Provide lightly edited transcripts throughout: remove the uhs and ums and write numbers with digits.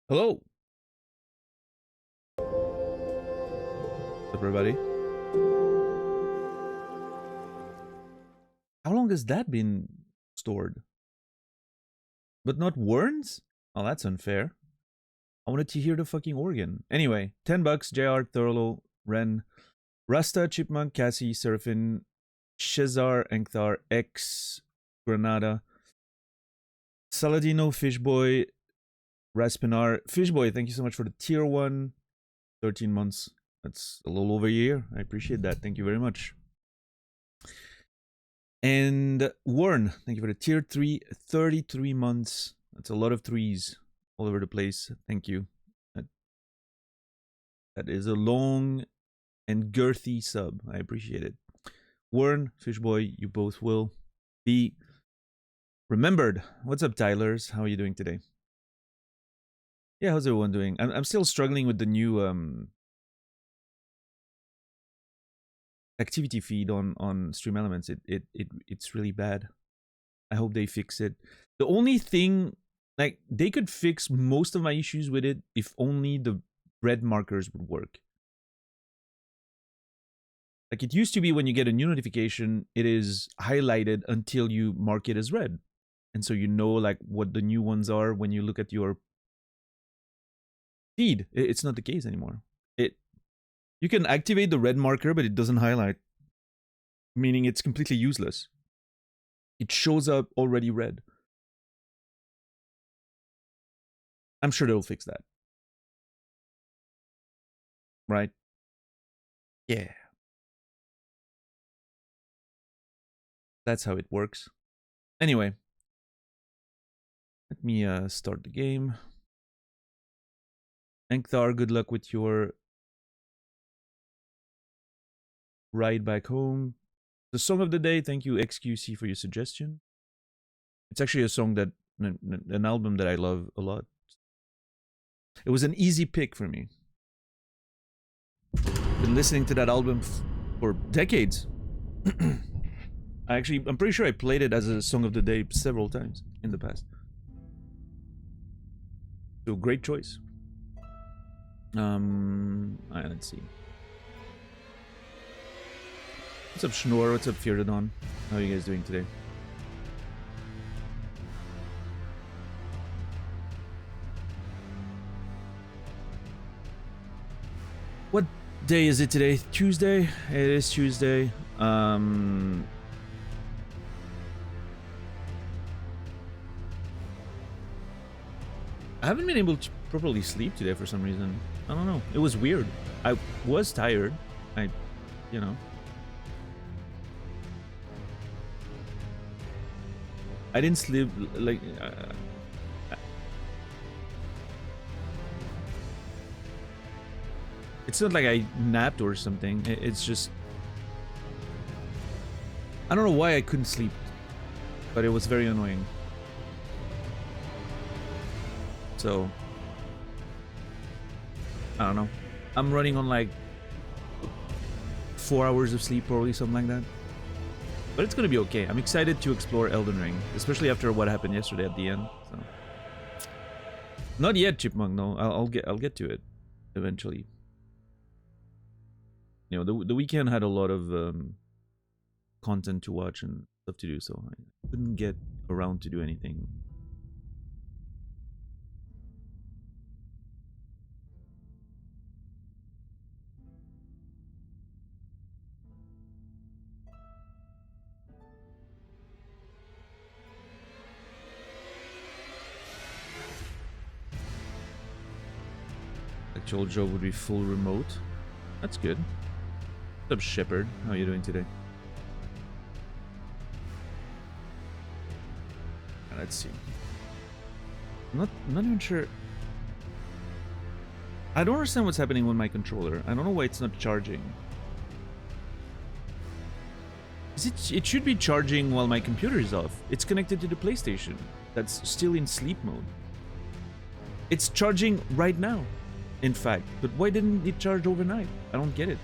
Hello, everybody. How long has that been stored? But not Warns? Oh, that's unfair. I wanted to hear the fucking organ. Anyway, $10, JR, Thurlow, Ren, Rasta, Chipmunk, Cassie, Seraphin, Shezar, Enkthar, X, Granada, Saladino, Fishboy, Raspinar. Fishboy, thank you so much for the tier 1. 13 months. That's a little over a year. I appreciate that. Thank you very much. And Warren, thank you for the tier 3, 33 months. That's a lot of threes all over the place. Thank you. That is a long and girthy sub. I appreciate it. Warren, Fishboy, you both will be remembered. What's up, Tylers? How are you doing today? Yeah, how's everyone doing? I'm still struggling with the new activity feed on Stream Elements. It's really bad. I hope they fix it. The only thing, like, they could fix most of my issues with it if only the red markers would work. Like, it used to be when you get a new notification, it is highlighted until you mark it as red. And so you know, like, what the new ones are when you look at your feed. It's not the case anymore. You can activate the red marker, but it doesn't highlight, meaning it's completely useless. It shows up already red. I'm sure they'll fix that. Right? Yeah. That's how it works. Anyway. Let me start the game. Enkthar, good luck with your ride back home. The song of the day, thank you XQC for your suggestion. It's actually a song that, an album that I love a lot. It was an easy pick for me. Been listening to that album for decades. I'm pretty sure I played it as a song of the day several times in the past. So great choice. Alright, let's see. What's up, Schnorr? What's up, Fearodon? How are you guys doing today? What day is it today? Tuesday? It is Tuesday. I haven't been able to properly sleep today for some reason. I don't know. It was weird. I was tired. You know. I didn't sleep, like... it's not like I napped or something. It's just... I don't know why I couldn't sleep. But it was very annoying. So... I don't know. I'm running on like 4 hours of sleep, probably, something like that. But it's gonna be okay. I'm excited to explore Elden Ring, especially after what happened yesterday at the end. So. Not yet, Chipmunk. No, I'll get to it eventually. You know, the weekend had a lot of content to watch and stuff to do, so I couldn't get around to do anything. Actual job would be full remote. That's good. What's up, Shepard? How are you doing today? Let's see. Not even sure. I don't understand what's happening with my controller. I don't know why it's not charging. It should be charging while my computer is off. It's connected to the PlayStation. That's still in sleep mode. It's charging right now, in fact. But why didn't it charge overnight? I don't get it.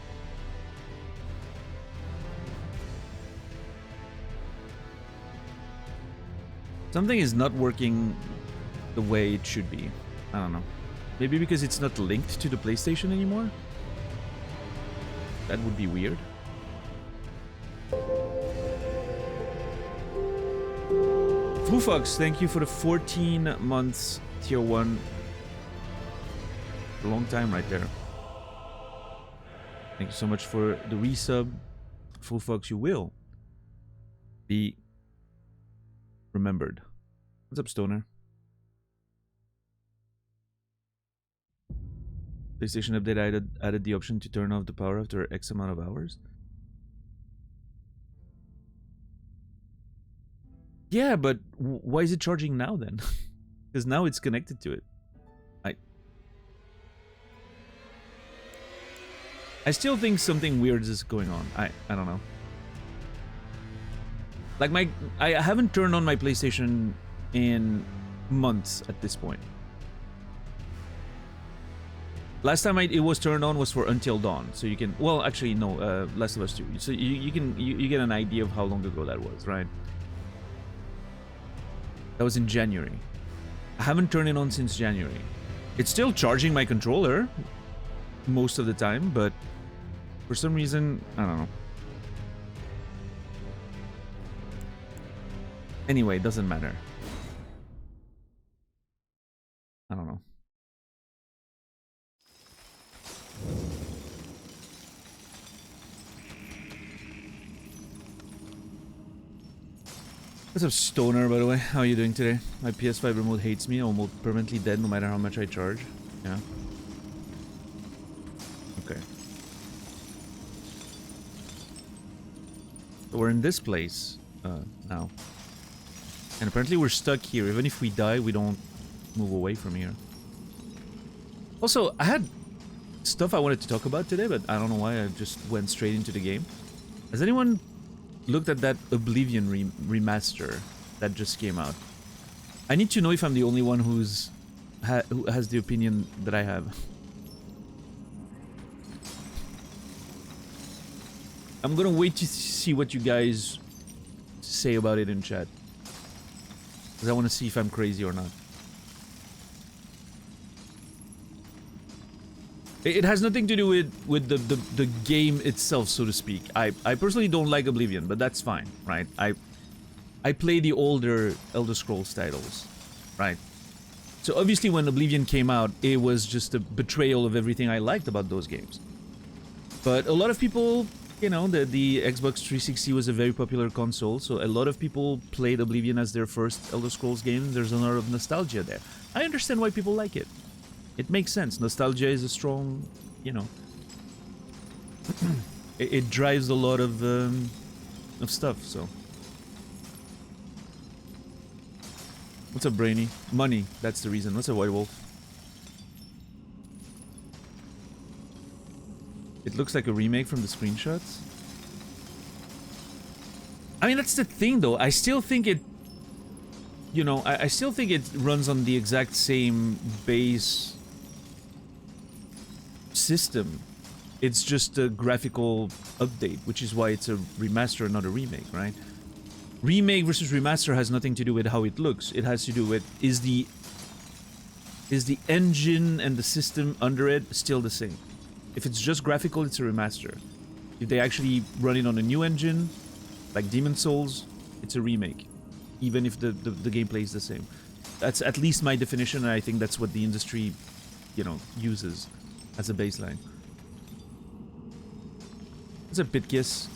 Something is not working the way it should be. I don't know. Maybe because it's not linked to the PlayStation anymore? That would be weird. Fufox, thank you for the 14 months tier 1. A long time right there. Thank you so much for the resub. Fufox, you will be remembered. What's up, Stoner? PlayStation update added the option to turn off the power after X amount of hours. Yeah, but why is it charging now then? Because now it's connected to it. I still think something weird is going on. I don't know. Like I haven't turned on my PlayStation in months at this point. Last time it was turned on was for Until Dawn, so you can. Well, actually no, Last of Us 2. So you get an idea of how long ago that was, right? That was in January. I haven't turned it on since January. It's still charging my controller most of the time, but for some reason, I don't know. Anyway, it doesn't matter. I don't know. What's up, Stoner, by the way? How are you doing today? My PS5 remote hates me, almost permanently dead no matter how much I charge. Yeah. Okay. So we're in this place now. And apparently we're stuck here. Even if we die, we don't move away from here. Also, I had stuff I wanted to talk about today, but I don't know why I just went straight into the game. Has anyone looked at that Oblivion remaster that just came out? I need to know if I'm the only one who has the opinion that I have. I'm gonna wait to see what you guys say about it in chat, because I want to see if I'm crazy or not. It has nothing to do with the game itself, so to speak. I personally don't like Oblivion, but that's fine, right? I play the older Elder Scrolls titles, right? So obviously when Oblivion came out, it was just a betrayal of everything I liked about those games. But a lot of people, you know, the Xbox 360 was a very popular console, so a lot of people played Oblivion as their first Elder Scrolls game. There's a lot of nostalgia there. I understand why people like it. It makes sense. Nostalgia is a strong, you know, it drives a lot of stuff. So, what's up, Brainy? Money. That's the reason. What's up, White Wolf? It looks like a remake from the screenshots. I mean, that's the thing, though. I still think it. You know, I still think it runs on the exact same base system. It's just a graphical update, which is why it's a remaster and not a remake, right? Remake versus remaster has nothing to do with how it looks. It has to do with is the engine and the system under it still the same. If it's just graphical, it's a remaster. If they actually run it on a new engine, like Demon's Souls, it's a remake, even if the gameplay is the same. That's at least my definition, and I think that's what the industry, you know, uses as a baseline. It's a Pitkiss.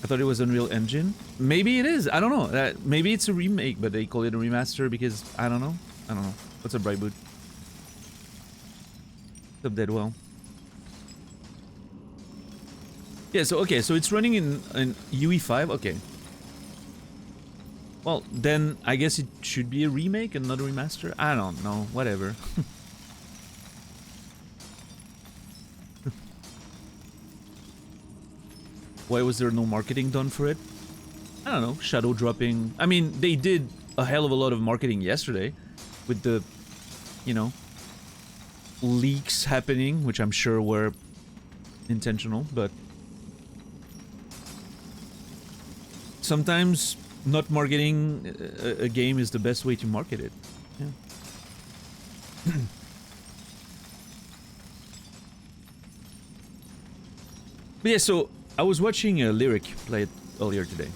I thought it was Unreal Engine. Maybe it is. I don't know. Maybe it's a remake, but they call it a remaster because I don't know. I don't know. What's up, Brightboot? What's up, Deadwell? Yeah. So okay. So it's running in UE5. Okay. Well, then I guess it should be a remake and not a remaster. I don't know. Whatever. Why was there no marketing done for it? I don't know, shadow dropping. I mean, they did a hell of a lot of marketing yesterday with the, you know, leaks happening, which I'm sure were intentional, but sometimes not marketing a game is the best way to market it. Yeah. But yeah, so I was watching a Lyric play it earlier today.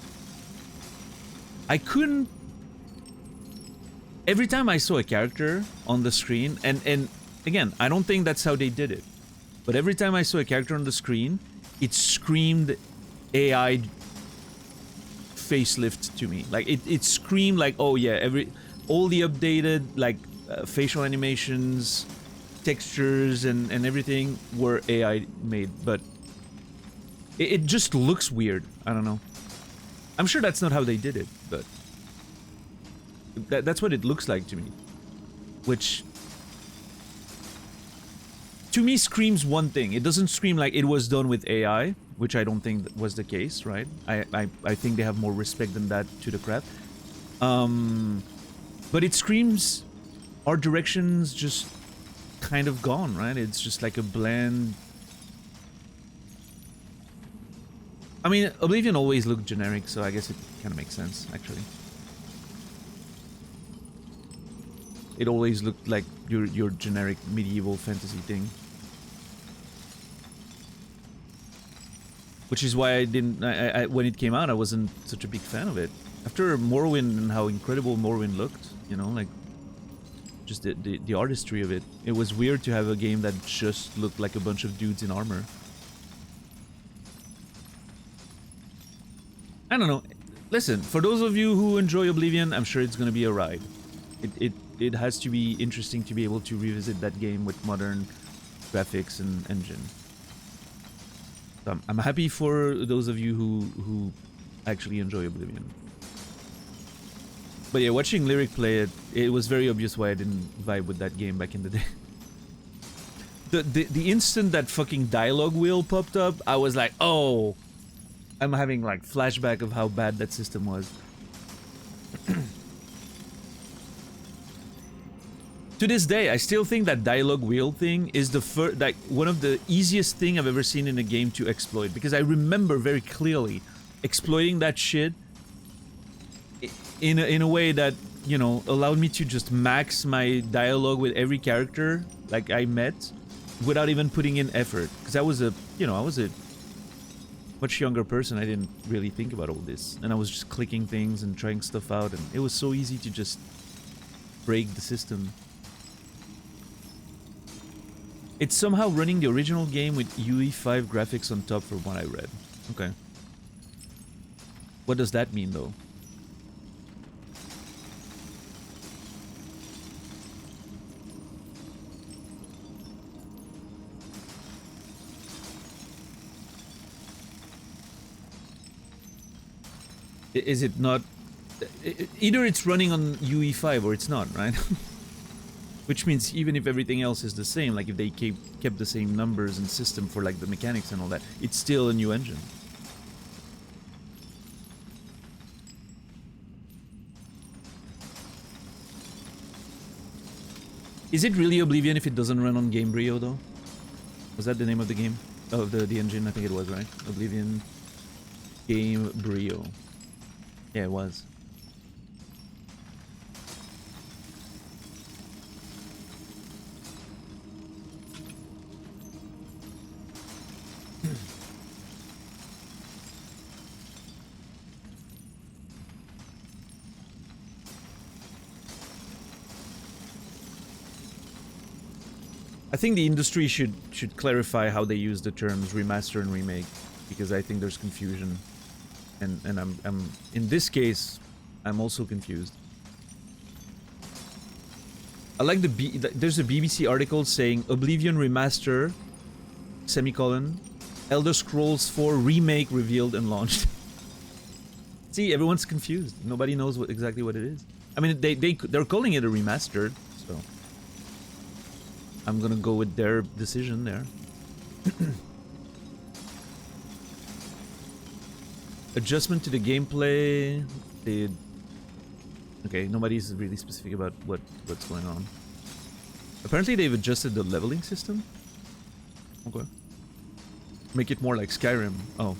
I couldn't... Every time I saw a character on the screen, and again, I don't think that's how they did it, but every time I saw a character on the screen, it screamed AI facelift to me. Like, it screamed like, oh yeah, all the updated, like, facial animations, textures, and everything were AI made, but it just looks weird. I don't know. I'm sure that's not how they did it, but that's what it looks like to me. Which, to me, screams one thing. It doesn't scream like it was done with AI, which I don't think was the case, right? I think they have more respect than that to the craft. But it screams art direction's just kind of gone, right? It's just like a bland... I mean, Oblivion always looked generic, so I guess it kind of makes sense, actually. It always looked like your generic medieval fantasy thing. Which is why I didn't... when it came out, I wasn't such a big fan of it. After Morrowind and how incredible Morrowind looked, you know, like... just the artistry of it. It was weird to have a game that just looked like a bunch of dudes in armor. I don't know. Listen, for those of you who enjoy Oblivion, I'm sure it's gonna be a ride. It has to be interesting to be able to revisit that game with modern graphics and engine. So I'm happy for those of you who actually enjoy Oblivion. But yeah, watching Lyric play it, it was very obvious why I didn't vibe with that game back in the day. The instant that fucking dialogue wheel popped up, I was like, oh, I'm having like flashback of how bad that system was. To this day, I still think that dialogue wheel thing is the first, like, one of the easiest thing I've ever seen in a game to exploit, because I remember very clearly exploiting that shit in a way that, you know, allowed me to just max my dialogue with every character like I met without even putting in effort, because I was a, you know, I was a much younger person. I didn't really think about all this, and I was just clicking things and trying stuff out, and it was so easy to just break the system. It's somehow running the original game with UE5 graphics on top from what I read. Okay. What does that mean, though? Is it not... Either it's running on UE5 or it's not, right? Which means even if everything else is the same, like if they kept the same numbers and system for like the mechanics and all that, it's still a new engine. Is it really Oblivion if it doesn't run on Gamebryo though? Was that the name of the game? Oh, the engine? I think it was, right? Oblivion Gamebryo. Yeah, it was. I think the industry should clarify how they use the terms remaster and remake, because I think there's confusion, and I'm in this case I'm also confused. I like there's a BBC article saying Oblivion remaster semicolon Elder Scrolls 4 remake revealed and launched. See, everyone's confused. Nobody knows exactly what it is. I mean, they're calling it a remastered, so I'm gonna go with their decision there. Adjustment to the gameplay. Okay, nobody's really specific about what's going on. Apparently they've adjusted the leveling system. Okay. Make it more like Skyrim. Oh.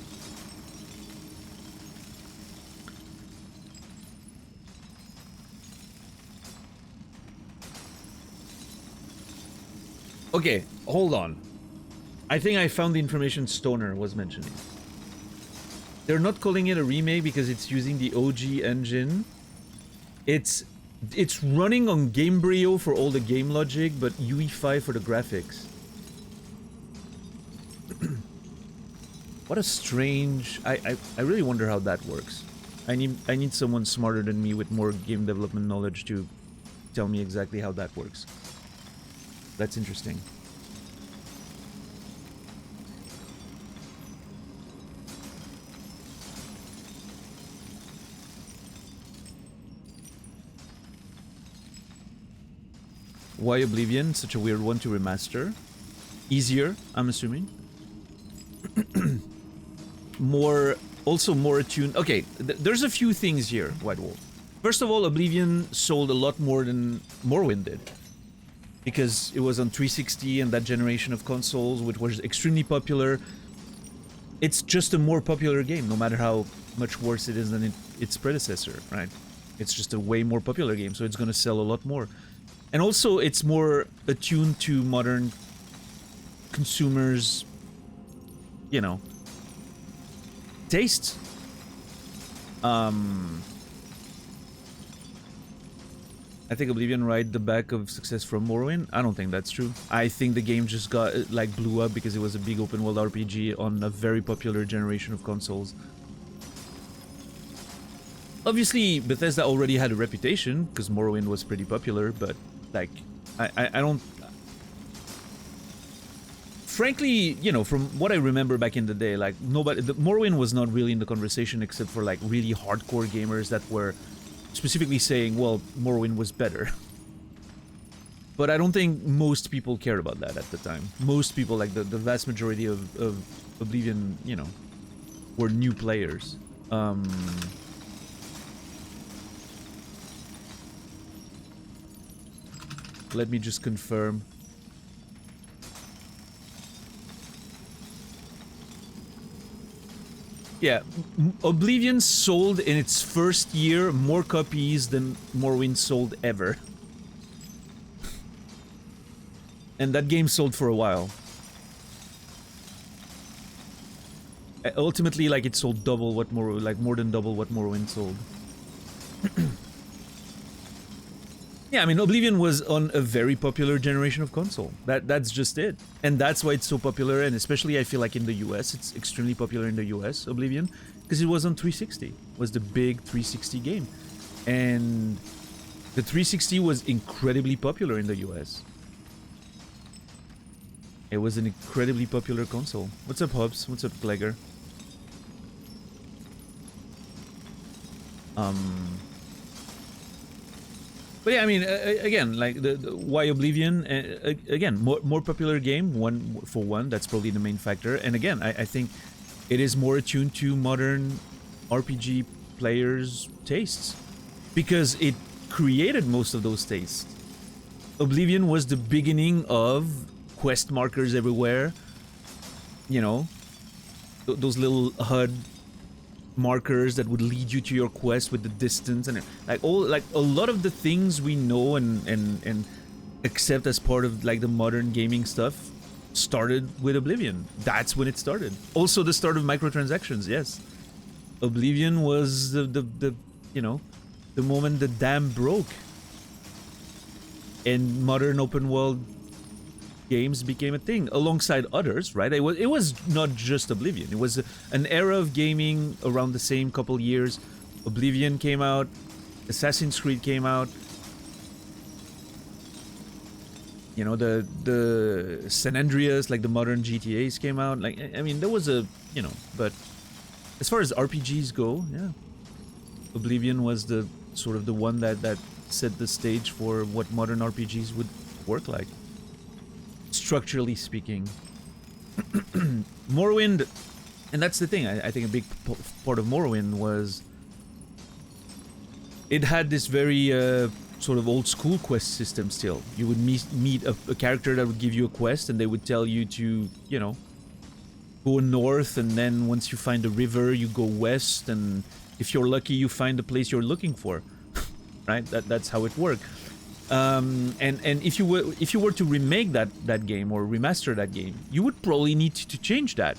Okay, hold on. I think I found the information Stoner was mentioning. They're not calling it a remake because it's using the OG engine. It's running on Gamebryo for all the game logic, but UE5 for the graphics. What a strange... I really wonder how that works. I need someone smarter than me with more game development knowledge to tell me exactly how that works. That's interesting. Why Oblivion? Such a weird one to remaster. Easier, I'm assuming. Also more attuned. Okay, there's a few things here, White Wolf. First of all, Oblivion sold a lot more than Morrowind did. Because it was on 360 and that generation of consoles, which was extremely popular. It's just a more popular game, no matter how much worse it is than its predecessor, right? It's just a way more popular game, so it's gonna sell a lot more. And also, it's more attuned to modern consumers, you know, tastes. I think Oblivion ride the back of success from Morrowind. I don't think that's true. I think the game just got, like, blew up because it was a big open world RPG on a very popular generation of consoles. Obviously, Bethesda already had a reputation because Morrowind was pretty popular, but like, I don't... Frankly, you know, from what I remember back in the day, like, Morrowind was not really in the conversation except for, like, really hardcore gamers that were specifically saying, well, Morrowind was better. But I don't think most people cared about that at the time. Most people, like, the vast majority of Oblivion, you know, were new players. Let me just confirm. Yeah, Oblivion sold in its first year more copies than Morrowind sold ever. And that game sold for a while. Ultimately, like, it sold double what more than double what Morrowind sold. Yeah, I mean, Oblivion was on a very popular generation of console. That's just it. And that's why it's so popular, and especially I feel like in the US, it's extremely popular in the US, Oblivion, because it was on 360. It was the big 360 game. And the 360 was incredibly popular in the US. It was an incredibly popular console. What's up, Hobbs? What's up, Glegger? But yeah, I mean, again, like, why Oblivion? Again, more popular game, for one, that's probably the main factor. And again, I think it is more attuned to modern RPG players' tastes. Because it created most of those tastes. Oblivion was the beginning of quest markers everywhere. You know, those little HUD markers that would lead you to your quest with the distance and like a lot of the things we know and accept as part of like the modern gaming stuff started with Oblivion. That's when it started. Also the start of microtransactions, yes. Oblivion was the you know, the moment the dam broke and modern open world games became a thing alongside others, right? It was not just Oblivion. It was an era of gaming around the same couple years. Oblivion came out, Assassin's Creed came out. You know, the San Andreas, like the modern GTAs came out. Like, I mean, there was a, you know, but as far as RPGs go, yeah, Oblivion was the sort of the one that set the stage for what modern RPGs would work like. Structurally speaking. Morrowind, and that's the thing, I think a big part of Morrowind was it had this very sort of old school quest system still. You would meet a character that would give you a quest and they would tell you to, you know, go north, and then once you find a river you go west, and if you're lucky you find the place you're looking for. Right? That's how it worked. And if you were to remake that game or remaster that game, you would probably need to change that,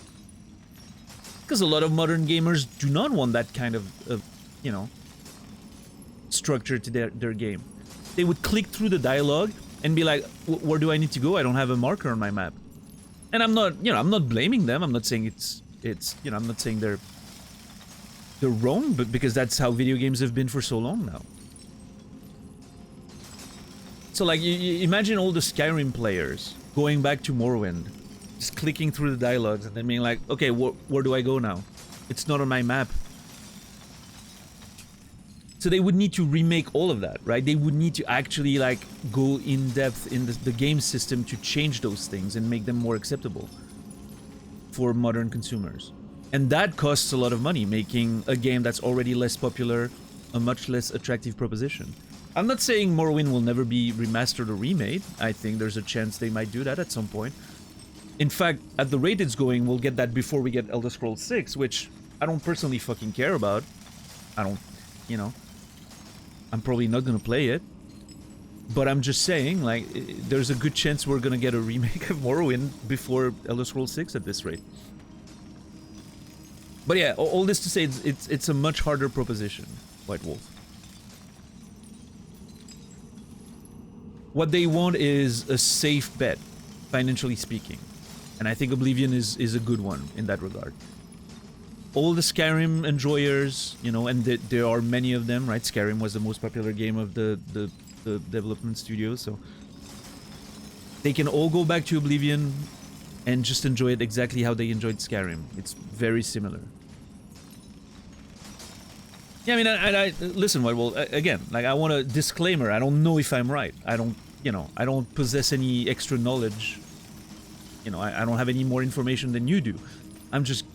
because a lot of modern gamers do not want that kind of you know, structure to their game. They would click through the dialogue and be like, where do I need to go? I don't have a marker on my map. And I'm not, you know, I'm not blaming them. I'm not saying it's you know, I'm not saying they're wrong, but because that's how video games have been for so long now. So like, you imagine all the Skyrim players going back to Morrowind, just clicking through the dialogues and then being like, okay, where do I go now? It's not on my map. So they would need to remake all of that, right? They would need to actually like go in depth in the game system to change those things and make them more acceptable for modern consumers. And that costs a lot of money, making a game that's already less popular a much less attractive proposition. I'm not saying Morrowind will never be remastered or remade. I think there's a chance they might do that at some point. In fact, at the rate it's going, we'll get that before we get Elder Scrolls 6, which I don't personally fucking care about. I don't, you know, I'm probably not gonna play it. But I'm just saying, like, there's a good chance we're gonna get a remake of Morrowind before Elder Scrolls 6 at this rate. But yeah, all this to say, it's a much harder proposition, White Wolf. What they want is a safe bet, financially speaking. And I think Oblivion is a good one in that regard. All the Skyrim enjoyers, you know, and there are many of them, right? Skyrim was the most popular game of the development studio, so they can all go back to Oblivion and just enjoy it exactly how they enjoyed Skyrim. It's very similar. Yeah, I mean, I listen, well, again, like, I want a disclaimer. I don't know if I'm right. I don't, you know, I don't possess any extra knowledge. You know, I don't have any more information than you do. I'm just...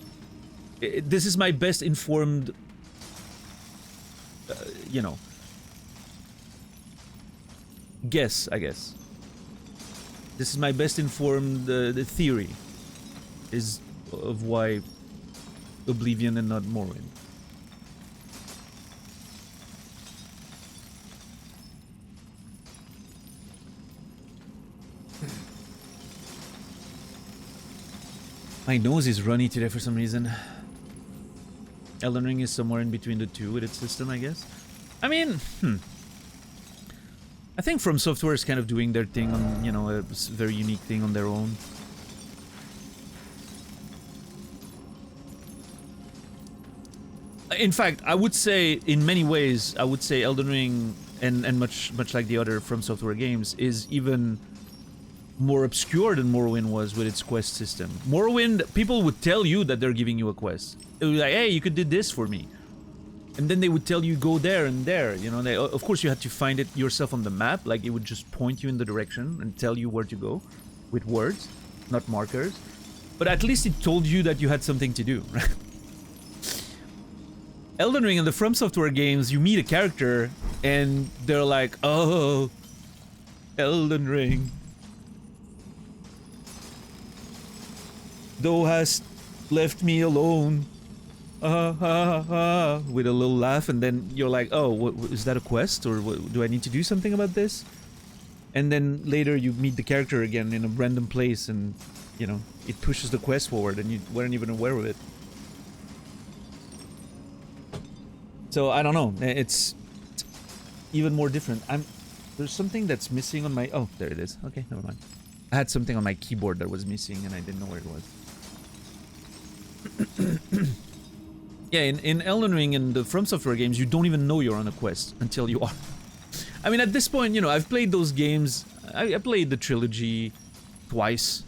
this is my best informed... you know... guess, I guess. This is my best informed the theory is of why Oblivion and not Morrowind. My nose is runny today for some reason. Elden Ring is somewhere in between the two with its system, I guess. I mean, I think From Software is kind of doing their thing on, you know, a very unique thing on their own. In fact, I would say, in many ways, I would say Elden Ring, and much like the other From Software games, is even more obscure than Morrowind was with its quest system. Morrowind, people would tell you that they're giving you a quest. It would be like, hey, you could do this for me. And then they would tell you go there and there, you know. They, of course, you had to find it yourself on the map. Like, it would just point you in the direction and tell you where to go with words, not markers. But at least it told you that you had something to do, right? Elden Ring and the From Software games, you meet a character and they're like, oh, Elden Ring. Thou hast left me alone. With a little laugh, and then you're like, oh, what, is that a quest, or what, do I need to do something about this? And then later you meet the character again in a random place, and, you know, it pushes the quest forward and you weren't even aware of it. So I don't know, it's even more different. There's something that's missing on my... oh, there it is. Okay, never mind. I had something on my keyboard that was missing and I didn't know where it was. Yeah, in Elden Ring and the From Software games, you don't even know you're on a quest until you are. I mean, at this point, you know, I've played those games. I played the trilogy twice.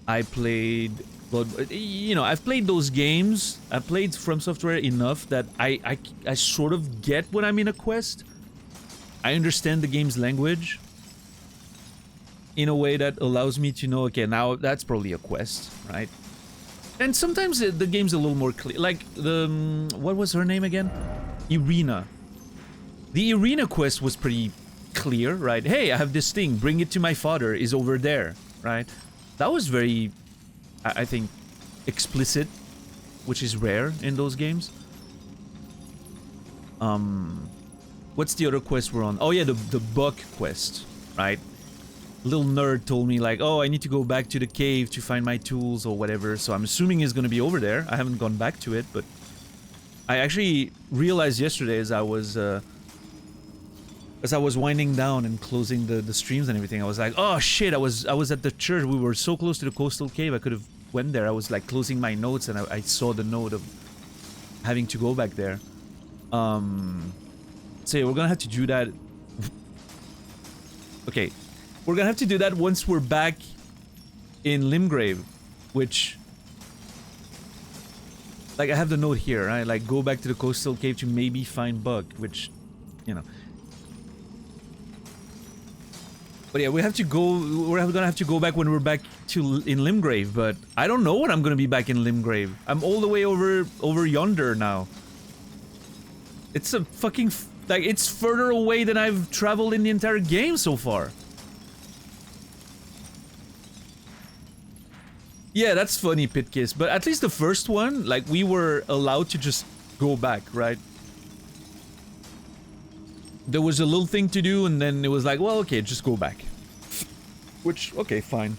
I played... you know, I've played those games. I played From Software enough that I sort of get when I'm in a quest. I understand the game's language in a way that allows me to know, okay, now that's probably a quest, right? And sometimes the game's a little more clear. Like, what was her name again? Irina. The Irina quest was pretty clear, right? Hey, I have this thing, bring it to my father, is over there, right? That was very, I think, explicit, which is rare in those games. What's the other quest we're on? Oh yeah, the buck quest, right? Little nerd told me like, oh, I need to go back to the cave to find my tools or whatever. So I'm assuming it's gonna be over there. I haven't gone back to it, but I actually realized yesterday as I was winding down and closing the streams and everything, I was like, oh shit, I was at the church. We were so close to the coastal cave. I could have went there. I was like closing my notes and I saw the note of having to go back there. So yeah, we're gonna have to do that. Okay, we're gonna have to do that once we're back in Limgrave, which, like, I have the note here, right? Like, go back to the coastal cave to maybe find Buck, which, you know. But yeah, we have to go. We're gonna have to go back when we're back to in Limgrave. But I don't know when I'm gonna be back in Limgrave. I'm all the way over yonder now. It's a fucking like it's further away than I've traveled in the entire game so far. Yeah, that's funny, Pitkiss. But at least the first one, like, we were allowed to just go back, right? There was a little thing to do, and then it was like, well, okay, just go back. Which, okay, fine.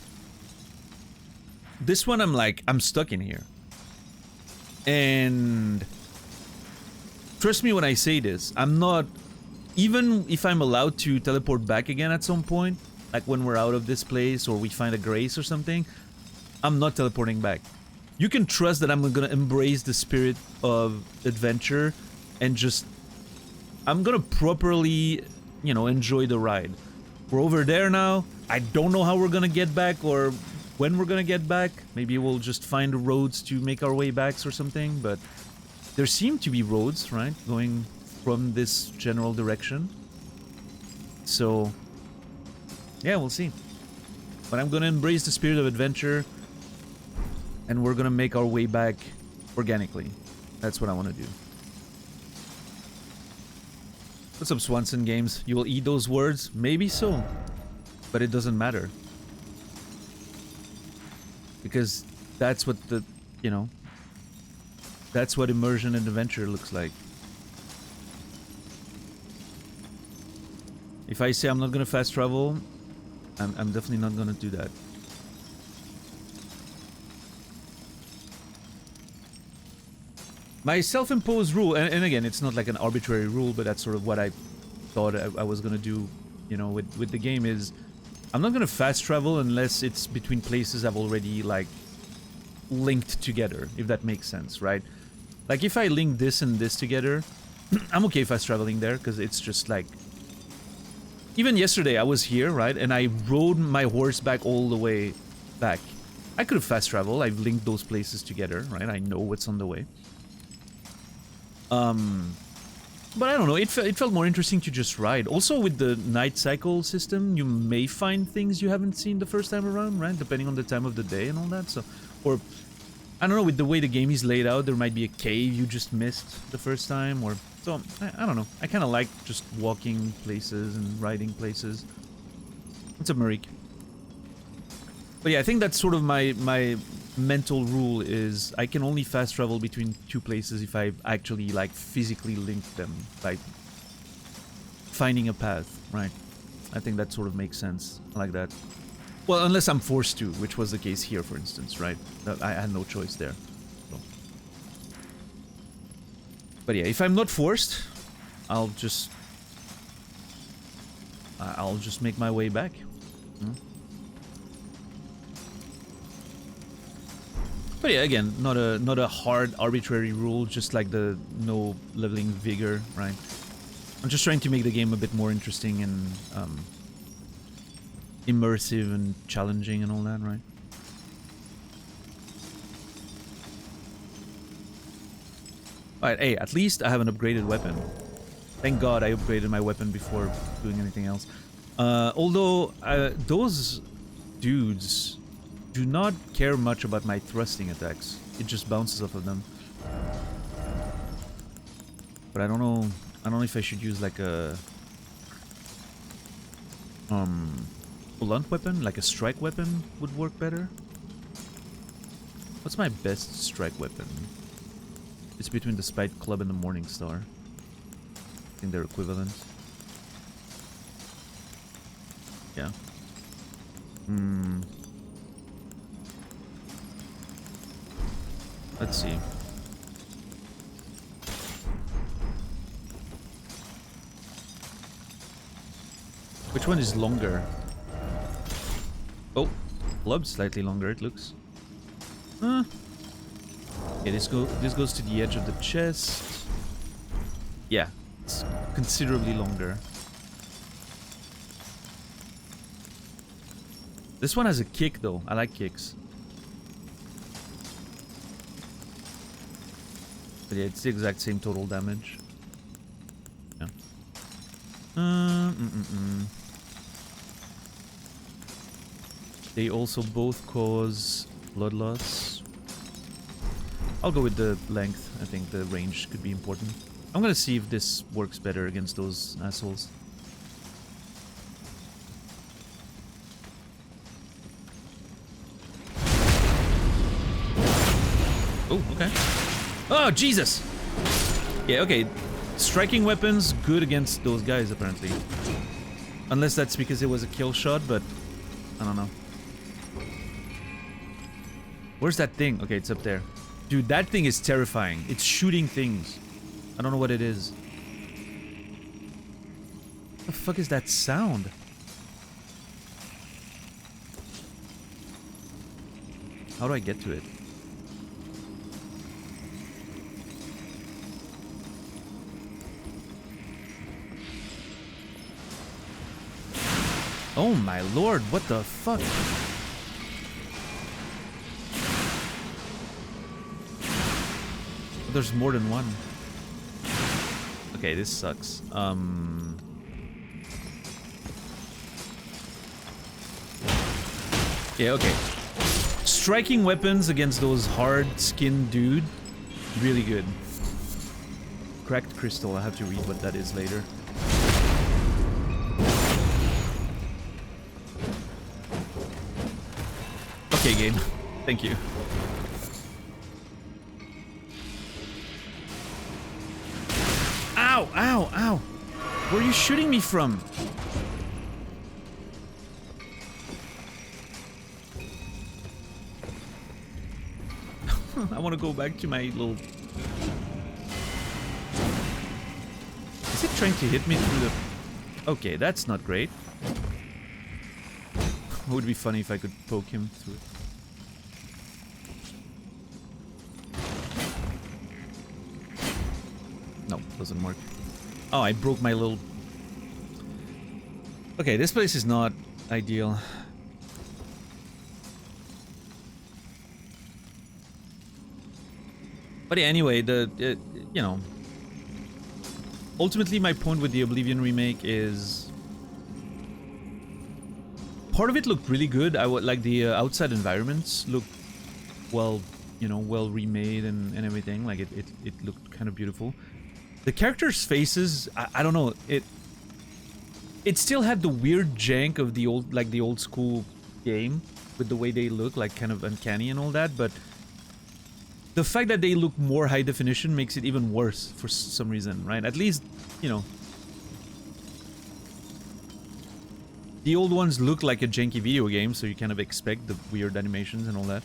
This one, I'm like, I'm stuck in here. And trust me when I say this, I'm not... Even if I'm allowed to teleport back again at some point, like when we're out of this place or we find a grace or something, I'm not teleporting back. You can trust that I'm gonna embrace the spirit of adventure and just... I'm gonna properly, you know, enjoy the ride. We're over there now. I don't know how we're gonna get back or when we're gonna get back. Maybe we'll just find roads to make our way back or something, but there seem to be roads, right, going from this general direction. So, yeah, we'll see. But I'm gonna embrace the spirit of adventure, and we're gonna make our way back organically. That's what I want to do. What's up, Swanson Games? You will eat those words? Maybe so. But it doesn't matter. Because that's what the, you know, that's what immersion and adventure looks like. If I say I'm not gonna fast travel, I'm definitely not gonna do that. My self-imposed rule, and again, it's not like an arbitrary rule, but that's sort of what I thought I was gonna do, you know, with the game is, I'm not gonna fast travel unless it's between places I've already, like, linked together, if that makes sense, right? Like, if I link this and this together, I'm okay fast traveling there, because it's just like... Even yesterday, I was here, right? And I rode my horse back all the way back. I could have fast traveled. I've linked those places together, right? I know what's on the way. But I don't know, it felt more interesting to just ride. Also, with the night cycle system, you may find things you haven't seen the first time around, right? Depending on the time of the day and all that, so... Or, I don't know, with the way the game is laid out, there might be a cave you just missed the first time, or... So, I don't know. I kind of like just walking places and riding places. What's up, Marik? But yeah, I think that's sort of my mental rule is I can only fast travel between two places if I actually, like, physically link them by finding a path, right? I think that sort of makes sense. I like that. Well, unless I'm forced to, which was the case here, for instance, right? I had no choice there. So. But yeah, if I'm not forced, I'll just make my way back. Hmm? But yeah, again, not a hard, arbitrary rule, just like the no leveling vigor, right? I'm just trying to make the game a bit more interesting and immersive and challenging and all that, right? Alright, hey, at least I have an upgraded weapon. Thank God I upgraded my weapon before doing anything else. Although, those dudes do not care much about my thrusting attacks. It just bounces off of them. But I don't know if I should use like a blunt weapon, like a strike weapon would work better. What's my best strike weapon? It's between the Spite Club and the Morning Star. I think they're equivalent. Yeah. Hmm. Let's see. Which one is longer? Oh, club slightly longer, it looks. Huh. Okay, this goes to the edge of the chest. Yeah, it's considerably longer. This one has a kick though. I like kicks. But yeah, it's the exact same total damage. Yeah. They also both cause blood loss. I'll go with the length. I think the range could be important. I'm gonna see if this works better against those assholes. Oh, okay. Oh, Jesus! Yeah, okay. Striking weapons, good against those guys, apparently. Unless that's because it was a kill shot, but I don't know. Where's that thing? Okay, it's up there. Dude, that thing is terrifying. It's shooting things. I don't know what it is. What the fuck is that sound? How do I get to it? Oh my lord, what the fuck? There's more than one. Okay, this sucks. Yeah, okay. Striking weapons against those hard-skinned dude, really good. Cracked crystal, I have to read what that is later. Okay, game. Thank you. Ow, ow, ow! Where are you shooting me from? I want to go back to my little... Is it trying to hit me through the... Okay, that's not great. It would be funny if I could poke him through it. No, doesn't work. Oh, I broke my little... Okay, this place is not ideal. But yeah, anyway, you know... Ultimately, my point with the Oblivion remake is... Part of it looked really good. I would like the outside environments looked well, you know, well remade and everything. Like it looked kind of beautiful. The characters' faces, I don't know, it still had the weird jank of the old, like the old school game with the way they look, like kind of uncanny and all that, but the fact that they look more high definition makes it even worse for some reason, right? At least, you know, the old ones look like a janky video game, so you kind of expect the weird animations and all that.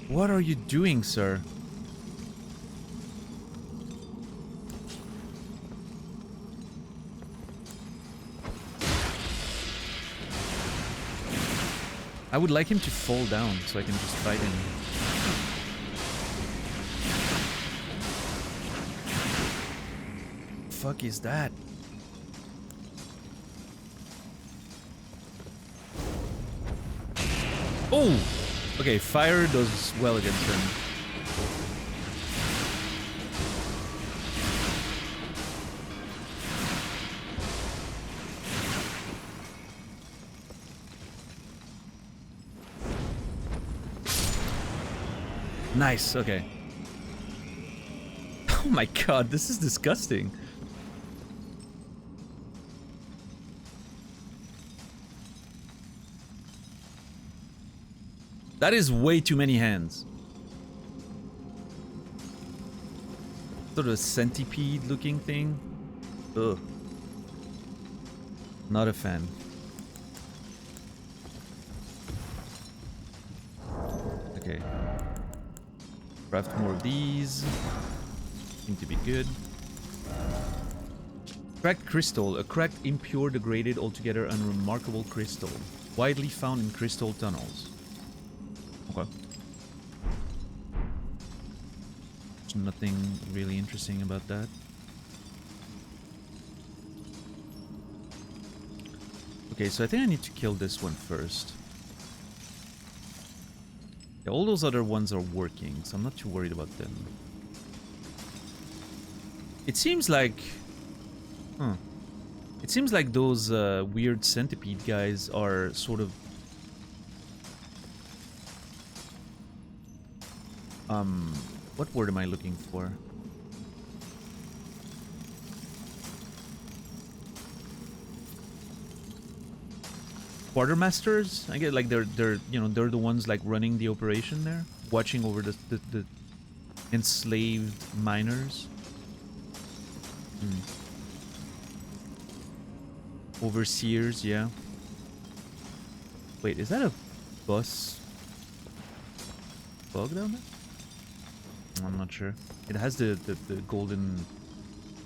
What are you doing, sir? I would like him to fall down so I can just fight him. Fuck is that? Oh! Okay, fire does well against him. Nice, okay. Oh my god, this is disgusting. That is way too many hands. Sort of a centipede-looking thing. Ugh. Not a fan. Okay. Craft more of these. Seem to be good. Cracked crystal. A cracked, impure, degraded, altogether unremarkable crystal. Widely found in crystal tunnels. Okay. There's nothing really interesting about that. Okay, so I think I need to kill this one first. Yeah, all those other ones are working, so I'm not too worried about them. It seems like... Huh. It seems like those weird centipede guys are sort of... What word am I looking for? Quartermasters? I get like they're you know, they're the ones like running the operation there, watching over the enslaved miners. Overseers, yeah. Wait, is that a bus bug down there? I'm not sure. It has the golden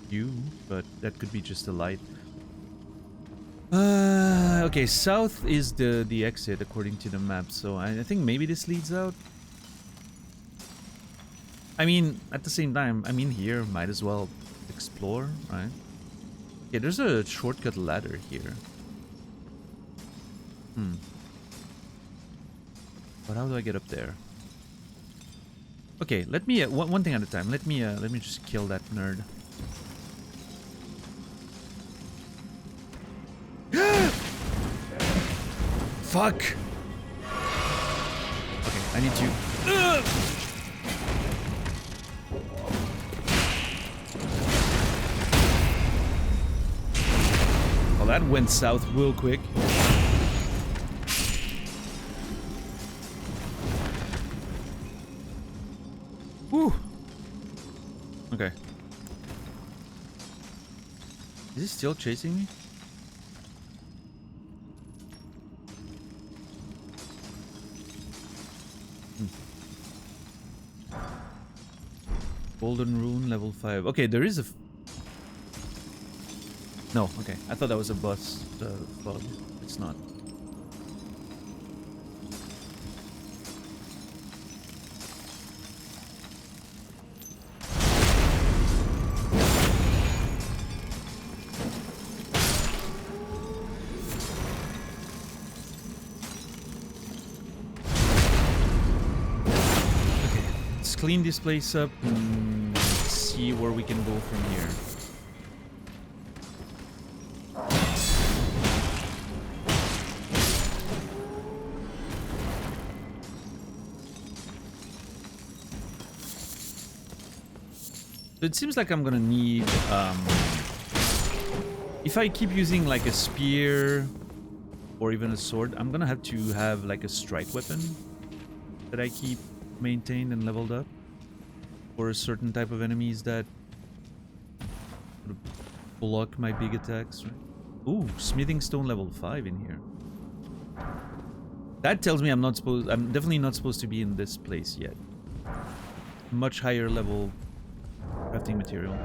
hue, but that could be just a light. Okay, south is the exit according to the map, so I think maybe this leads out. I mean, at the same time, I'm in here, might as well explore, right? Okay, there's a shortcut ladder here. But how do I get up there? Okay, let me one thing at a time. Let me just kill that nerd. Fuck. Okay, I need to. Well, that went south real quick. Whew. Okay. Is he still chasing me? Golden Rune, level 5. Okay, there is a... No, okay. I thought that was a bus bug. It's not. Clean this place up and see where we can go from here. So it seems like I'm gonna need if I keep using like a spear or even a sword, I'm gonna have to have like a strike weapon that I keep maintained and leveled up for a certain type of enemies that sort of block my big attacks, right? Ooh, smithing stone level 5 in here. That tells me I'm definitely not supposed to be in this place yet. Much higher level crafting material.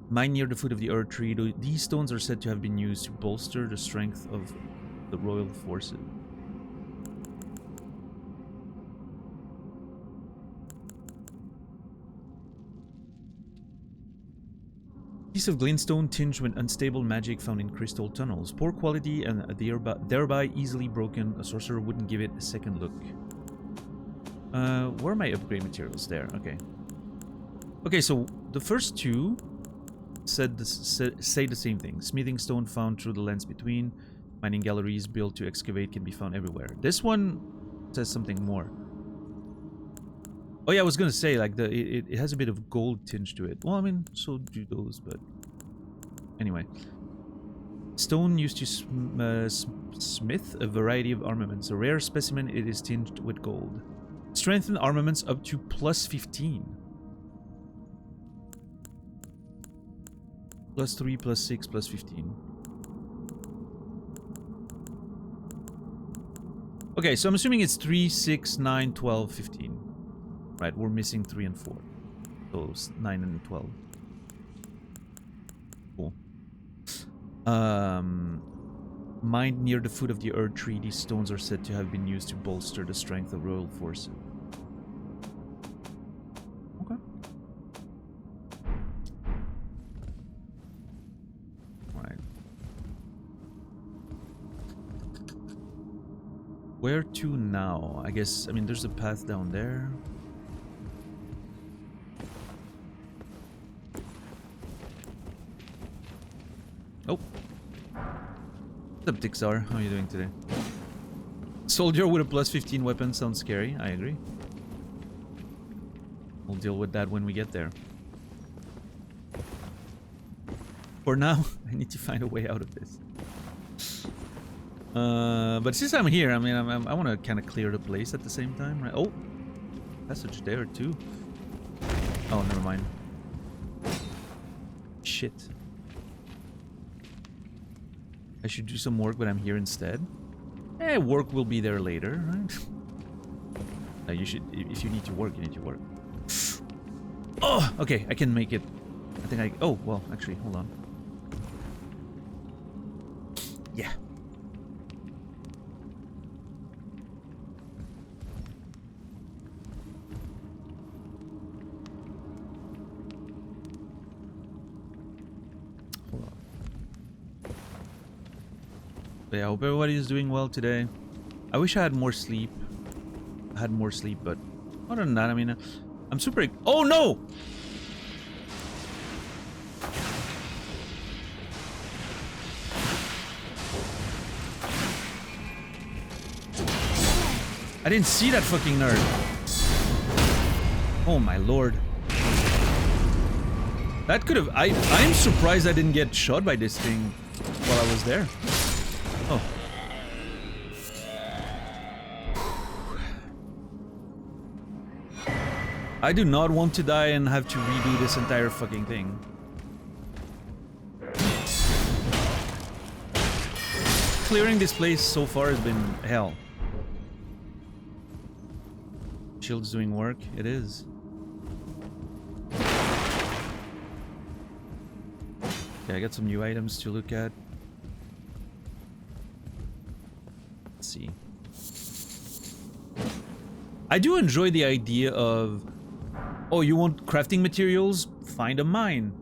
Mine near the foot of the Erdtree. These stones are said to have been used to bolster the strength of the royal forces. Piece of glintstone tinged with unstable magic found in crystal tunnels. Poor quality and thereby easily broken. A sorcerer wouldn't give it a second look. Where are my upgrade materials? There, okay. Okay, so the first two say the same thing. Smithing stone found through the lands between. Mining galleries built to excavate can be found everywhere. This one says something more. Oh yeah, I was gonna say, like, it has a bit of gold tinge to it. Well, I mean, so do those, but... Anyway. Stone used to smith a variety of armaments. A rare specimen, it is tinged with gold. Strengthen armaments up to +15. +3, +6, +15. Okay, so I'm assuming it's 3, 6, 9, 12, 15. Right, we're missing 3 and 4. Those 9 and 12. Cool. Mined near the foot of the Erdtree, these stones are said to have been used to bolster the strength of royal forces. Okay. Alright. Where to now? I guess, I mean, there's a path down there. Oh. What's up, Tixar? How are you doing today? Soldier with a +15 weapon sounds scary. I agree. We'll deal with that when we get there. For now, I need to find a way out of this. But since I'm here, I mean, I want to kind of clear the place at the same time, right? Oh, passage there too. Oh, never mind. Shit. I should do some work, but I'm here instead. Eh, work will be there later, right? You should, if you need to work, you need to work. Oh, okay, I can make it. I think I, oh, well, actually, hold on. Yeah. But yeah, I hope everybody is doing well today. I wish I had more sleep. But other than that, I mean, I'm super... Oh, no! I didn't see that fucking nerd. Oh, my lord. That could have... I'm surprised I didn't get shot by this thing while I was there. Oh. I do not want to die and have to redo this entire fucking thing. Clearing this place so far has been hell. Shield's doing work. It is. Okay, I got some new items to look at. Let's see. I do enjoy the idea of, oh, you want crafting materials? Find a mine.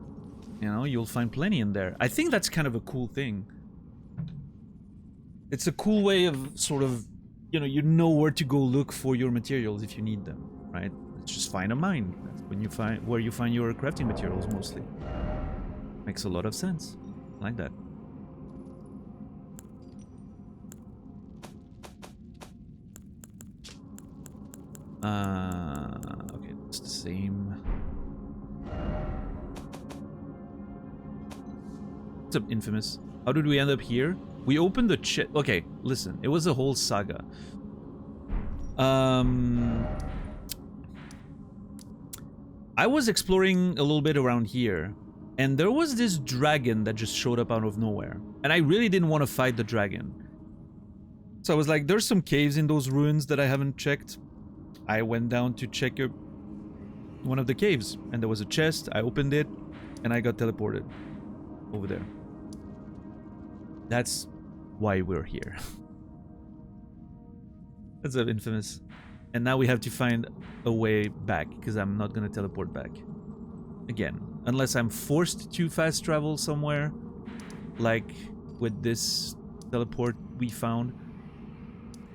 You know, you'll find plenty in there. I think that's kind of a cool thing. It's a cool way of sort of, you know where to go look for your materials if you need them, right? Just find a mine. That's when you find where you find your crafting materials mostly. Makes a lot of sense. I like that. Okay, it's the same. What's up, Infamous? How did we end up here? We opened the chest. Okay, listen, it was a whole saga. I was exploring a little bit around here, and there was this dragon that just showed up out of nowhere. And I really didn't want to fight the dragon. So I was like, there's some caves in those ruins that I haven't checked. I went down to check one of the caves, and there was a chest. I opened it, and I got teleported over there. That's why we're here. That's infamous. And now we have to find a way back, because I'm not going to teleport back. Again, unless I'm forced to fast travel somewhere, like with this teleport we found.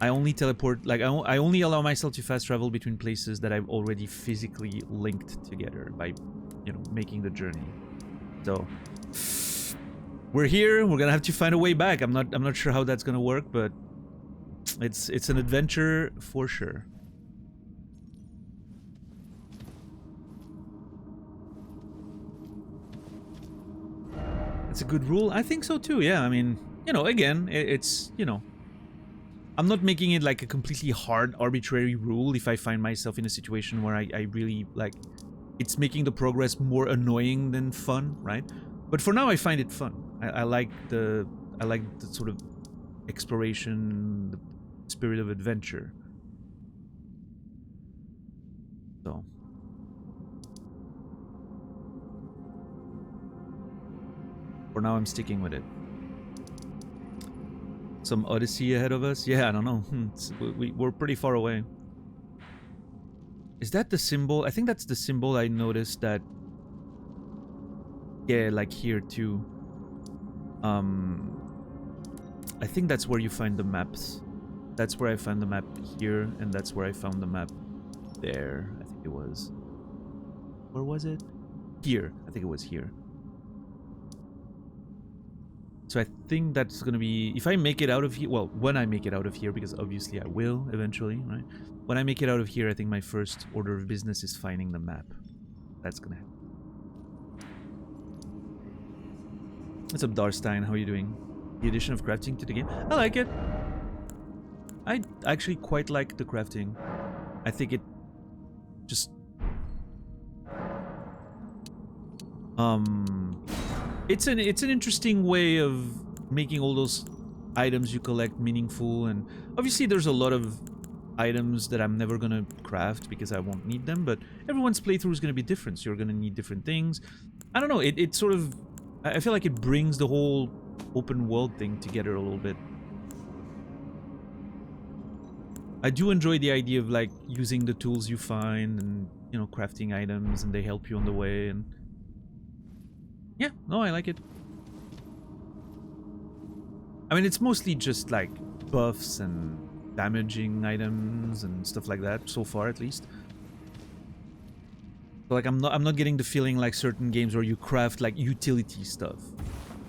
I only teleport, like, I only allow myself to fast travel between places that I've already physically linked together by, making the journey. So, we're here. We're gonna have to find a way back. I'm not sure how that's gonna work, but it's an adventure for sure. It's a good rule. I think so too. Yeah. I mean, again, it's I'm not making it like a completely hard, arbitrary rule if I find myself in a situation where I really, like, it's making the progress more annoying than fun, right? But for now, I find it fun. I like the sort of exploration, the spirit of adventure. So. For now, I'm sticking with it. Some Odyssey ahead of us? Yeah, I don't know. We're pretty far away. Is that the symbol? I think that's the symbol I noticed that... Yeah, like here too. I think that's where you find the maps. That's where I found the map here, and that's where I found the map there. I think it was... Where was it? Here. I think it was here. So I think that's gonna be, if I make it out of here, well, when I make it out of here, because obviously I will eventually, right? When I make it out of here, I think my first order of business is finding the map. That's gonna happen. What's up, Darstein? How are you doing? The addition of crafting to the game? I like it. I actually quite like the crafting. I think it just... It's an interesting way of making all those items you collect meaningful, and obviously there's a lot of items that I'm never gonna craft because I won't need them, but everyone's playthrough is gonna be different, so you're gonna need different things. I don't know, it sort of... I feel like it brings the whole open world thing together a little bit. I do enjoy the idea of like using the tools you find and, you know, crafting items, and they help you on the way, and yeah, no, I like it. I mean, it's mostly just like buffs and damaging items and stuff like that, so far at least. But like I'm not getting the feeling like certain games where you craft like utility stuff,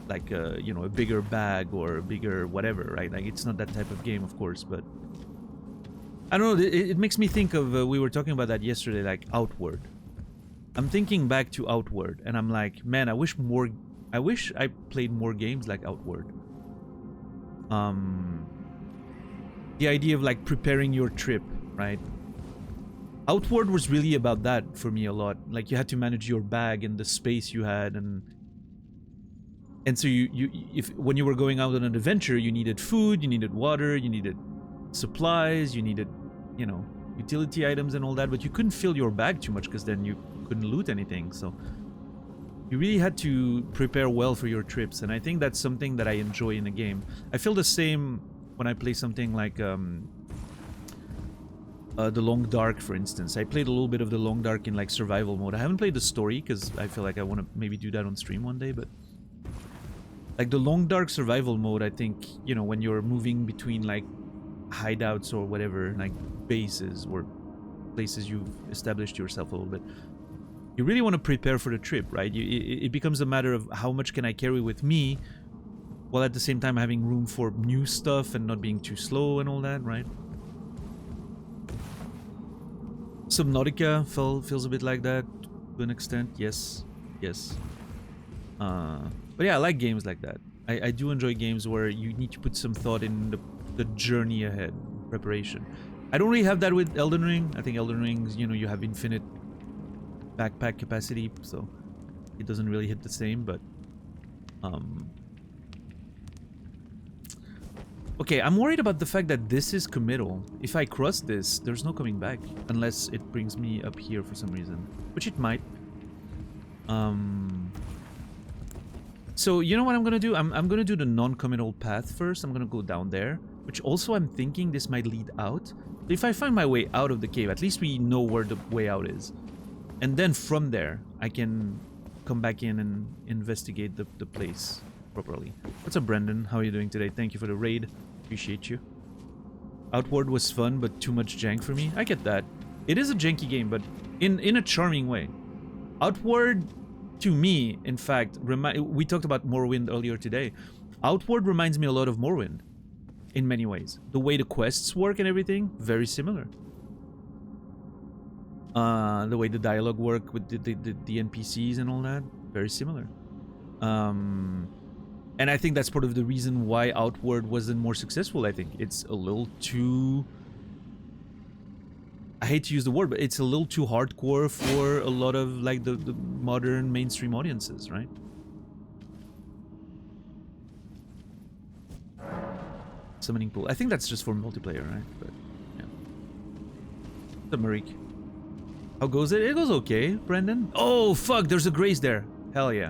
like you know, a bigger bag or a bigger whatever, right? Like it's not that type of game, of course, but I don't know. It makes me think of we were talking about that yesterday, like Outward. I'm thinking back to Outward, and I'm like, man, I wish I played more games like Outward. The idea of like preparing your trip, right? Outward was really about that for me a lot. Like you had to manage your bag and the space you had, and so when you were going out on an adventure, you needed food, you needed water, you needed supplies, you needed, you know, utility items and all that, but you couldn't fill your bag too much because then you couldn't loot anything. So you really had to prepare well for your trips, and I think that's something that I enjoy in a game. I feel the same when I play something like The Long Dark, for instance. I played a little bit of The Long Dark in like survival mode. I haven't played the story because I feel like I want to maybe do that on stream one day, but like the Long Dark survival mode, I think, you know, when you're moving between like hideouts or whatever, like bases or places you've established yourself a little bit, you really want to prepare for the trip, right? It becomes a matter of how much can I carry with me, while at the same time having room for new stuff and not being too slow and all that, right? Subnautica feels a bit like that to an extent. Yes. But yeah, I like games like that. I do enjoy games where you need to put some thought in the journey ahead, preparation. I don't really have that with Elden Ring. I think Elden Ring, you know, you have infinite backpack capacity, so it doesn't really hit the same, but okay, I'm worried about the fact that this is committal. If I cross this, there's no coming back unless it brings me up here for some reason, which it might. So you know what I'm gonna do? I'm gonna do the non-committal path first. I'm gonna go down there, which also I'm thinking this might lead out. If I find my way out of the cave, at least we know where the way out is. And then from there, I can come back in and investigate the place properly. What's up, Brendan? How are you doing today? Thank you for the raid. Appreciate you. Outward was fun, but too much jank for me. I get that. It is a janky game, but in a charming way. Outward, to me, in fact, we talked about Morrowind earlier today. Outward reminds me a lot of Morrowind in many ways. The way the quests work and everything, very similar. The way the dialogue work with the NPCs and all that, very similar. And I think that's part of the reason why Outward wasn't more successful. I think it's a little too... I hate to use the word, but it's a little too hardcore for a lot of like the modern mainstream audiences, right? Summoning pool. I think that's just for multiplayer, right? But yeah. The Marik. How goes it? It goes okay, Brendan. Oh fuck! There's a Grace there. Hell yeah.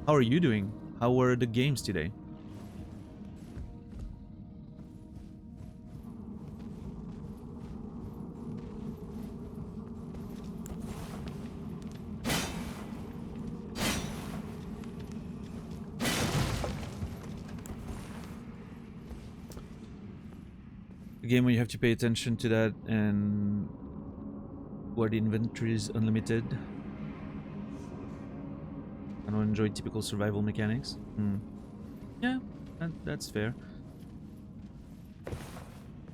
How are you doing? How were the games today? A game where you have to pay attention to that and where the inventory is unlimited. I don't enjoy typical survival mechanics. Yeah, that's fair.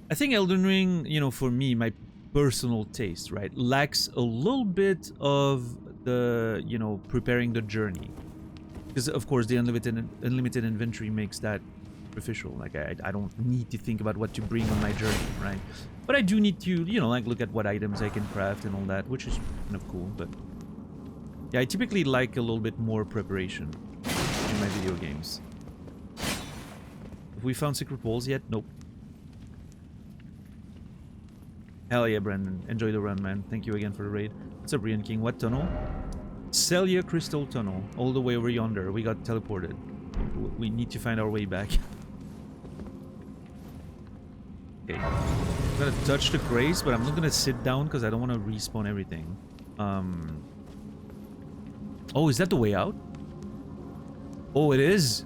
I think Elden Ring, you know, for me, my personal taste, right, lacks a little bit of the, you know, preparing the journey. Because, of course, the unlimited inventory makes that superficial. Like, I don't need to think about what to bring on my journey, right? But I do need to, you know, like, look at what items I can craft and all that, which is kind of cool, but... Yeah, I typically like a little bit more preparation in my video games. Have we found secret walls yet? Nope. Hell yeah, Brandon. Enjoy the run, man. Thank you again for the raid. What's up, Brian King? What tunnel? Celia Crystal Tunnel. All the way over yonder. We got teleported. We need to find our way back. Okay. I'm gonna touch the Grace, but I'm not gonna sit down because I don't want to respawn everything. Oh, is that the way out? Oh, it is.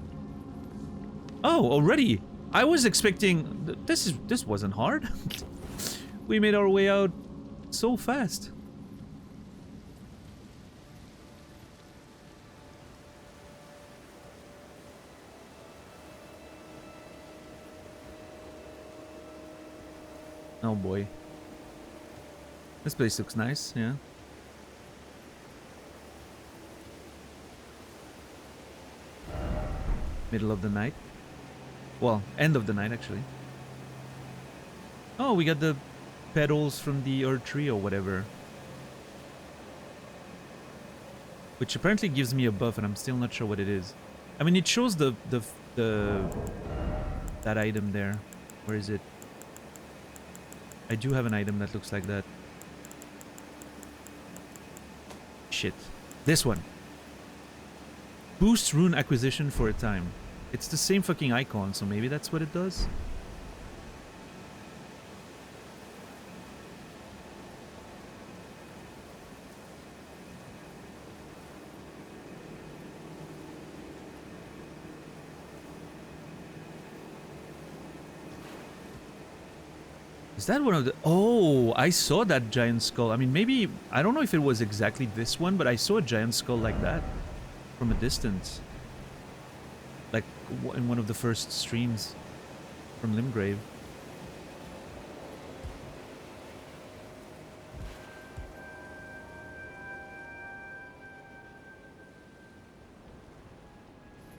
Oh, already. I was expecting... This wasn't hard. We made our way out so fast. Oh boy. This place looks nice, yeah. Middle of the night. Well, end of the night, actually. Oh, we got the petals from the Erdtree or whatever. Which apparently gives me a buff, and I'm still not sure what it is. I mean, it shows that item there. Where is it? I do have an item that looks like that. Shit. This one. Boost rune acquisition for a time. It's the same fucking icon, so maybe that's what it does? Is that one of the... Oh, I saw that giant skull. I mean, maybe... I don't know if it was exactly this one, but I saw a giant skull like that from a distance. Like, in one of the first streams from Limgrave.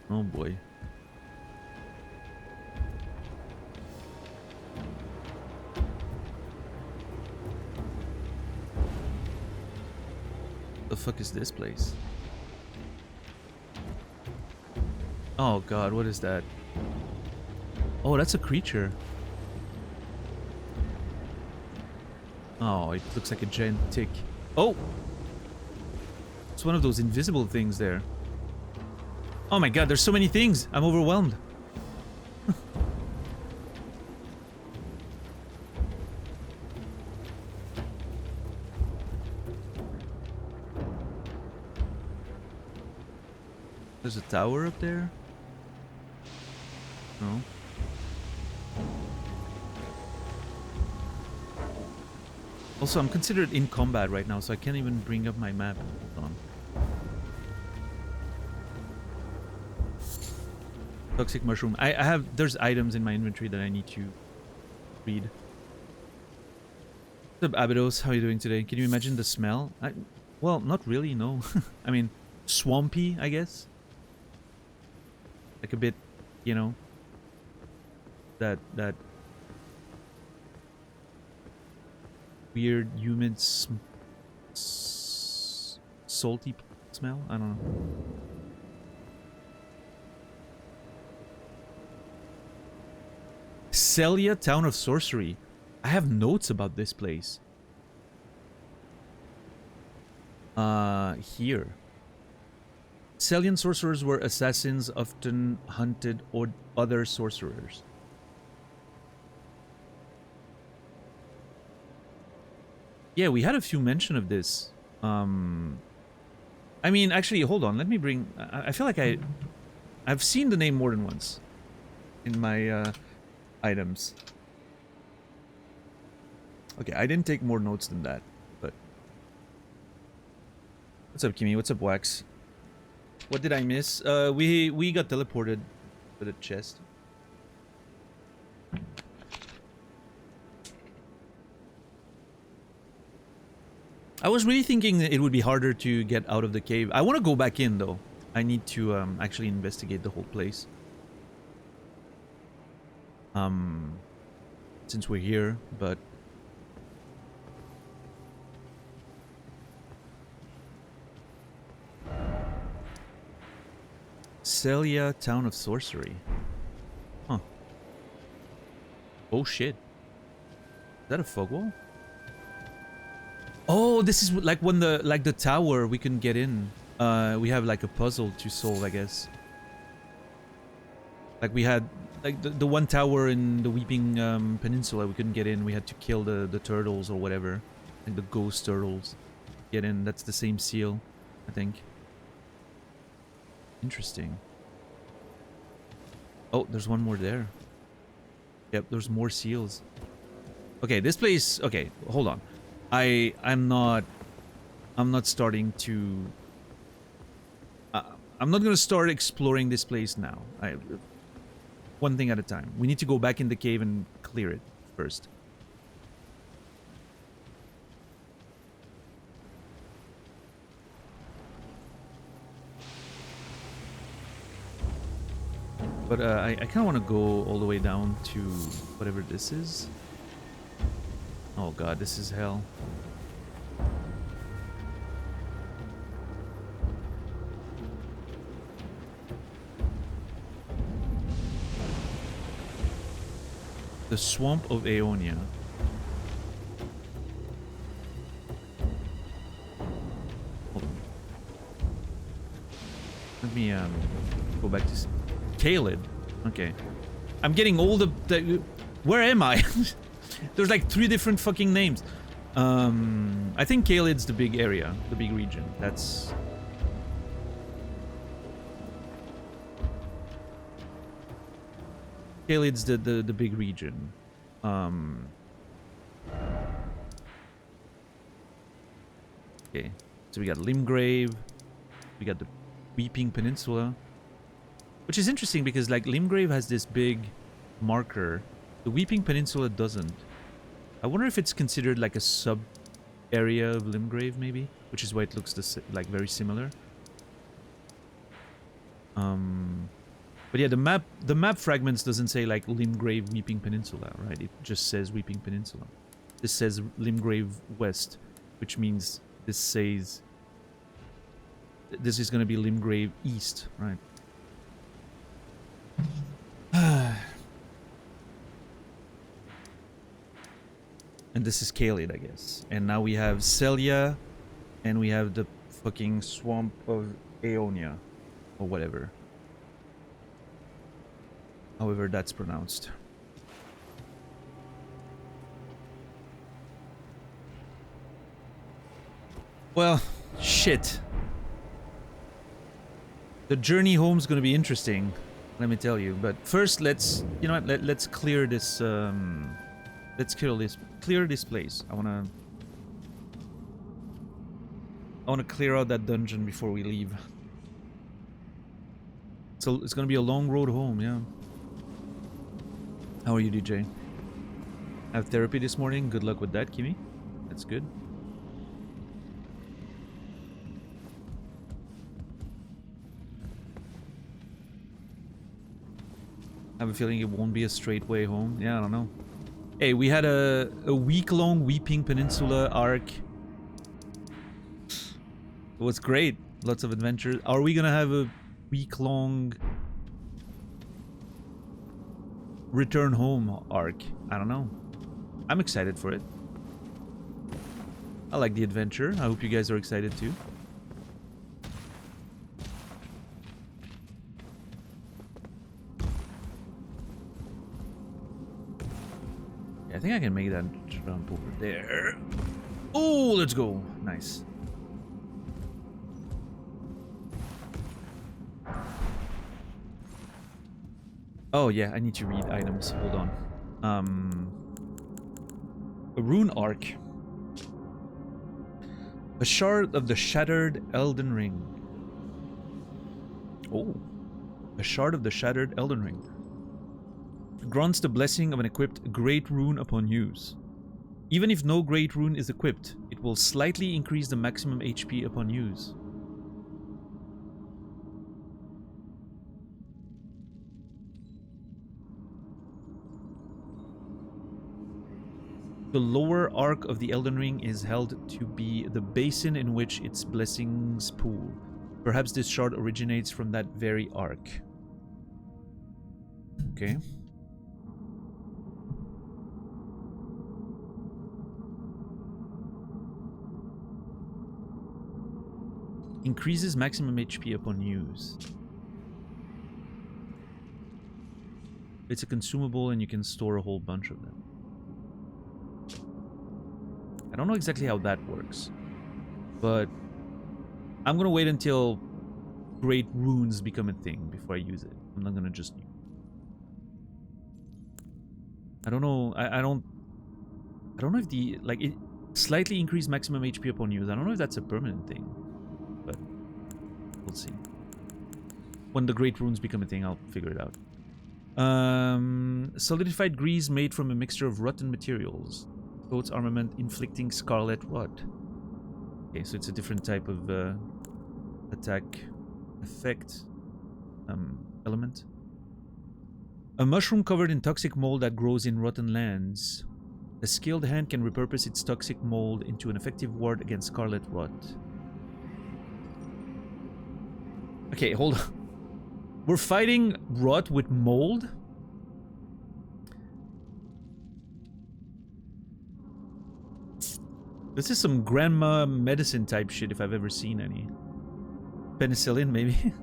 Oh boy. The fuck is this place? Oh god, what is that? Oh, that's a creature. Oh, it looks like a giant tick. Oh! It's one of those invisible things there. Oh my god, there's so many things! I'm overwhelmed. There's a tower up there? No. Also, I'm considered in combat right now, so I can't even bring up my map. Hold on. Toxic mushroom. I have... There's items in my inventory that I need to read. What's up, Abydos? How are you doing today? Can you imagine the smell? Well, not really, no. I mean, swampy, I guess. Like a bit, you know, that weird humid salty smell. I don't know. Celia, Town of Sorcery. I have notes about this place. Here. Celian sorcerers were assassins, often hunted or other sorcerers. Yeah, we had a few mention of this. I mean, actually, hold on. Let me bring... I feel like I've seen the name more than once in my items. Okay, I didn't take more notes than that, but... What's up, Kimmy? What's up, Wax? What did I miss? We got teleported to the chest. I was really thinking it would be harder to get out of the cave. I want to go back in, though. I need to actually investigate the whole place. Since we're here, but... Celia, Town of Sorcery. Huh. Oh shit. Is that a fog wall? Oh, this is like when the tower we can get in. We have like a puzzle to solve, I guess. Like we had like the one tower in the Weeping Peninsula we couldn't get in. We had to kill the turtles or whatever. Like the ghost turtles. Get in. That's the same seal, I think. Interesting. Oh, there's one more there. Yep, there's more seals. Okay, this place... Okay, hold on. I'm not starting to... I'm not gonna start exploring this place now. One thing at a time. We need to go back in the cave and clear it first. But I kind of want to go all the way down to whatever this is. Oh god, this is hell. The Swamp of Aeonia. Hold on. Let me go back to Kaled. Okay. I'm getting all the where am I? There's like 3 different fucking names. I think Kaled's the big area, the big region. That's... Kaled's the big region. Okay. So we got Limgrave. We got the Weeping Peninsula. Which is interesting because like Limgrave has this big marker. The Weeping Peninsula doesn't. I wonder if it's considered like a sub area of Limgrave, maybe, which is why it looks like very similar. But yeah, the map fragments doesn't say like Limgrave Weeping Peninsula, right? It just says Weeping Peninsula. This says Limgrave West, which means this says this is going to be Limgrave East, right? And this is Kaled, I guess. And now we have Celia, and we have the fucking Swamp of Aeonia, or whatever. However that's pronounced. Well, shit. The journey home's gonna be interesting, let me tell you. But first, let's, you know what, let's clear this, let's clear this place. I wanna clear out that dungeon before we leave. So it's gonna be a long road home, yeah. How are you, DJ? I have therapy this morning. Good luck with that, Kimmy. That's good. I have a feeling it won't be a straight way home. Yeah, I don't know. Hey, we had a week-long Weeping Peninsula arc. It was great. Lots of adventures. Are we gonna have a week-long return home arc? I don't know. I'm excited for it. I like the adventure. I hope you guys are excited too. I think I can make that jump over there. Oh, let's go. Nice. Oh, yeah, I need to read items. Hold on. A rune arc. A shard of the shattered Elden Ring. Oh. A shard of the shattered Elden Ring. Grants the blessing of an equipped great rune upon use. Even if no great rune is equipped, it will slightly increase the maximum HP upon use. The lower arc of the Elden Ring is held to be the basin in which its blessings pool. Perhaps this shard originates from that very arc. Okay. Increases maximum HP upon use. It's a consumable and you can store a whole bunch of them. I don't know exactly how that works, but I'm gonna wait until great runes become a thing before I use it. I'm not gonna just... I don't know. I don't know if the... Like, it slightly increased maximum HP upon use. I don't know if that's a permanent thing, but we'll see. When the great runes become a thing, I'll figure it out. Solidified grease made from a mixture of rotten materials. Coats armament inflicting scarlet rot. Okay, so it's a different type of attack effect element. A mushroom covered in toxic mold that grows in rotten lands. A skilled hand can repurpose its toxic mold into an effective ward against scarlet rot. Okay, hold on. We're fighting rot with mold? This is some grandma medicine type shit if I've ever seen any. Penicillin, maybe?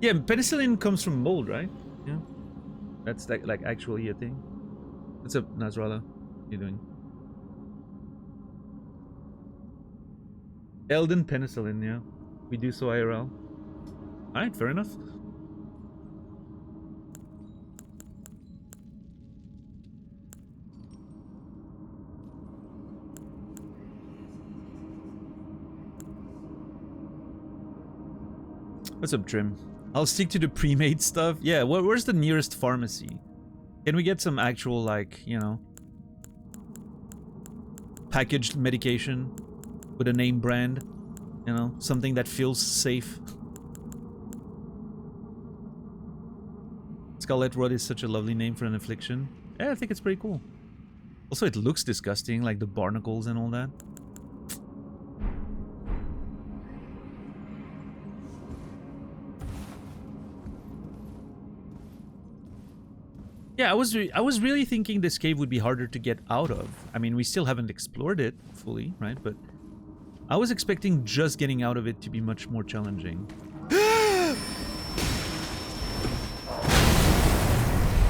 Yeah, penicillin comes from mold, right? Yeah. That's like actually a thing. What's up, Nasrallah? What are you doing? Elden penicillin, yeah. We do so IRL. Alright, fair enough. What's up, Trim? I'll stick to the pre-made stuff. Yeah, where's the nearest pharmacy? Can we get some actual, like, you know, packaged medication with a name brand? You know, something that feels safe. Scarlet Rot is such a lovely name for an affliction. Yeah, I think it's pretty cool. Also, it looks disgusting, like the barnacles and all that. Yeah, I was really thinking this cave would be harder to get out of. I mean, we still haven't explored it fully, right? But I was expecting just getting out of it to be much more challenging.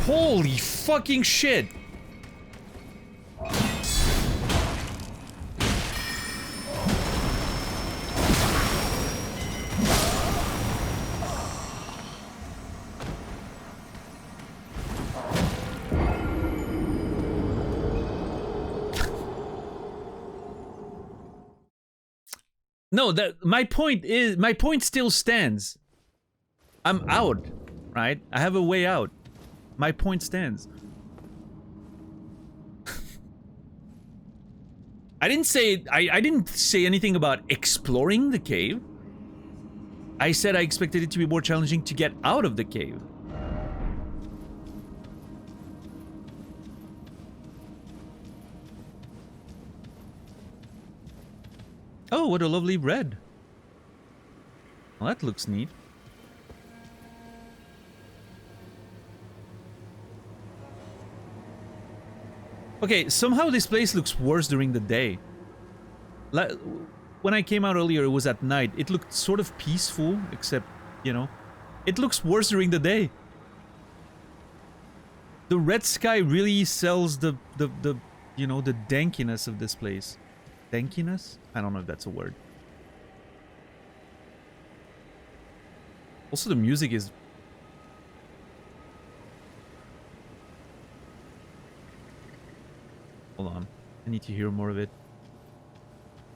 Holy fucking shit! No, my point still stands. I'm out, right? I have a way out. My point stands. I didn't say anything about exploring the cave. I said I expected it to be more challenging to get out of the cave. Oh, what a lovely red. Well, that looks neat. Okay, somehow this place looks worse during the day. Like, when I came out earlier, it was at night. It looked sort of peaceful, except, you know, it looks worse during the day. The red sky really sells the you know, the dankiness of this place. Dankiness? I don't know if that's a word. Also, the music is... Hold on. I need to hear more of it.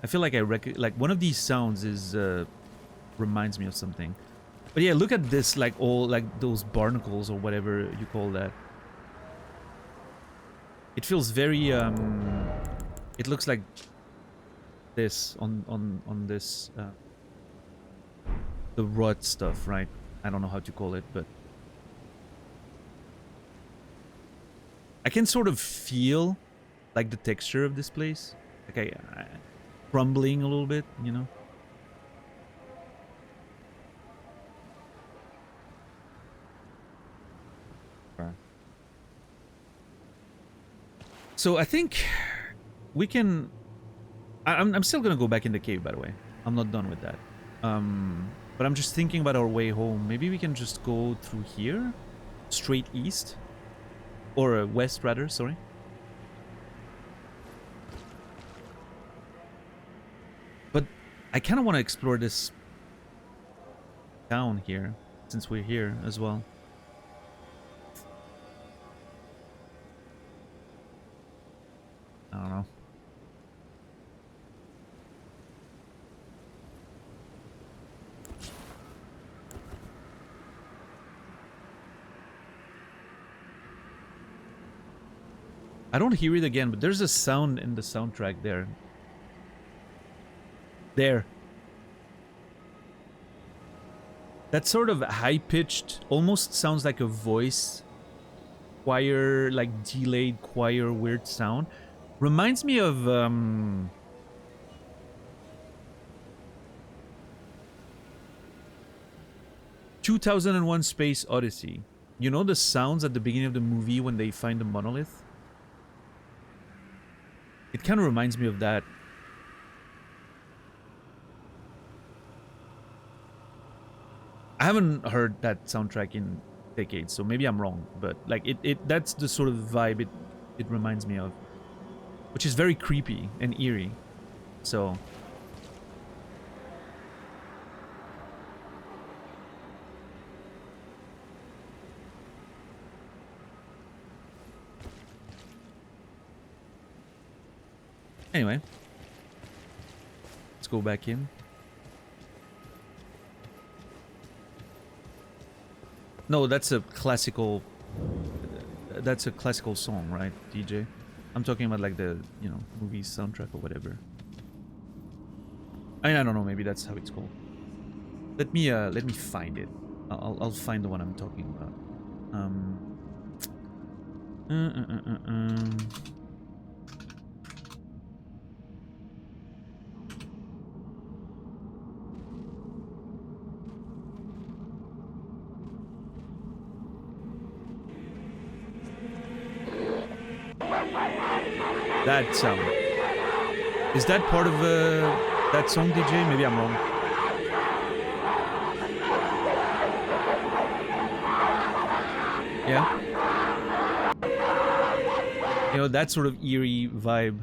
I feel like like one of these sounds is reminds me of something. But yeah, look at this, like all like those barnacles or whatever you call that. It feels very it looks like this on this the rut stuff, right? I don't know how to call it, but I can sort of feel like the texture of this place, like I crumbling a little bit, you know. So I think we can. I'm still gonna go back in the cave, by the way. I'm not done with that. But I'm just thinking about our way home. Maybe we can just go through here, straight east, or west rather. Sorry. But I kind of want to explore this town here, since we're here as well. I don't know. I don't hear it again, but there's a sound in the soundtrack there. There. That sort of high-pitched, almost sounds like a voice choir, like delayed choir weird sound. Reminds me of 2001 Space Odyssey. You know the sounds at the beginning of the movie when they find the monolith? It kind of reminds me of that. I haven't heard that soundtrack in decades, so maybe I'm wrong, but like that's the sort of vibe it reminds me of, which is very creepy and eerie. So anyway, let's go back in. No, that's a classical song, right, DJ? I'm talking about like the, you know, movie soundtrack or whatever. I don't know, maybe that's how it's called. Let me find it. I'll find the one I'm talking about. That sound. Is that part of that song, DJ? Maybe I'm wrong. Yeah? You know, that sort of eerie vibe.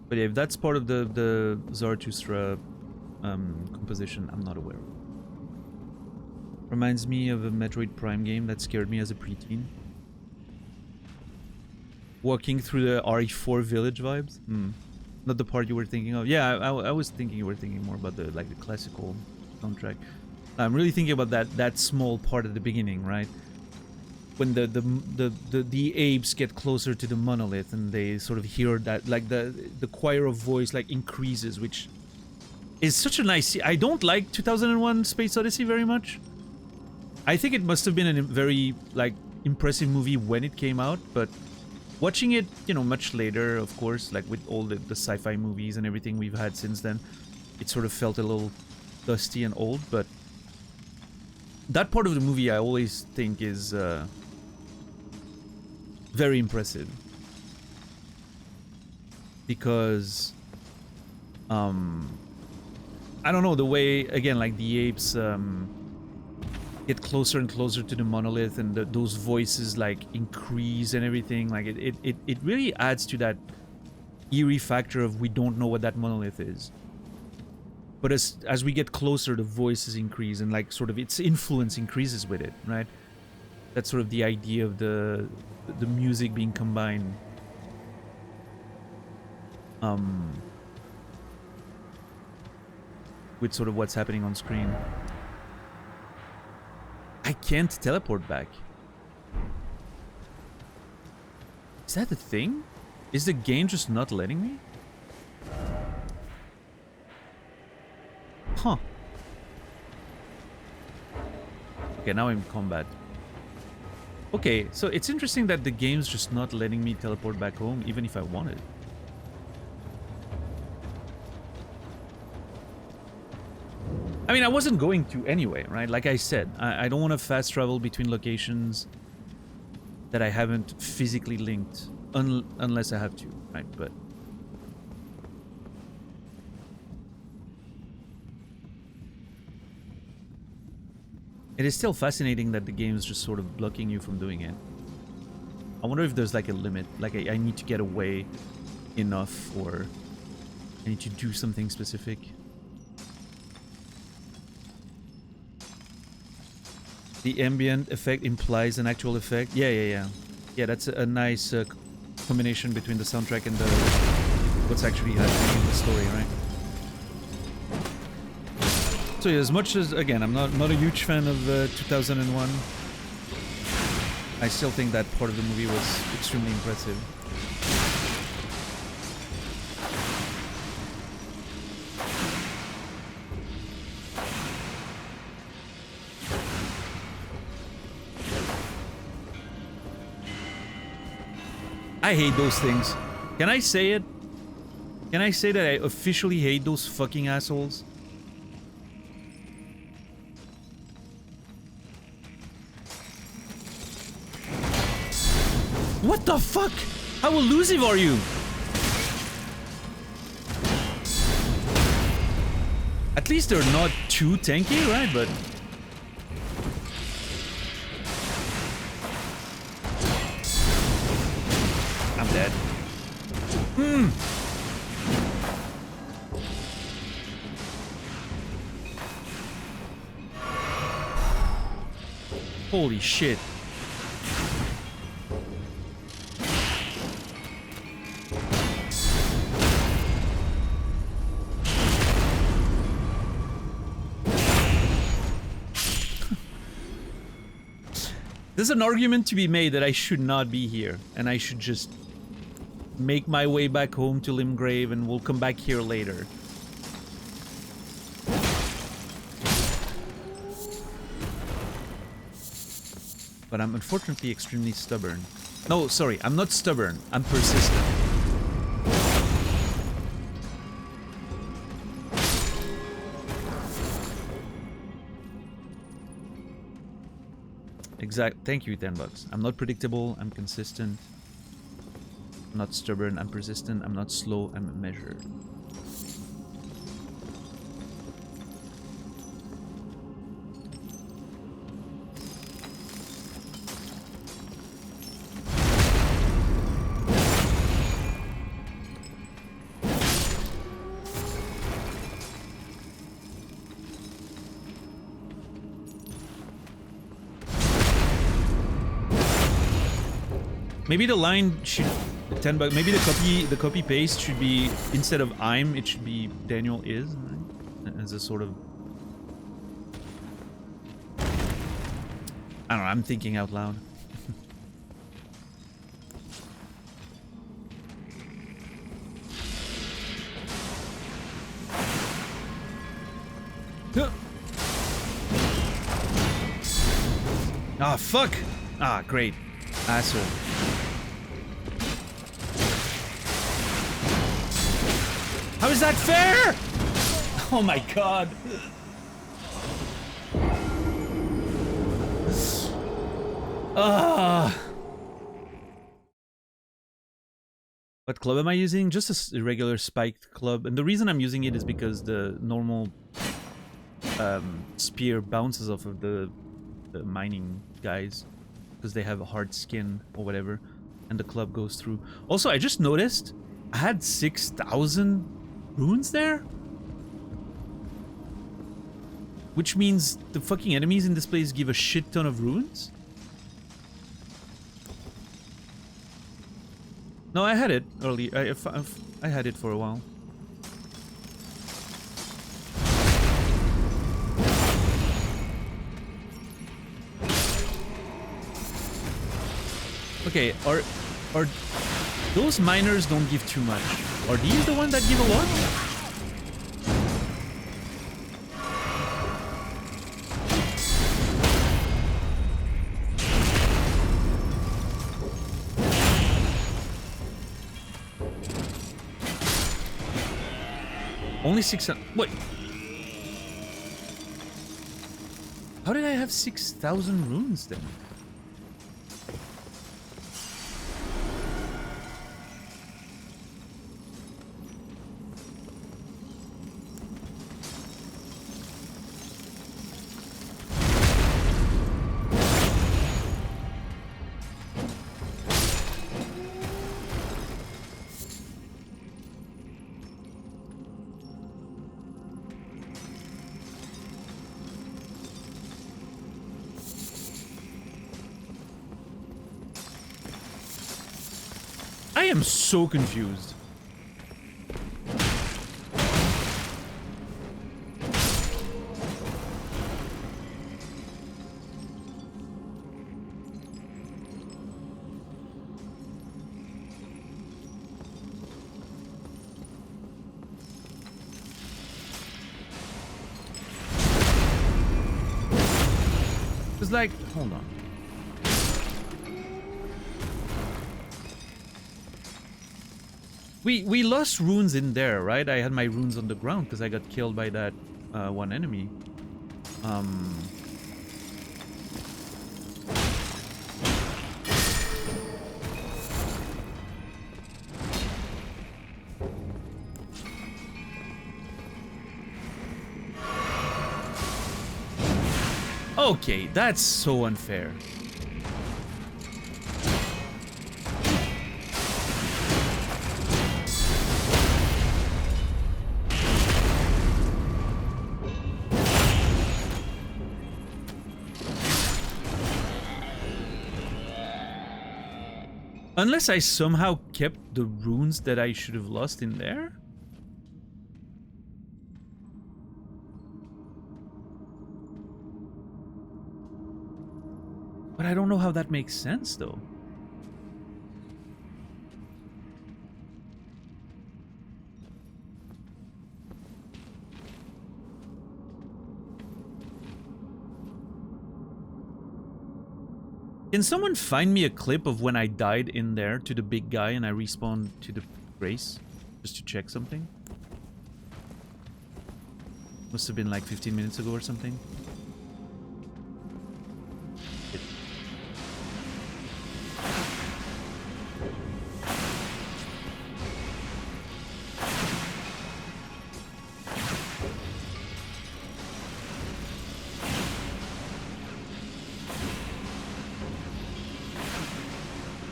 But yeah, if that's part of the Zarathustra composition, I'm not aware of. Reminds me of a Metroid Prime game that scared me as a preteen. Walking through the RE4 village vibes. Not the part you were thinking of. Yeah, I was thinking you were thinking more about the like the classical soundtrack. I'm really thinking about that small part at the beginning, right? when the apes get closer to the monolith and they sort of hear that, like the choir of voice like increases, which is such a nice. I don't like 2001 Space Odyssey very much. I think it must have been a very like impressive movie when it came out, but watching it, you know, much later, of course, like with all the sci-fi movies and everything we've had since then, it sort of felt a little dusty and old. But that part of the movie I always think is very impressive, because I don't know, the way, again, like the apes get closer and closer to the monolith, and those voices like increase and everything, like it really adds to that eerie factor of we don't know what that monolith is. But as we get closer, the voices increase, and like sort of its influence increases with it, right? That's sort of the idea of the music being combined. With sort of what's happening on screen. I can't teleport back. Is that the thing? Is the game just not letting me? Huh. Okay, now I'm in combat. Okay, so it's interesting that the game's just not letting me teleport back home, even if I wanted. I mean, I wasn't going to anyway, right? Like I said, I don't want to fast travel between locations that I haven't physically linked, unless I have to, right? But it is still fascinating that the game is just sort of blocking you from doing it. I wonder if there's like a limit, like I need to get away enough, or I need to do something specific. The ambient effect implies an actual effect. Yeah, that's a nice combination between the soundtrack and what's actually happening in the story, right? So yeah, as much as, again, I'm not a huge fan of 2001, I still think that part of the movie was extremely impressive. I hate those things. Can I say it? Can I say that I officially hate those fucking assholes? What the fuck? How elusive are you? At least they're not too tanky, right? But I'm dead. Holy shit. There's an argument to be made that I should not be here, and I should just make my way back home to Limgrave, and we'll come back here later. But I'm unfortunately extremely stubborn. No, sorry, I'm not stubborn. I'm persistent. Thank you, 10 bucks. I'm not predictable. I'm consistent. I'm not stubborn. I'm persistent. I'm not slow. I'm measured. Maybe the line should 10 bucks. Maybe the copy paste should be, instead of I'm, it should be Daniel is, right? As a sort of, I don't know, I'm thinking out loud. Ah, fuck! Ah, great. Asshole. How is that fair? Oh my god. Ah. What club am I using? Just a regular spiked club. And the reason I'm using it is because the normal spear bounces off of the mining guys. Because they have a hard skin or whatever. And the club goes through. Also, I just noticed I had 6,000 runes there? Which means the fucking enemies in this place give a shit ton of runes? No, I had it early. I had it for a while. Okay, are those miners don't give too much? Are these the ones that give a lot? Only 600. Wait. How did I have 6,000 runes then? I am so confused. It's like, hold on. We lost runes in there, right? I had my runes on the ground because I got killed by that one enemy. Okay, that's so unfair. Unless I somehow kept the runes that I should have lost in there? But I don't know how that makes sense, though. Can someone find me a clip of when I died in there to the big guy and I respawned to the race? Just to check something? Must have been like 15 minutes ago or something.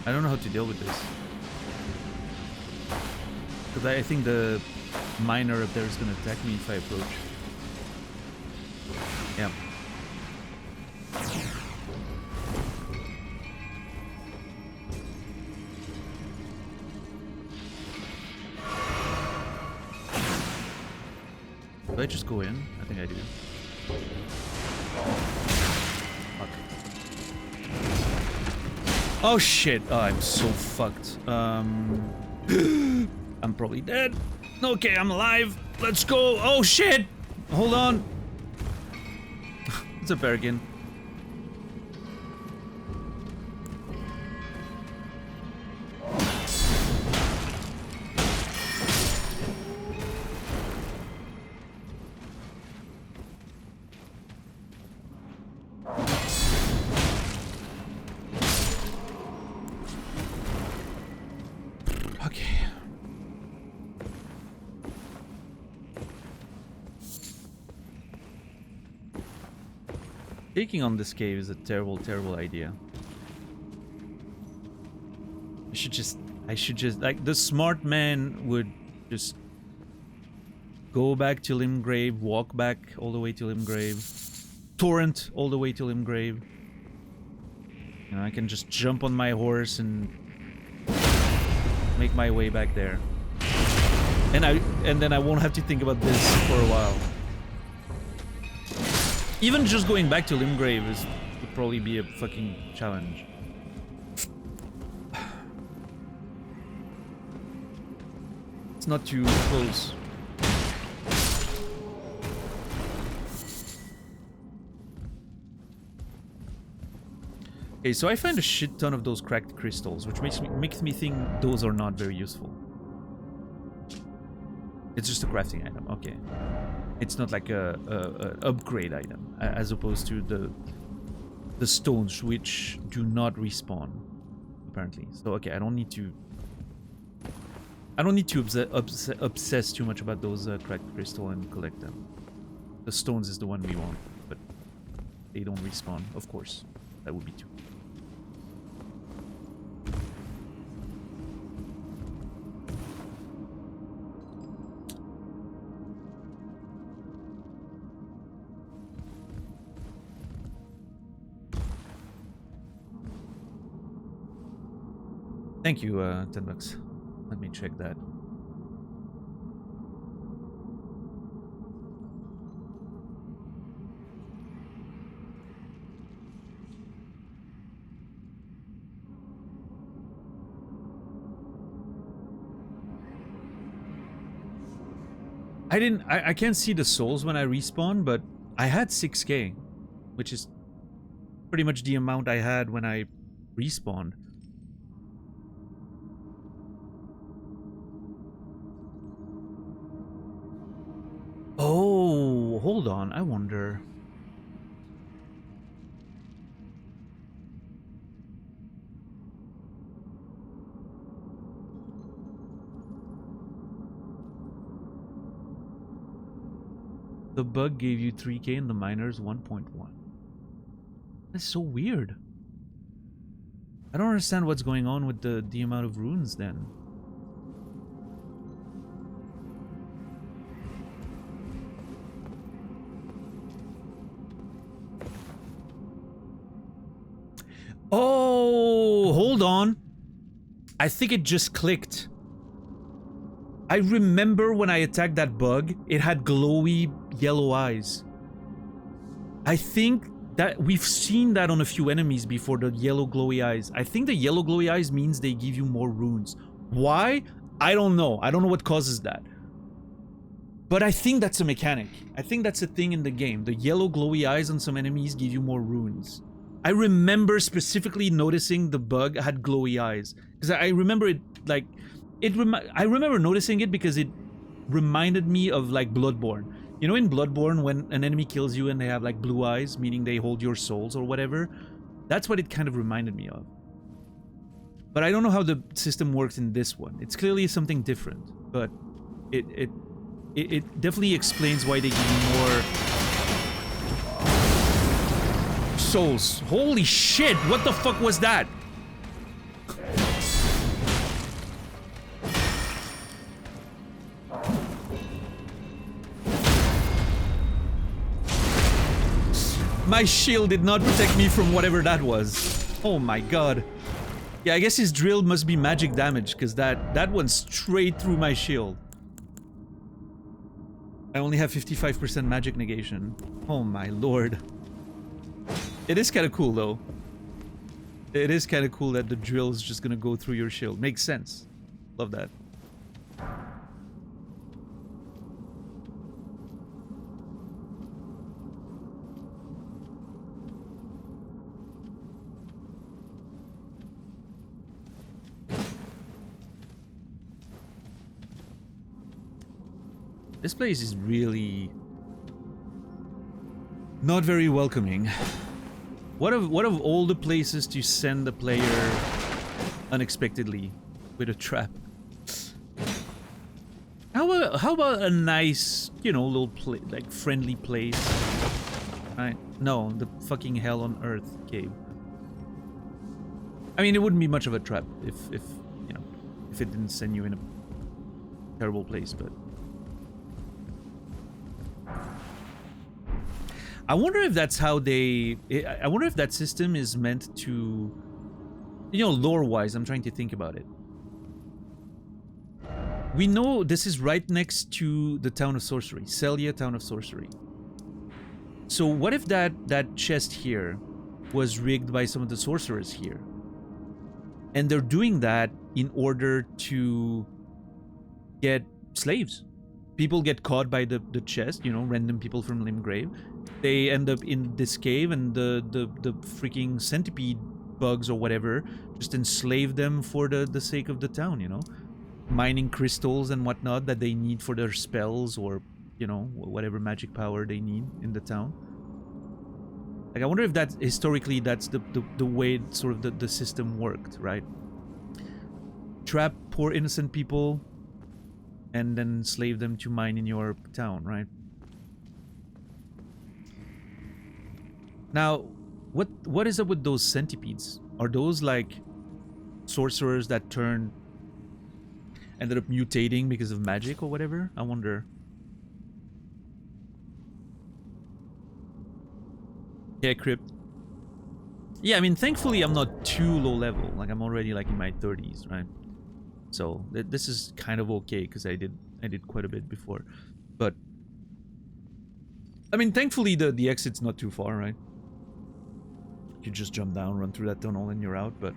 I don't know how to deal with this. Because I think the miner up there is going to attack me if I approach. Yeah. Do I just go in? I think I do. Fuck. Oh shit! Oh, I'm so fucked. I'm probably dead. Okay, I'm alive. Let's go. Oh shit! Hold on. It's a Bergen. Taking on this cave is a terrible, terrible idea. I should just, like, the smart man would just go back to Limgrave, walk back all the way to Limgrave, torrent all the way to Limgrave. You know, I can just jump on my horse and make my way back there. And then I won't have to think about this for a while. Even just going back to Limgrave would probably be a fucking challenge. It's not too close. Okay, so I find a shit ton of those cracked crystals, which makes me think those are not very useful. It's just a crafting item, okay. It's not like a upgrade item, as opposed to the stones, which do not respawn, apparently. So okay, I don't need to obsess too much about those cracked crystal and collect them. The stones is the one we want, but they don't respawn, of course. That would be too. Thank you, 10 bucks. Let me check that. I can't see the souls when I respawn, but I had 6k, which is pretty much the amount I had when I respawned. Oh, hold on, I wonder. The bug gave you 3k and the miners 1.1. That's so weird. I don't understand what's going on with the amount of runes then. Oh, hold on. I think it just clicked. I remember when I attacked that bug, it had glowy yellow eyes. I think that we've seen that on a few enemies before, the yellow glowy eyes. I think the yellow glowy eyes means they give you more runes. Why? I don't know. I don't know what causes that. But I think that's a mechanic. I think that's a thing in the game. The yellow glowy eyes on some enemies give you more runes. I remember specifically noticing the bug had glowy eyes. Because I remember it, like... I remember noticing it because it reminded me of, like, Bloodborne. You know, in Bloodborne, when an enemy kills you and they have, like, blue eyes, meaning they hold your souls or whatever, that's what it kind of reminded me of. But I don't know how the system works in this one. It's clearly something different, but it definitely explains why they give you more souls. Holy shit, what the fuck was that? My shield did not protect me from whatever that was. Oh my god. Yeah, I guess his drill must be magic damage, because that went straight through my shield. I only have 55% magic negation. Oh my lord. It is kind of cool, though. It is kind of cool that the drill is just gonna go through your shield. Makes sense. Love that. This place is really not very welcoming. What of all the places to send the player unexpectedly with a trap? How about a nice, you know, little like friendly place? right? No, the fucking hell on earth cave. I mean, it wouldn't be much of a trap if you know, if it didn't send you in a terrible place, but I wonder if that's how they... I wonder if that system is meant to... You know, lore-wise, I'm trying to think about it. We know this is right next to the Town of Sorcery. Celia Town of Sorcery. So what if that chest here was rigged by some of the sorcerers here? And they're doing that in order to get slaves. People get caught by the chest, you know, random people from Limgrave. They end up in this cave, and the freaking centipede bugs or whatever just enslave them for the sake of the town, you know? Mining crystals and whatnot that they need for their spells, or, you know, whatever magic power they need in the town. Like, I wonder if that, historically, that's the way sort of the system worked, right? Trap poor innocent people and then enslave them to mine in your town, right? Now, what is up with those centipedes? Are those like sorcerers that ended up mutating because of magic or whatever? I wonder. Yeah, Crypt. Yeah, I mean, thankfully I'm not too low level. Like, I'm already like in my 30s, right? So this is kind of okay because I did quite a bit before. But I mean, thankfully the exit's not too far, right? You just jump down, run through that tunnel, and you're out. But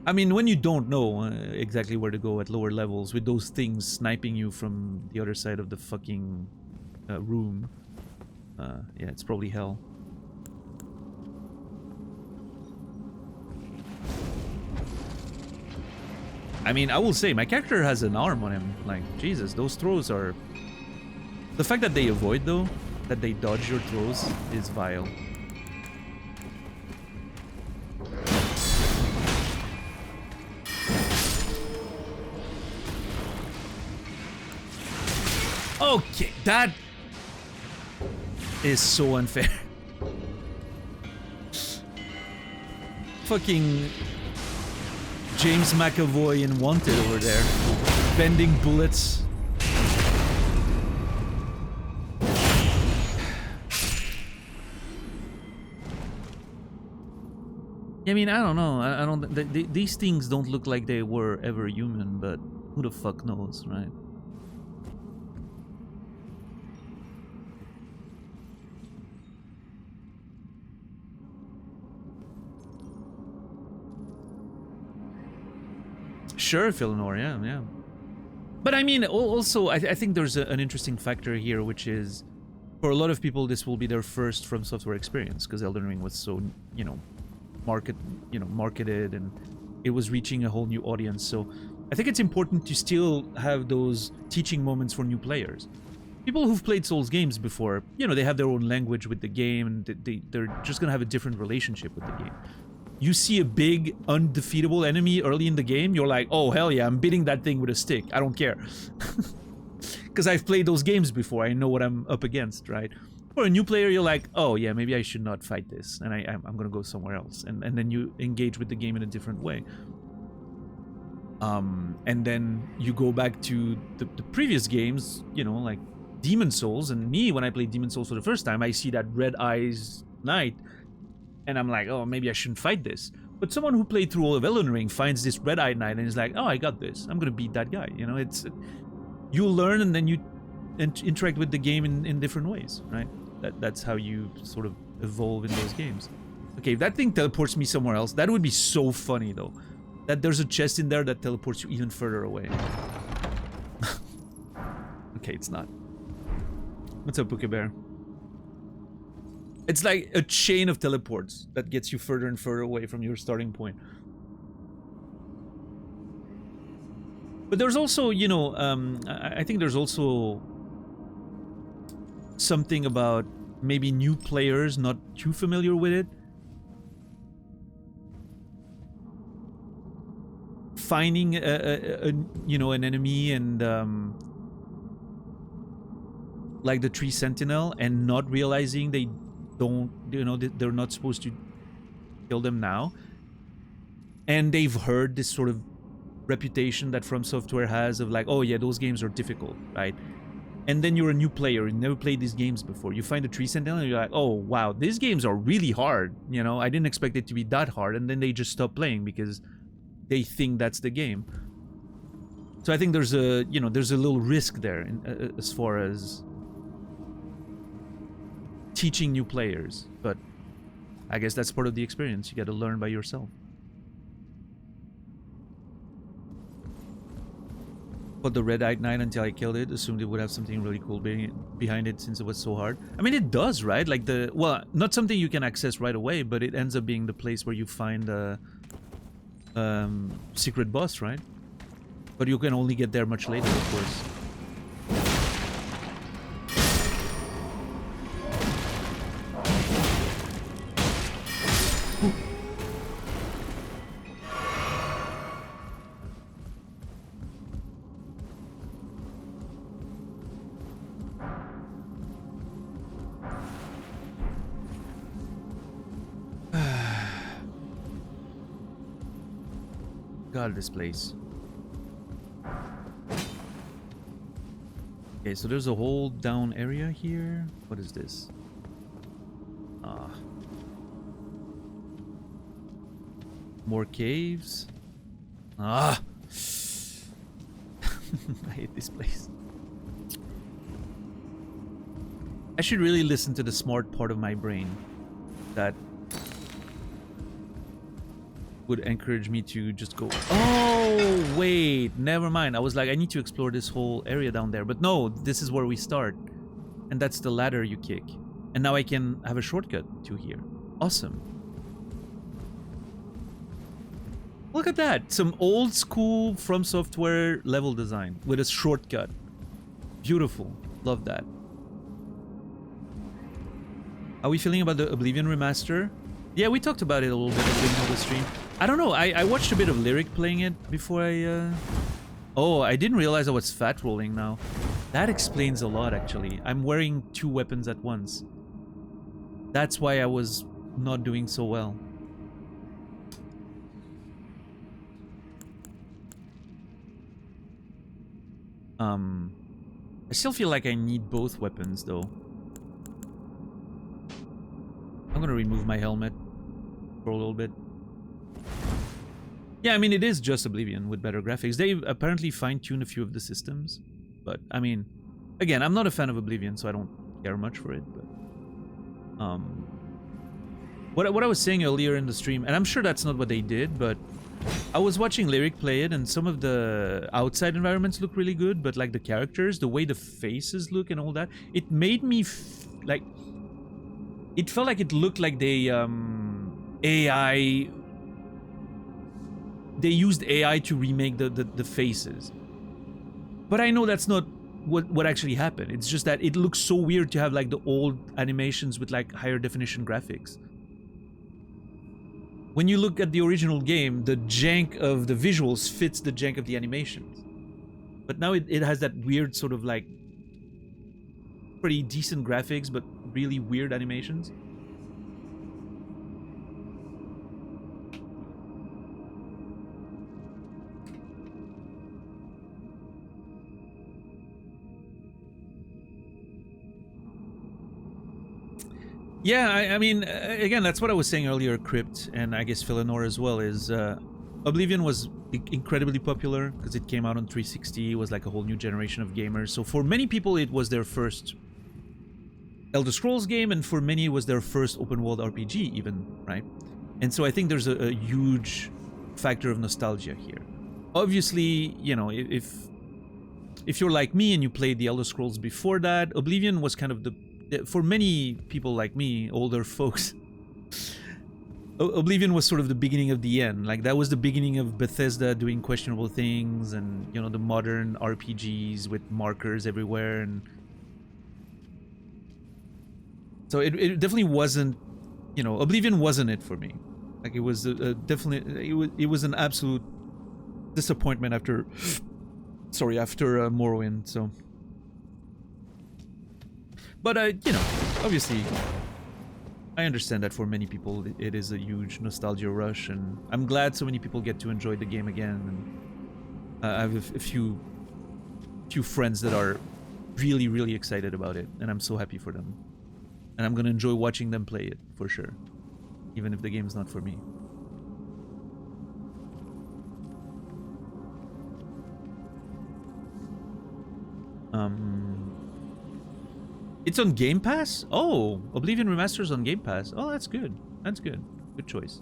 I mean, when you don't know exactly where to go at lower levels with those things sniping you from the other side of the fucking room, yeah, it's probably hell. I mean, I will say, my character has an arm on him. Like, Jesus, those throws are... The fact that they avoid, though, that they dodge your throws, is vile. Okay, that is so unfair. Fucking James McAvoy in Wanted over there, bending bullets. I mean, I don't know. I don't. These things don't look like they were ever human, but who the fuck knows, right? Sure, Philnor, yeah. But I mean, also, I think there's an interesting factor here, which is, for a lot of people, this will be their first From Software experience, because Elden Ring was so, you know, marketed, and it was reaching a whole new audience. So I think it's important to still have those teaching moments for new players. People who've played Souls games before, you know, they have their own language with the game, and they're just gonna have a different relationship with the game. You see a big, undefeatable enemy early in the game, you're like, oh, hell yeah, I'm beating that thing with a stick. I don't care. Because I've played those games before. I know what I'm up against, right? For a new player, you're like, oh, yeah, maybe I should not fight this, and I'm going to go somewhere else. And then you engage with the game in a different way. And then you go back to the previous games, you know, like Demon Souls. And me, when I played Demon Souls for the first time, I see that Red Eyes Knight, and I'm like, oh, maybe I shouldn't fight this. But someone who played through all of Elden Ring finds this Red-Eyed Knight and is like, oh, I got this. I'm gonna beat that guy. You know, it's... You learn, and then you interact with the game in different ways, right? That's how you sort of evolve in those games. Okay, if that thing teleports me somewhere else, that would be so funny, though. That there's a chest in there that teleports you even further away. Okay, it's not. What's up, Pokebear? It's like a chain of teleports that gets you further and further away from your starting point. But there's also, you know, I think there's also something about maybe new players not too familiar with it. Finding you know, an enemy and like the tree sentinel and not realizing they don't, you know, they're not supposed to kill them now. And they've heard this sort of reputation that From Software has of like, oh yeah, those games are difficult, right? And then you're a new player, you never played these games before. You find a Tree Sentinel and you're like, oh wow, these games are really hard. You know, I didn't expect it to be that hard. And then they just stop playing because they think that's the game. So I think there's a, you know, there's a little risk there as far as teaching new players. But I guess that's part of the experience. You got to learn by yourself. But the Red-Eyed Knight until I killed it, assumed it would have something really cool behind it since it was so hard. I mean, it does, right? Like the, well, not something you can access right away, but it ends up being the place where you find the secret boss, right? But you can only get there much later, of course. God, this place. Okay, so there's a whole down area here. What is this? Ah. More caves. Ah. I hate this place. I should really listen to the smart part of my brain that would encourage me to just go, oh wait, never mind. I was like, I need to explore this whole area down there, but no, this is where we start, and that's the ladder you kick, and now I can have a shortcut to here. Awesome. Look at that, some old school From Software level design with a shortcut. Beautiful. Love that. How are we feeling about the Oblivion remaster? Yeah, we talked about it a little bit at the beginning of the stream. I don't know, I watched a bit of Lyric playing it before I... Oh, I didn't realize I was fat rolling now. That explains a lot, actually. I'm wearing 2 weapons at once. That's why I was not doing so well. I still feel like I need both weapons, though. I'm gonna remove my helmet for a little bit. Yeah, I mean, it is just Oblivion with better graphics. They apparently fine-tuned a few of the systems. But, I mean, again, I'm not a fan of Oblivion, so I don't care much for it. But, what I was saying earlier in the stream, and I'm sure that's not what they did, but I was watching Lyric play it, and some of the outside environments look really good, but, like, the characters, the way the faces look and all that, it made me, like... It felt like it looked like they, AI... They used AI to remake the faces. But I know that's not what actually happened. It's just that it looks so weird to have like the old animations with like higher definition graphics. When you look at the original game, the jank of the visuals fits the jank of the animations. But now it has that weird sort of like pretty decent graphics, but really weird animations. Yeah, I mean, again, that's what I was saying earlier, Crypt, and I guess Philanor as well, is Oblivion was incredibly popular because it came out on 360, it was like a whole new generation of gamers. So for many people, it was their first Elder Scrolls game, and for many, it was their first open-world RPG even, right? And so I think there's a huge factor of nostalgia here. Obviously, you know, if you're like me and you played the Elder Scrolls before that, Oblivion was kind of the... For many people like me, older folks, Oblivion was sort of the beginning of the end. Like, that was the beginning of Bethesda doing questionable things and, you know, the modern RPGs with markers everywhere. And so it definitely wasn't, you know, Oblivion wasn't it for me. Like, it was definitely, it was an absolute disappointment after, sorry, after Morrowind, so... But you know, obviously, I understand that for many people it is a huge nostalgia rush, and I'm glad so many people get to enjoy the game again. And I have a few friends that are really excited about it, and I'm so happy for them. And I'm gonna enjoy watching them play it for sure, even if the game's not for me. It's on Game Pass? Oh, Oblivion Remaster's on Game Pass. Oh, that's good. That's good. Good choice.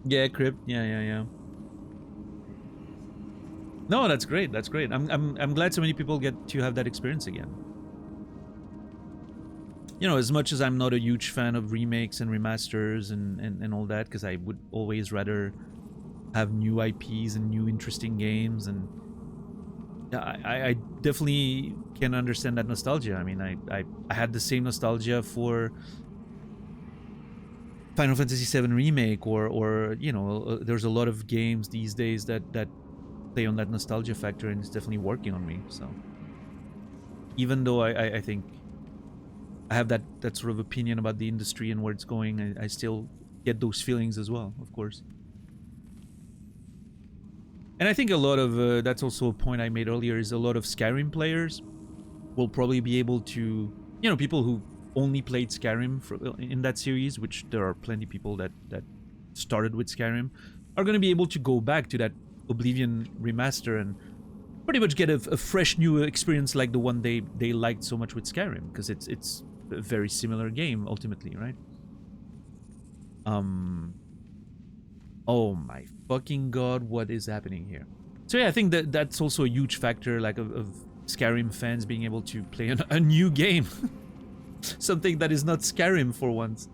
Yeah, Crypt. Yeah. No, that's great. That's great. I'm glad so many people get to have that experience again. You know, as much as I'm not a huge fan of remakes and remasters and all that, because I would always rather have new IPs and new interesting games, and I definitely can understand that nostalgia. I mean, I had the same nostalgia for Final Fantasy VII Remake, or you know, there's a lot of games these days that play on that nostalgia factor, and it's definitely working on me. So even though I think I have that sort of opinion about the industry and where it's going, I still get those feelings as well, of course. And I think a lot of that's also a point I made earlier, is a lot of Skyrim players will probably be able to, you know, people who only played Skyrim in that series, which there are plenty of people that started with Skyrim, are going to be able to go back to that Oblivion remaster and pretty much get a fresh new experience like the one they liked so much with Skyrim, because it's a very similar game ultimately, right? Oh my fucking god, what is happening here? So yeah, I think that's also a huge factor, like of Skyrim fans being able to play a new game. Something that is not Skyrim for once.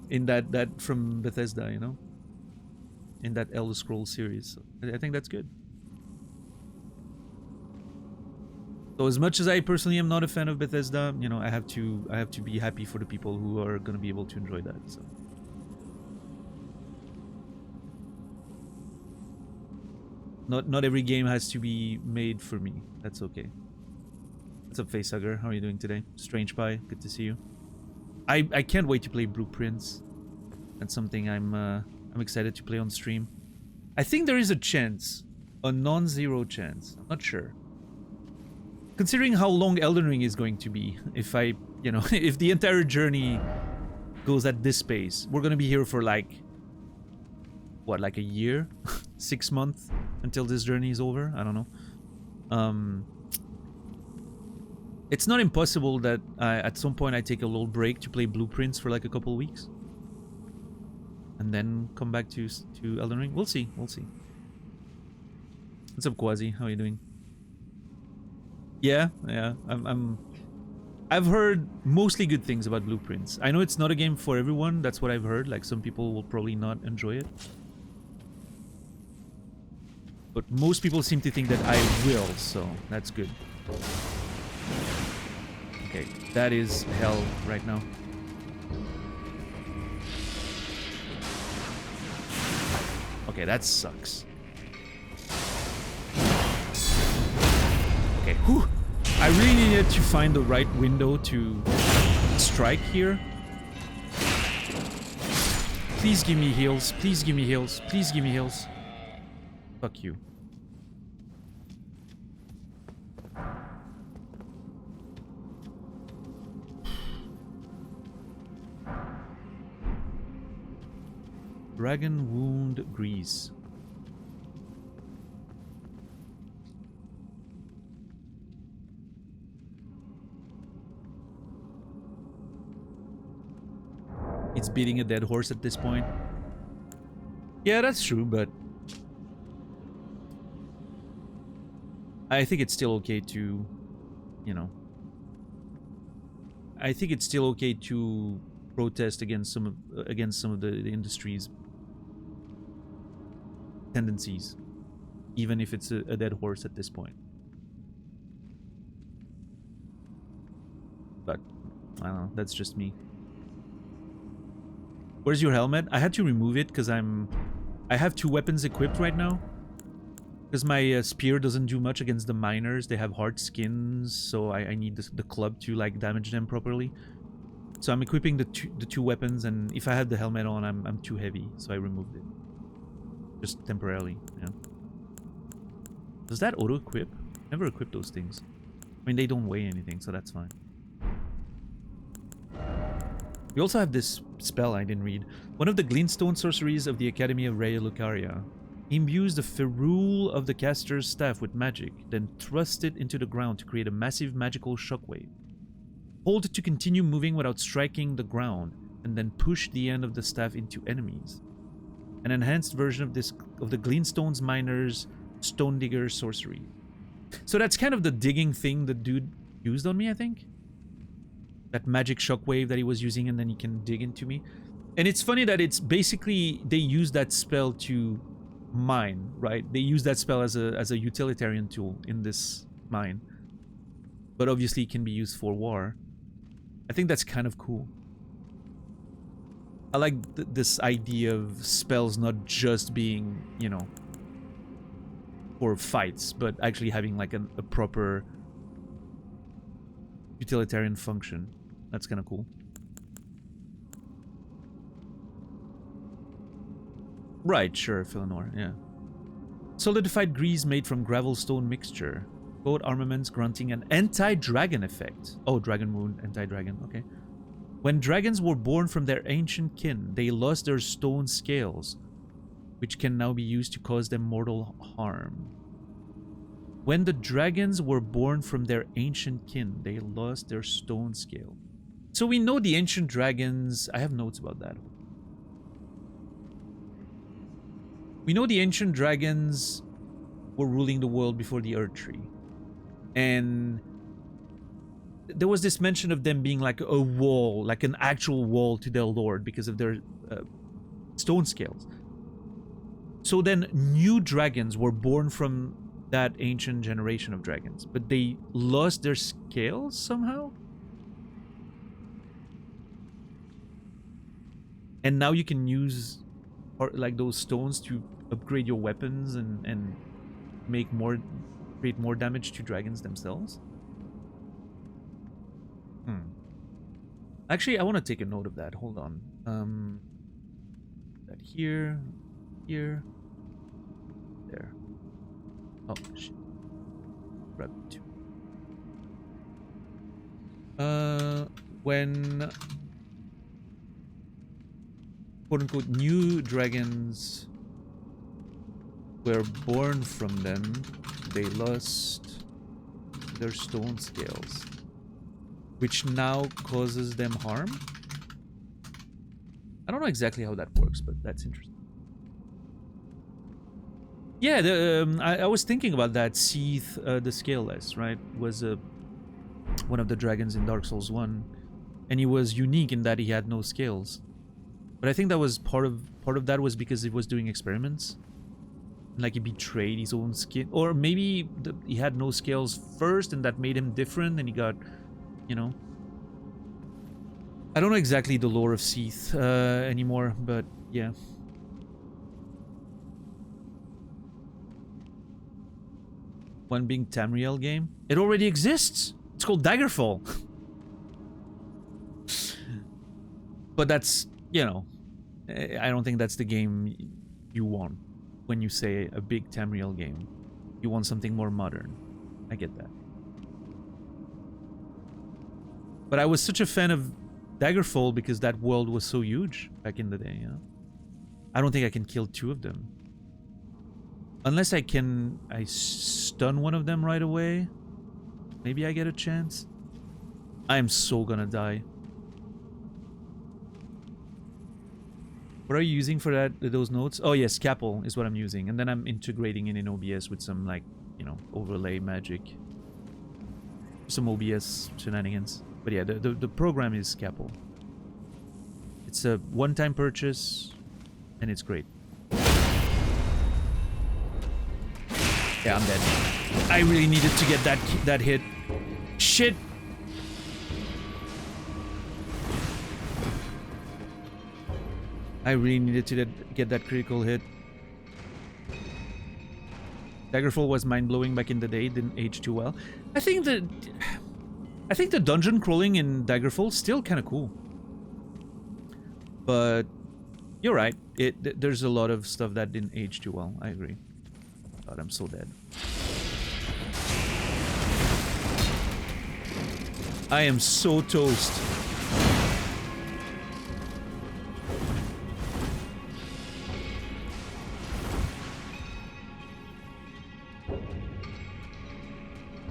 In that from Bethesda, you know? In that Elder Scrolls series. So I think that's good. So as much as I personally am not a fan of Bethesda, you know, I have to be happy for the people who are gonna be able to enjoy that. So not every game has to be made for me. That's okay. What's up, Facehugger? How are you doing today? Strange Pie, good to see you. I can't wait to play Blueprints. That's something I'm excited to play on stream. I think there is a chance, a non-zero chance. I'm not sure. Considering how long Elden Ring is going to be, if I, you know, if the entire journey goes at this pace, we're gonna be here for like, what, like a year? 6 months until this journey is over? I don't know. It's not impossible that at some point I take a little break to play Blueprints for like a couple weeks. And then come back to Elden Ring. We'll see. We'll see. What's up, Quasi? How are you doing? Yeah. I've heard mostly good things about Blueprints. I know it's not a game for everyone. That's what I've heard. Like, some people will probably not enjoy it. But most people seem to think that I will, so that's good. Okay, that is hell right now. Okay, that sucks. Okay, whew. I really needed to find the right window to strike here. Please give me heals. Please give me heals. Please give me heals. Fuck you. Dragon Wound Grease. It's beating a dead horse at this point. Yeah, that's true, but I think it's still okay to, you know, I think it's still okay to protest against some of the industry's tendencies, even if it's a dead horse at this point. But I don't know, that's just me. Where's your helmet? I had to remove it because I have 2 weapons equipped right now. Because my spear doesn't do much against the miners. They have hard skins, so I need the club to like damage them properly. So I'm equipping the two weapons, and if I had the helmet on, I'm too heavy, so I removed it. Just temporarily, yeah. Does that auto-equip? Never equip those things. I mean, they don't weigh anything, so that's fine. We also have this spell I didn't read. One of the Glintstone sorceries of the Academy of Raya Lucaria. Imbues the ferrule of the caster's staff with magic, then thrust it into the ground to create a massive magical shockwave. Hold it to continue moving without striking the ground, and then push the end of the staff into enemies. An enhanced version of the Glintstone's Miner's Stone Digger sorcery. So that's kind of the digging thing the dude used on me, I think. That magic shockwave that he was using, and then he can dig into me. And it's funny that it's basically they use that spell to mine, right? They use that spell as a utilitarian tool in this mine. But obviously it can be used for war. I think that's kind of cool. I like this idea of spells not just being, you know, for fights, but actually having like a proper utilitarian function. That's kind of cool. Right, sure, Philanor, yeah. Solidified grease made from gravel stone mixture. Both armaments granting an anti-dragon effect. Oh, dragon wound, anti-dragon, okay. When dragons were born from their ancient kin, they lost their stone scales, which can now be used to cause them mortal harm. When the dragons were born from their ancient kin, they lost their stone scale. So we know the ancient dragons... I have notes about that. We know the ancient dragons were ruling the world before the Erdtree. And there was this mention of them being like a wall, like an actual wall to their lord because of their stone scales. So then new dragons were born from that ancient generation of dragons, but they lost their scales somehow? And now you can use like those stones to upgrade your weapons and make more, create more damage to dragons themselves. Actually, I want to take a note of that. Hold on. That here, there. Oh shit. Grab two. When quote unquote new dragons were born from them, they lost their stone scales, which now causes them harm. I don't know exactly how that works, but that's interesting. Yeah, I was thinking about that. Seath, the Scaleless, right, was one of the dragons in Dark Souls 1, and he was unique in that he had no scales. But I think that was part of that was because he was doing experiments, like he betrayed his own skin, or maybe he had no scales first, and that made him different, and he got, you know. I don't know exactly the lore of Seath anymore, but yeah. One being Tamriel game. It already exists. It's called Daggerfall. But that's, you know, I don't think that's the game you want when you say a big Tamriel game. You want something more modern. I get that. But I was such a fan of Daggerfall because that world was so huge back in the day, you know? I don't think I can kill two of them. Unless I stun one of them right away. Maybe I get a chance. I'm so gonna die. What are you using for those notes? Oh yes, Scapel is what I'm using. And then I'm integrating it in OBS with some, like, you know, overlay magic. Some OBS shenanigans. But yeah, the program is Scapel. It's a one-time purchase, and it's great. Yeah, I'm dead. I really needed to get that hit. Shit! I really needed to get that critical hit. Daggerfall was mind-blowing back in the day, didn't age too well. I think the dungeon crawling in Daggerfall is still kind of cool. But you're right, there's a lot of stuff that didn't age too well. I agree. God, I'm so dead. I am so toast.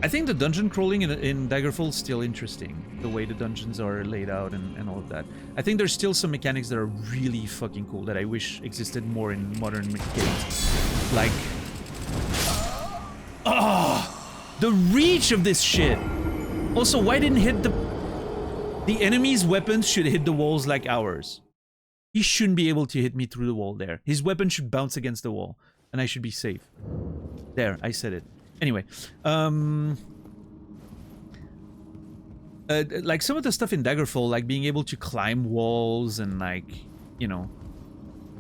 I think the dungeon crawling in Daggerfall is still interesting. The way the dungeons are laid out and all of that. I think there's still some mechanics that are really fucking cool that I wish existed more in modern games. Like... the reach of this shit! Also, why didn't hit the... The enemy's weapons should hit the walls like ours. He shouldn't be able to hit me through the wall there. His weapon should bounce against the wall. And I should be safe. There, I said it. Anyway, like some of the stuff in Daggerfall, like being able to climb walls and like, you know,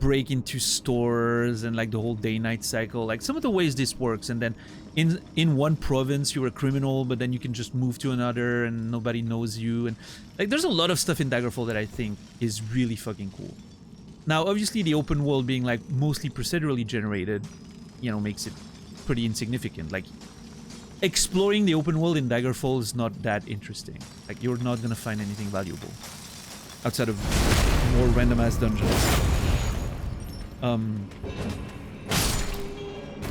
break into stores and like the whole day-night cycle, like some of the ways this works. And then in one province you're a criminal, but then you can just move to another and nobody knows you. And like there's a lot of stuff in Daggerfall that I think is really fucking cool. Now, obviously the open world being like mostly procedurally generated, you know, makes it pretty insignificant. Like exploring the open world in Daggerfall is not that interesting. Like you're not gonna find anything valuable outside of more random ass dungeons.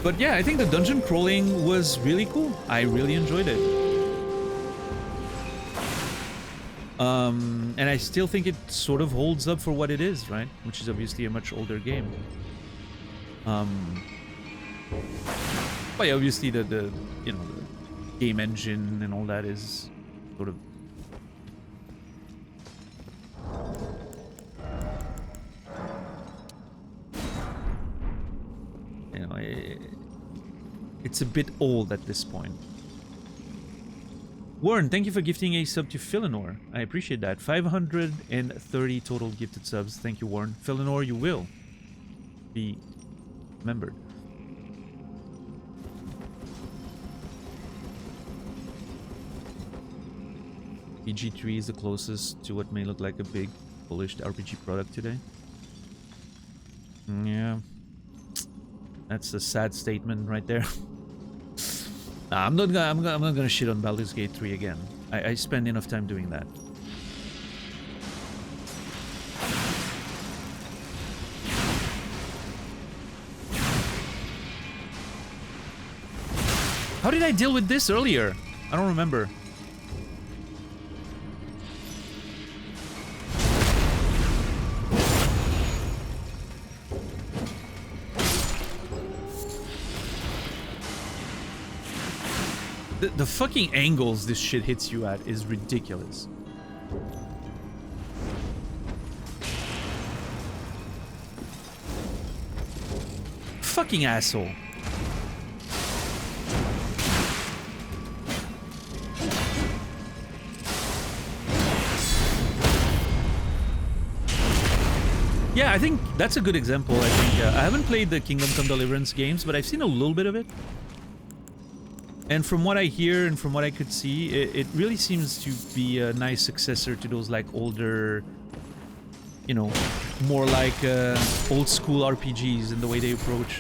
But yeah, I think the dungeon crawling was really cool. I really enjoyed it. And I still think it sort of holds up for what it is, right? Which is obviously a much older game. But yeah, obviously the you know, the game engine and all that is sort of... You know, it's a bit old at this point. Warren, thank you for gifting a sub to Philinor. I appreciate that. 530 total gifted subs. Thank you, Warren. Philinor, you will be remembered. PG3 is the closest to what may look like a big, polished RPG product today. Yeah. That's a sad statement right there. Nah, I'm not gonna shit on Baldur's Gate 3 again. I spend enough time doing that. How did I deal with this earlier? I don't remember. The fucking angles this shit hits you at is ridiculous. Fucking asshole. Yeah, I think that's a good example. I think I haven't played the Kingdom Come Deliverance games, but I've seen a little bit of it. And from what I hear and from what I could see, it really seems to be a nice successor to those like older, you know, more like old school RPGs in the way they approach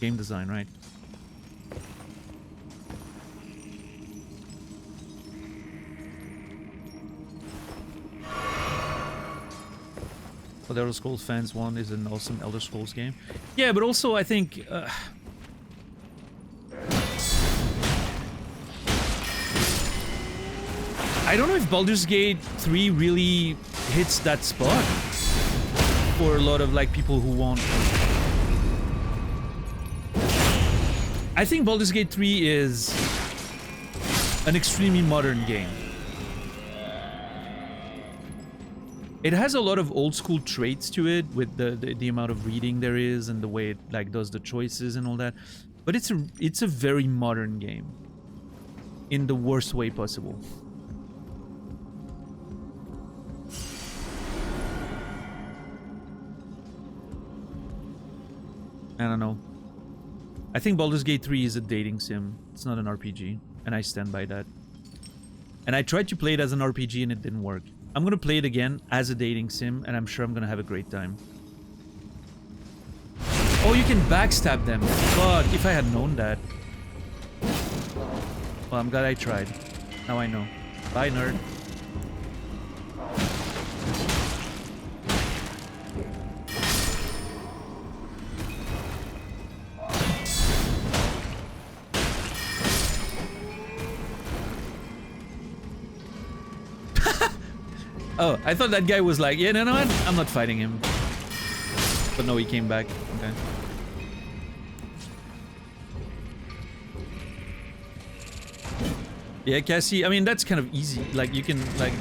game design, right? But Elder Scrolls fans 1 is an awesome Elder Scrolls game. Yeah, but also I think... I don't know if Baldur's Gate 3 really hits that spot for a lot of like people who want... I think Baldur's Gate 3 is an extremely modern game. It has a lot of old school traits to it with the amount of reading there is and the way it like does the choices and all that. But it's a very modern game in the worst way possible. I don't know. I think Baldur's Gate 3 is a dating sim. It's not an RPG, and I stand by that. And I tried to play it as an RPG and it didn't work. I'm gonna play it again as a dating sim, and I'm sure I'm gonna have a great time. Oh, you can backstab them. Fuck, if I had known that. Well, I'm glad I tried. Now I know. Bye, nerd. Oh, I thought that guy was like, yeah, no, what? I'm not fighting him. But no, he came back. Okay. Yeah, Cassie, I mean, that's kind of easy. Like, you can, like,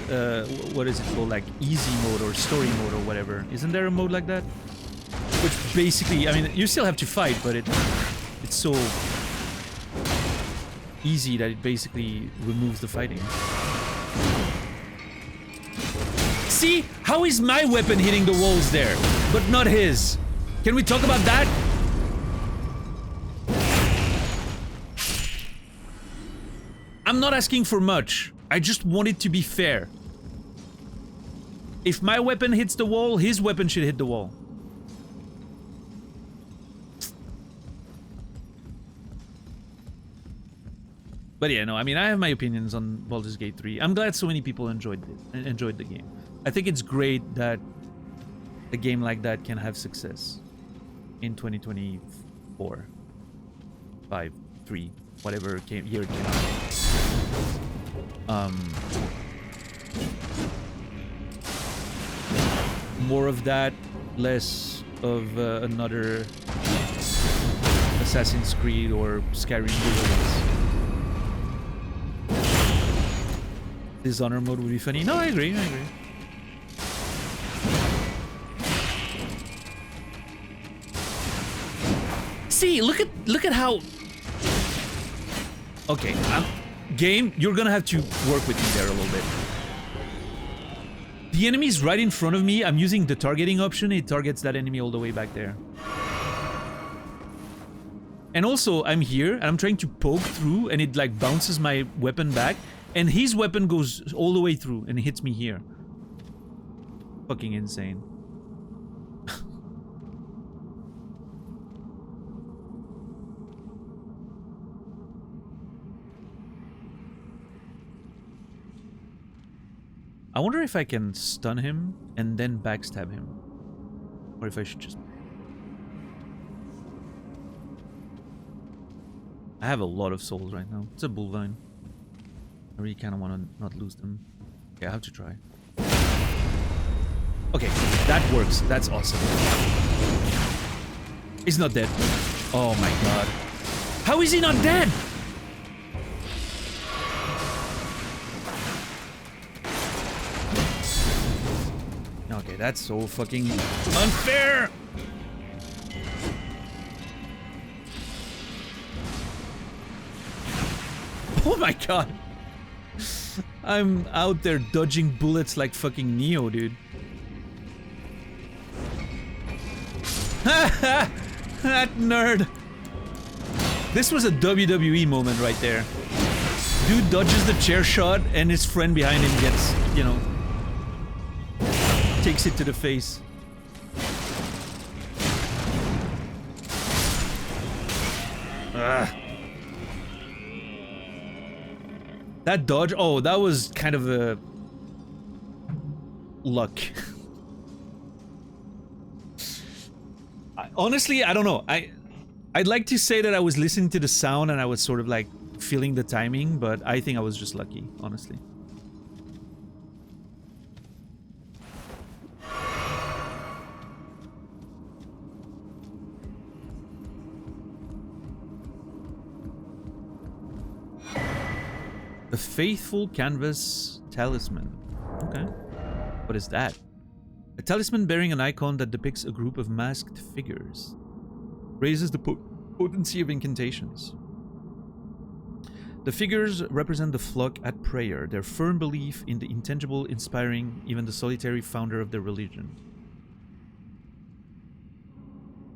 what is it called? Like, easy mode or story mode or whatever. Isn't there a mode like that? Which basically, I mean, you still have to fight, but it's so easy that it basically removes the fighting. See? How is my weapon hitting the walls there, but not his? Can we talk about that? I'm not asking for much. I just want it to be fair. If my weapon hits the wall, his weapon should hit the wall. But yeah, no, I mean, I have my opinions on Baldur's Gate 3. I'm glad so many people enjoyed the game. I think it's great that a game like that can have success in 2024, 5, 3, whatever year it came out. More of that, less of another Assassin's Creed or Skyrim release. Dishonor mode would be funny. No, I agree. See, look at how. Okay, game, you're gonna have to work with me there a little bit. The enemy's right in front of me. I'm using the targeting option. It targets that enemy all the way back there. And also, I'm here and I'm trying to poke through, and it like bounces my weapon back, and his weapon goes all the way through and hits me here. Fucking insane. I wonder if I can stun him and then backstab him. Or if I should just... I have a lot of souls right now. It's a bullvine. I really kind of want to not lose them. Okay, I have to try. Okay, that works. That's awesome. He's not dead. Oh my god. How is he not dead? Okay, that's so fucking unfair! Oh my god! I'm out there dodging bullets like fucking Neo, dude. That nerd! This was a WWE moment right there. Dude dodges the chair shot and his friend behind him gets, you know... takes it to the face. Ugh. That dodge, oh, that was kind of a luck. Honestly, I don't know. I'd like to say that I was listening to the sound and I was sort of like feeling the timing, but I think I was just lucky, honestly. The Faithful Canvas Talisman. Okay. What is that? A talisman bearing an icon that depicts a group of masked figures. Raises the potency of incantations. The figures represent the flock at prayer, their firm belief in the intangible inspiring even the solitary founder of their religion.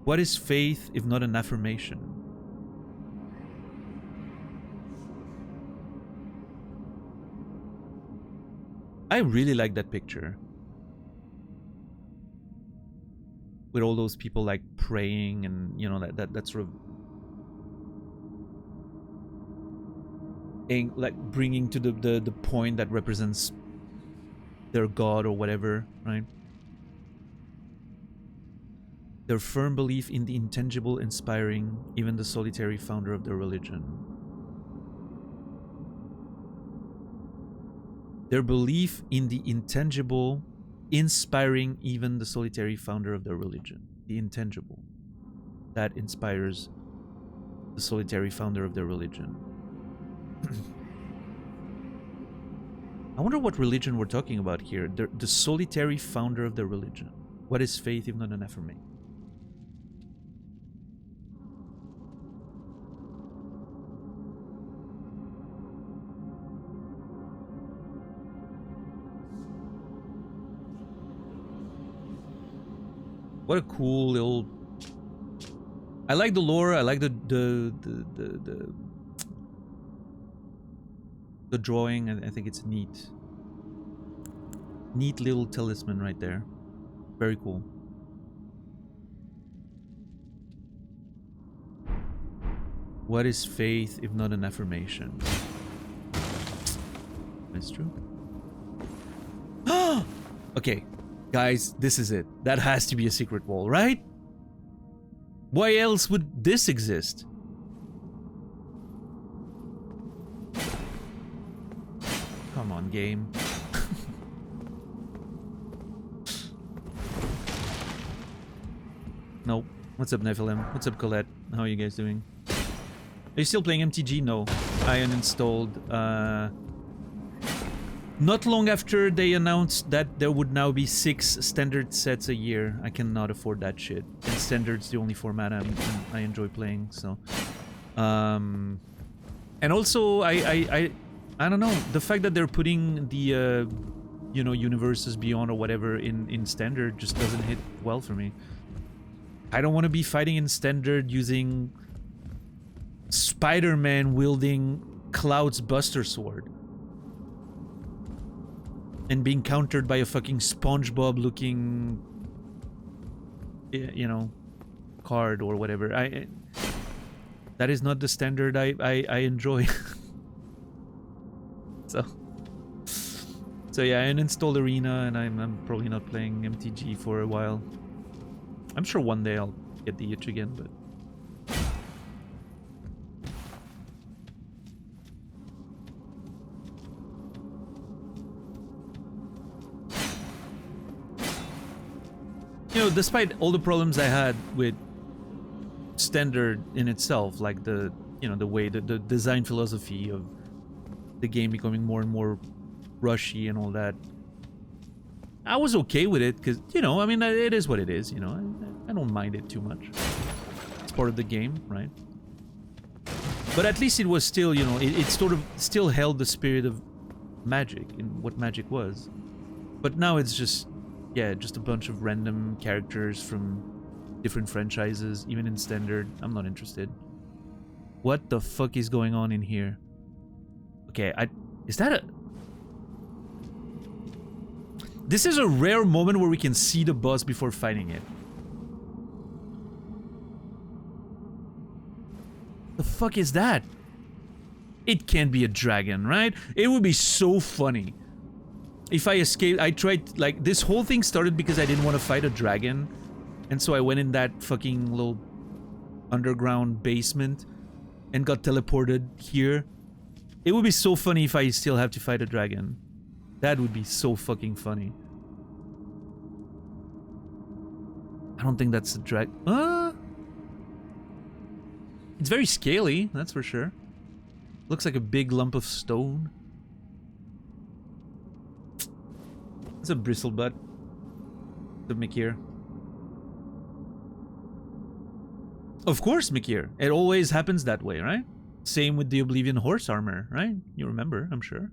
What is faith if not an affirmation? I really like that picture. With all those people like praying and, you know, that sort of like bringing to the point that represents their god or whatever, right? Their firm belief in the intangible inspiring even the solitary founder of their religion. Their belief in the intangible inspiring even the solitary founder of their religion. The intangible. That inspires the solitary founder of their religion. I wonder what religion we're talking about here. The solitary founder of the religion. What is faith if not an affirmation? What a cool little... I like the lore. I like the drawing. I think it's neat. Neat little talisman right there. Very cool. What is faith if not an affirmation? That's true. Okay, guys, this is it. That has to be a secret wall, right? Why else would this exist? Come on, game. Nope. What's up, Nephilim? What's up, Colette? How are you guys doing? Are you still playing MTG? No. I uninstalled. Not long after they announced that there would now be 6 standard sets a year. I cannot afford that shit. And standard's the only format I enjoy playing, so... And also, I don't know. The fact that they're putting the, you know, universes beyond or whatever in standard just doesn't hit well for me. I don't want to be fighting in standard using Spider-Man wielding Cloud's Buster Sword. And being countered by a fucking SpongeBob looking, you know, card or whatever. That is not the standard I enjoy. So yeah, I uninstalled Arena and I'm probably not playing MTG for a while. I'm sure one day I'll get the itch again, but... You know, despite all the problems I had with standard in itself, like the, you know, the way, the design philosophy of the game becoming more and more rushy and all that, I was okay with it because, you know, I mean, it is what it is, you know. I don't mind it too much. It's part of the game, right? But at least it was still, you know, it sort of still held the spirit of Magic and what Magic was. But now it's just, yeah, just a bunch of random characters from different franchises, even in standard. I'm not interested. What the fuck is going on in here? Okay, is that a... This is a rare moment where we can see the boss before fighting it. The fuck is that? It can't be a dragon, right? It would be so funny if I escaped. I tried, like, this whole thing started because I didn't want to fight a dragon, and so I went in that fucking little underground basement and got teleported here. It would be so funny if I still have to fight a dragon. That would be so fucking funny. I don't think that's a drag. It's very scaly, that's for sure. Looks like a big lump of stone. It's a bristlebutt. The Mikir. Of course, Mikir. It always happens that way, right? Same with the Oblivion horse armor, right? You remember, I'm sure.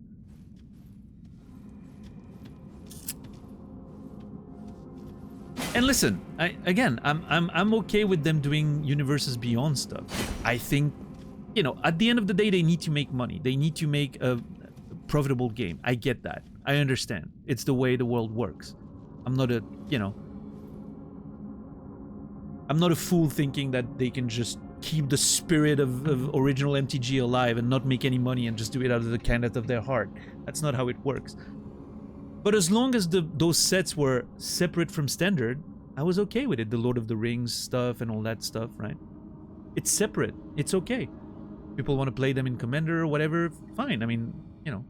And listen, I'm okay with them doing universes beyond stuff. I think, you know, at the end of the day, they need to make money. They need to make a profitable game. I get that. I understand. It's the way the world works. I'm not a, you know, I'm not a fool thinking that they can just keep the spirit of original MTG alive and not make any money and just do it out of the kindness of their heart. That's not how it works. But as long as those sets were separate from standard, I was okay with it. The Lord of the Rings stuff and all that stuff, right? It's separate. It's okay. People want to play them in Commander or whatever, fine. I mean, you know.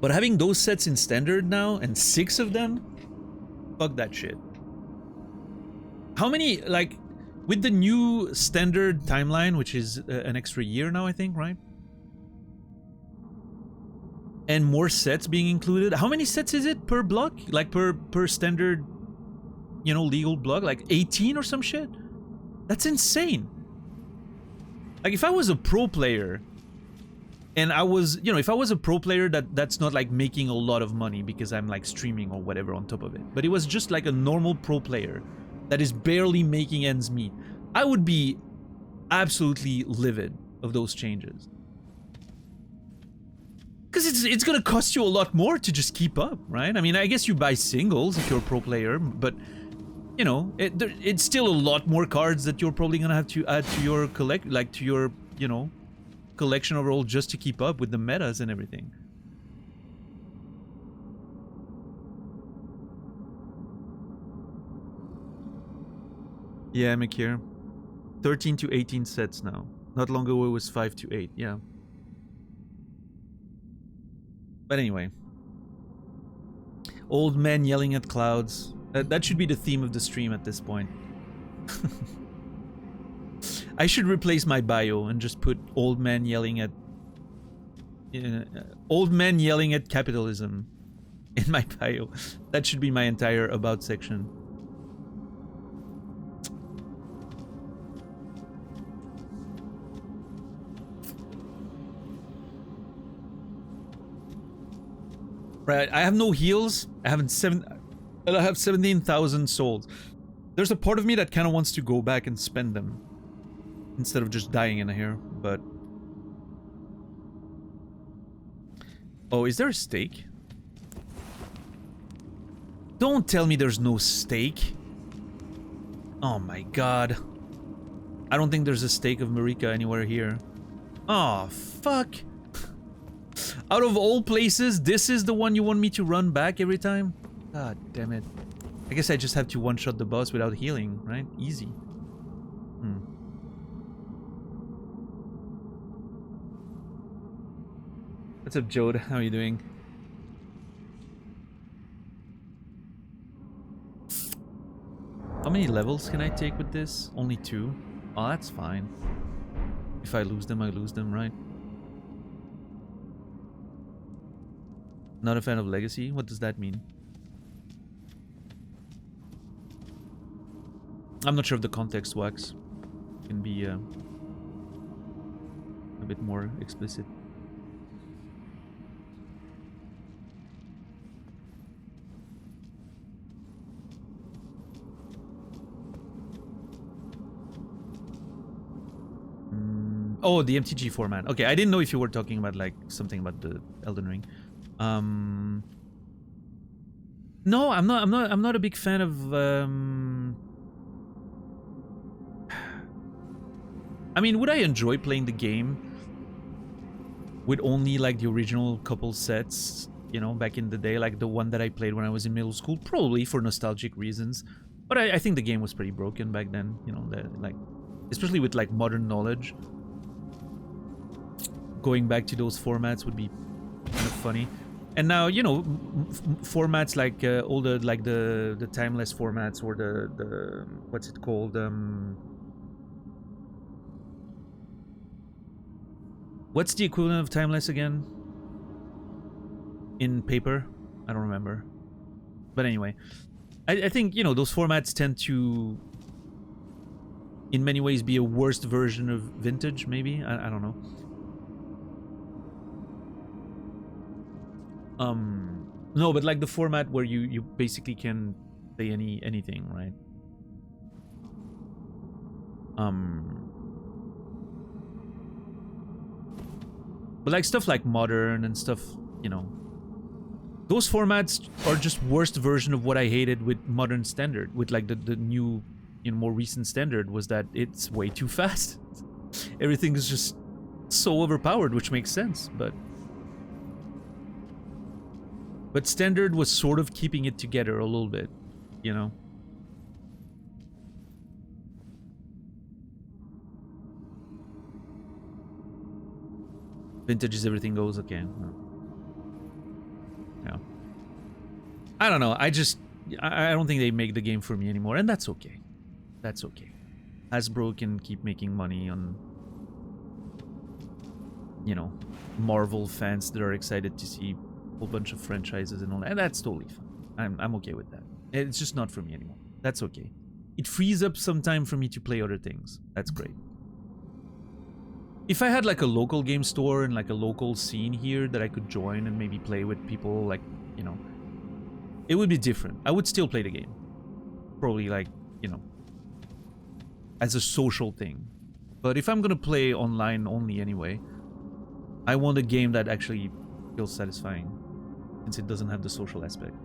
But having those sets in standard now, and 6 of them, fuck that shit. How many, like, with the new standard timeline, which is an extra year now, I think, right? And more sets being included. How many sets is it per block? Like per standard, you know, legal block? Like 18 or some shit? That's insane. Like if I was a pro player and I was, you know, if I was a pro player that's not like making a lot of money because I'm like streaming or whatever on top of it, but it was just like a normal pro player that is barely making ends meet, I would be absolutely livid of those changes. Because it's gonna cost you a lot more to just keep up, right? I mean, I guess you buy singles if you're a pro player, but you know, it's still a lot more cards that you're probably gonna have to add to your to your, you know, collection overall just to keep up with the metas and everything. Yeah, Makir. 13 to 18 sets now. Not long ago it was 5 to 8, yeah. But anyway. Old men yelling at clouds. That should be the theme of the stream at this point. I should replace my bio and just put old men yelling at... old men yelling at capitalism in my bio. That should be my entire about section. Right, I have no heals. I have 17,000 souls. There's a part of me that kind of wants to go back and spend them instead of just dying in here, but... Oh, is there a stake? Don't tell me there's no stake. Oh my god. I don't think there's a stake of Marika anywhere here. Oh, fuck. Out of all places, this is the one you want me to run back every time? God damn it. I guess I just have to one-shot the boss without healing, right? Easy. What's up, Jode? How are you doing? How many levels can I take with this? Only 2? Oh, that's fine. If I lose them, I lose them, right? Not a fan of Legacy? What does that mean? I'm not sure if the context wax can be a bit more explicit. Oh, the MTG format. Okay, I didn't know if you were talking about like something about the Elden Ring. No, I'm not a big fan of I mean, would I enjoy playing the game with only like the original couple sets, you know, back in the day, like the one that I played when I was in middle school? Probably for nostalgic reasons. But I think the game was pretty broken back then, you know, like especially with like modern knowledge. Going back to those formats would be kind of funny. And now, you know, formats like all the like the timeless formats, or the what's it called? What's the equivalent of timeless again? In paper? I don't remember. But anyway, I think, you know, those formats tend to, in many ways, be a worst version of vintage, maybe? I don't know. No, but like the format where you basically can play anything, right? But like stuff like modern and stuff, you know, those formats are just worst version of what I hated with modern standard, with like the new, you know, more recent standard, was that it's way too fast. Everything is just so overpowered, which makes sense, but standard was sort of keeping it together a little bit, you know. Vintage is everything goes, okay. Yeah. I don't know. I don't think they make the game for me anymore, and that's okay. That's okay. Hasbro can keep making money on, you know, Marvel fans that are excited to see a whole bunch of franchises and all that, and that's totally fine. I'm okay with that. It's just not for me anymore. That's okay. It frees up some time for me to play other things. That's great. If I had like a local game store and like a local scene here that I could join and maybe play with people, like, you know, it would be different. I would still play the game. Probably like, you know, as a social thing. But if I'm gonna play online only anyway, I want a game that actually feels satisfying, since it doesn't have the social aspect.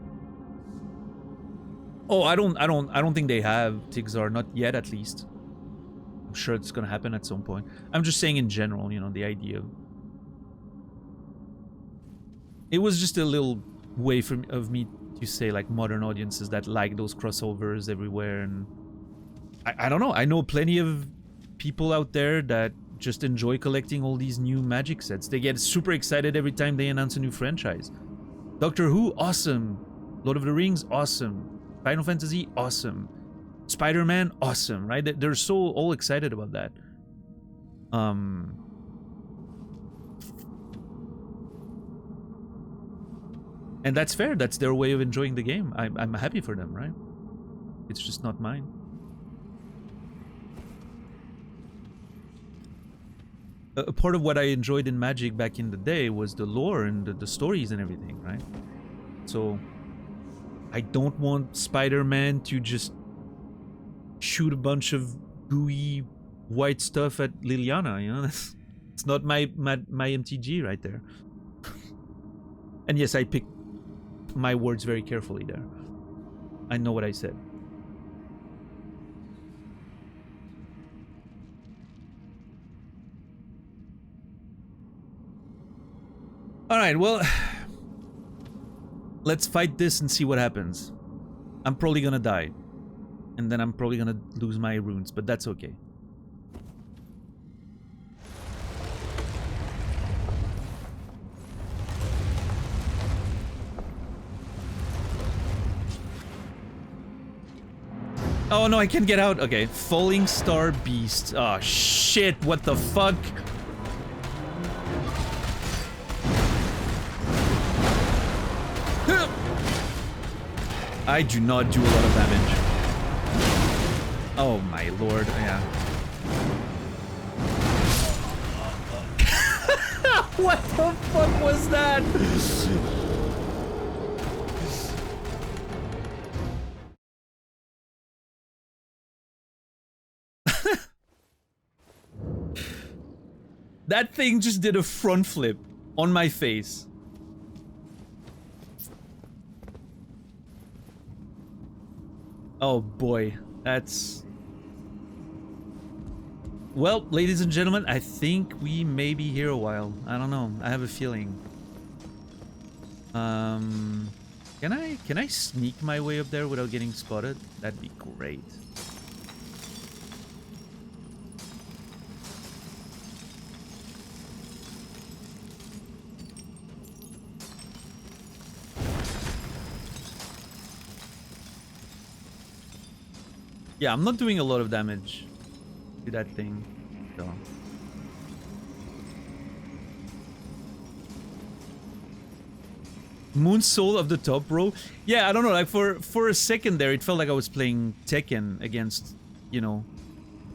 Oh, I don't think they have Tigzar, not yet at least. I'm sure it's gonna happen at some point. I'm just saying in general, you know, the idea. It was just a little way of me to say like modern audiences that like those crossovers everywhere, and I don't know. I know plenty of people out there that just enjoy collecting all these new Magic sets. They get super excited every time they announce a new franchise. Doctor Who, awesome. Lord of the Rings, awesome. Final Fantasy, awesome. Spider-Man, awesome, right? They're so all excited about that. And that's fair. That's their way of enjoying the game. I'm happy for them, right? It's just not mine. A part of what I enjoyed in Magic back in the day was the lore and the stories and everything, right? So I don't want Spider-Man to just shoot a bunch of gooey white stuff at Liliana, you know? It's not my MTG right there. And yes, I picked my words very carefully there. I know what I said. Alright, well, let's fight this and see what happens. I'm probably gonna die. And then I'm probably gonna lose my runes, but that's okay. Oh no, I can't get out. Okay, Falling Star Beast. Oh shit, what the fuck? I do not do a lot of damage. Oh my lord, yeah. What the fuck was that? That thing just did a front flip on my face. Oh boy, that's... Well, ladies and gentlemen, I think we may be here a while. I don't know. I have a feeling. Can I sneak my way up there without getting spotted? That'd be great. Yeah, I'm not doing a lot of damage to that thing, so. Moon Soul of the top row? Yeah, I don't know, like for a second there, it felt like I was playing Tekken against, you know,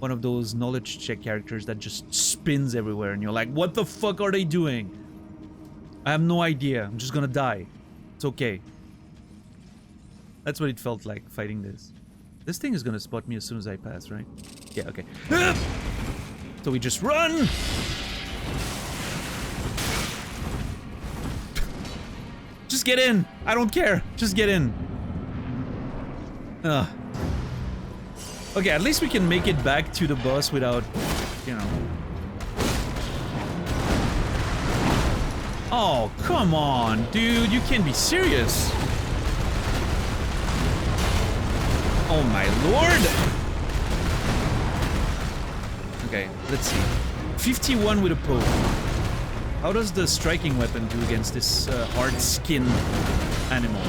one of those knowledge check characters that just spins everywhere, and you're like, what the fuck are they doing? I have no idea. I'm just gonna die. It's okay. That's what it felt like, fighting this. This thing is gonna spot me as soon as I pass, right? Yeah, okay. So we just run! Just get in! I don't care! Just get in! Ugh. Okay, at least we can make it back to the boss without, you know... Oh, come on, dude! You can't be serious! Oh my lord! Okay, let's see. 51 with a poke. How does the striking weapon do against this hard-skinned animal?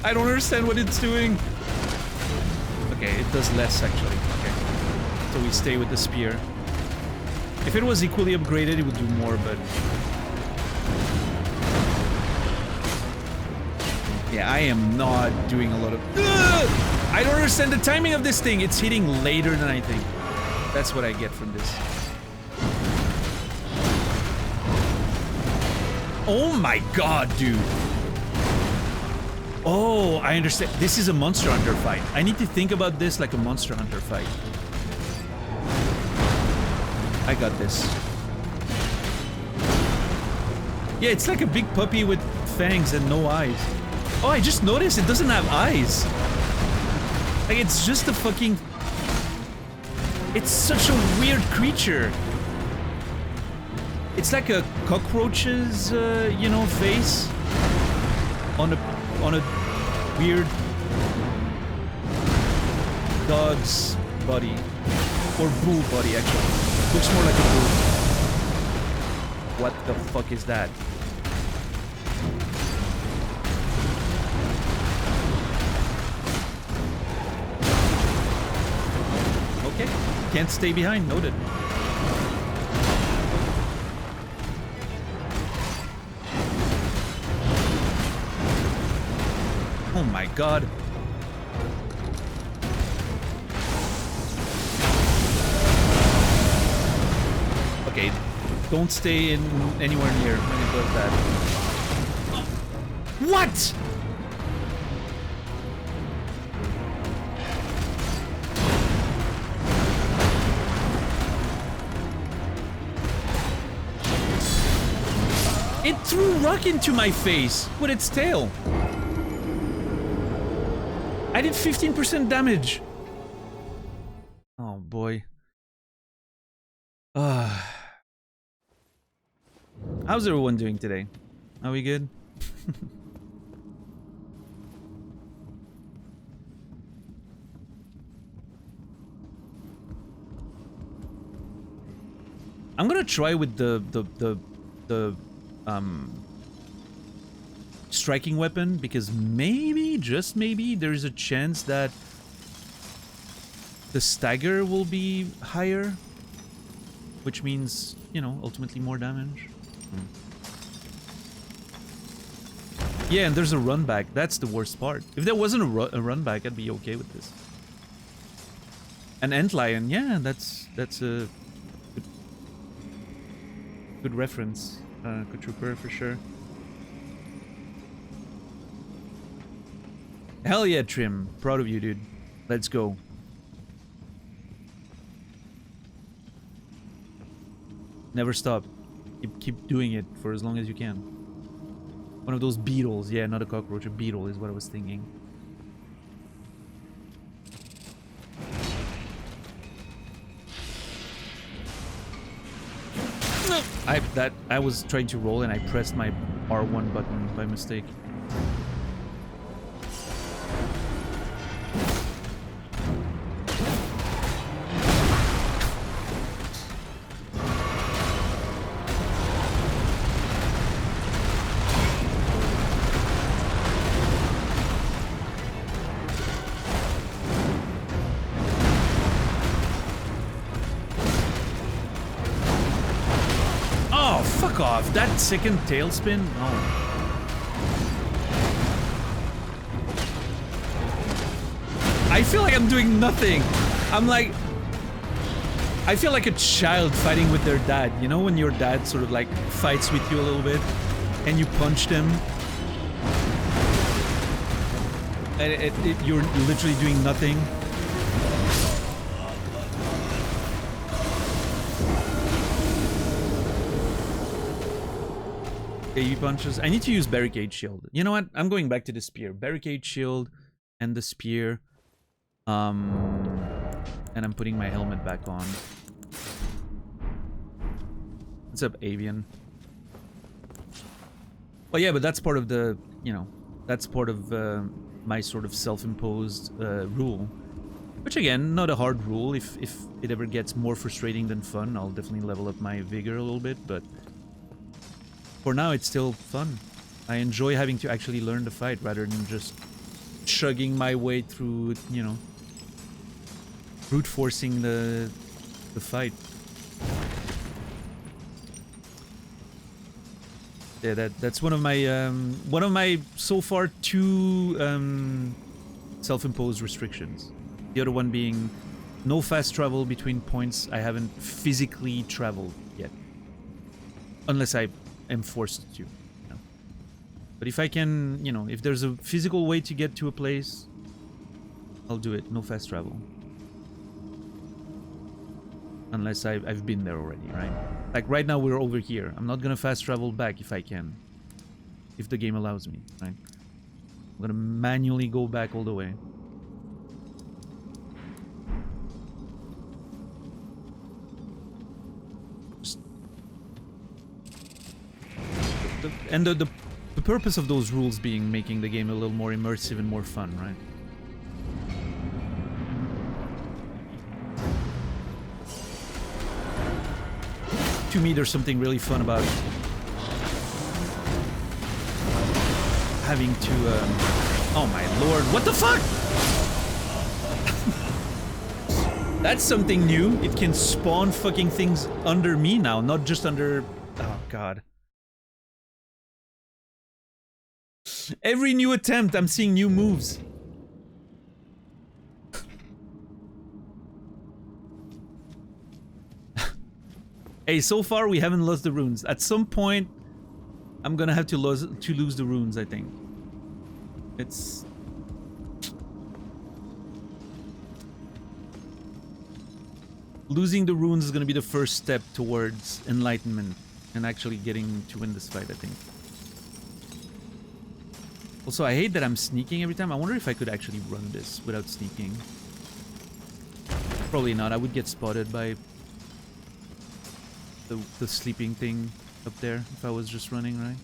I don't understand what it's doing. Okay, it does less actually. Okay. So we stay with the spear. If it was equally upgraded, it would do more, but... Yeah, I am not doing a lot of... I don't understand the timing of this thing. It's hitting later than I think. That's what I get from this. Oh my god, dude. Oh, I understand. This is a Monster Hunter fight. I need to think about this like a Monster Hunter fight. I got this. Yeah, it's like a big puppy with fangs and no eyes. Oh, I just noticed it doesn't have eyes. Like, it's just a fucking... It's such a weird creature. It's like a cockroach's, you know, face on a weird dog's body. Or bull body, actually. Looks more like a bull. What the fuck is that? Okay. Can't stay behind. Noted. Oh my god. Okay, don't stay in anywhere near when it does that. What? It threw rock into my face with its tail. I did 15% damage. Oh boy. How's everyone doing today? Are we good? I'm gonna try with the striking weapon, because maybe, just maybe, there's a chance that the stagger will be higher, which means, you know, ultimately more damage. Yeah, and there's a run back. That's the worst part. If there wasn't a run back, I'd be okay with this. An antlion, yeah, that's a good reference. Good trooper for sure. Hell yeah, Trim. Proud of you, dude. Let's go. Never stop. Keep doing it for as long as you can. One of those beetles. Yeah, not a cockroach. A beetle is what I was thinking. I was trying to roll and I pressed my R1 button by mistake. Off. That second tailspin? Oh. I feel like I'm doing nothing. I'm like... I feel like a child fighting with their dad. You know when your dad sort of like fights with you a little bit and you punch him and you're literally doing nothing. AV punches. I need to use barricade shield. You know what? I'm going back to the spear. Barricade shield and the spear. And I'm putting my helmet back on. What's up, Avian? Well, yeah, but that's part of the, you know, that's part of my sort of self-imposed rule. Which, again, not a hard rule. If it ever gets more frustrating than fun, I'll definitely level up my vigor a little bit, but for now, it's still fun. I enjoy having to actually learn the fight rather than just chugging my way through, you know, brute forcing the fight. Yeah, that's one of my so far 2 self-imposed restrictions. The other one being no fast travel between points I haven't physically traveled yet, unless I am forced to. You know? But if I can, you know, if there's a physical way to get to a place, I'll do it. No fast travel. Unless I've been there already, right? Like right now we're over here. I'm not gonna fast travel back if I can. If the game allows me, right? I'm gonna manually go back all the way. And the purpose of those rules being making the game a little more immersive and more fun, right? To me, there's something really fun about having to, oh my lord, what the fuck? That's something new. It can spawn fucking things under me now, not just under, oh god. Every new attempt, I'm seeing new moves. Hey, so far we haven't lost the runes. At some point, I'm gonna have to lose the runes, I think. It's... Losing the runes is gonna be the first step towards enlightenment and actually getting to win this fight, I think. Also, I hate that I'm sneaking every time. I wonder if I could actually run this without sneaking. Probably not. I would get spotted by the sleeping thing up there if I was just running, right?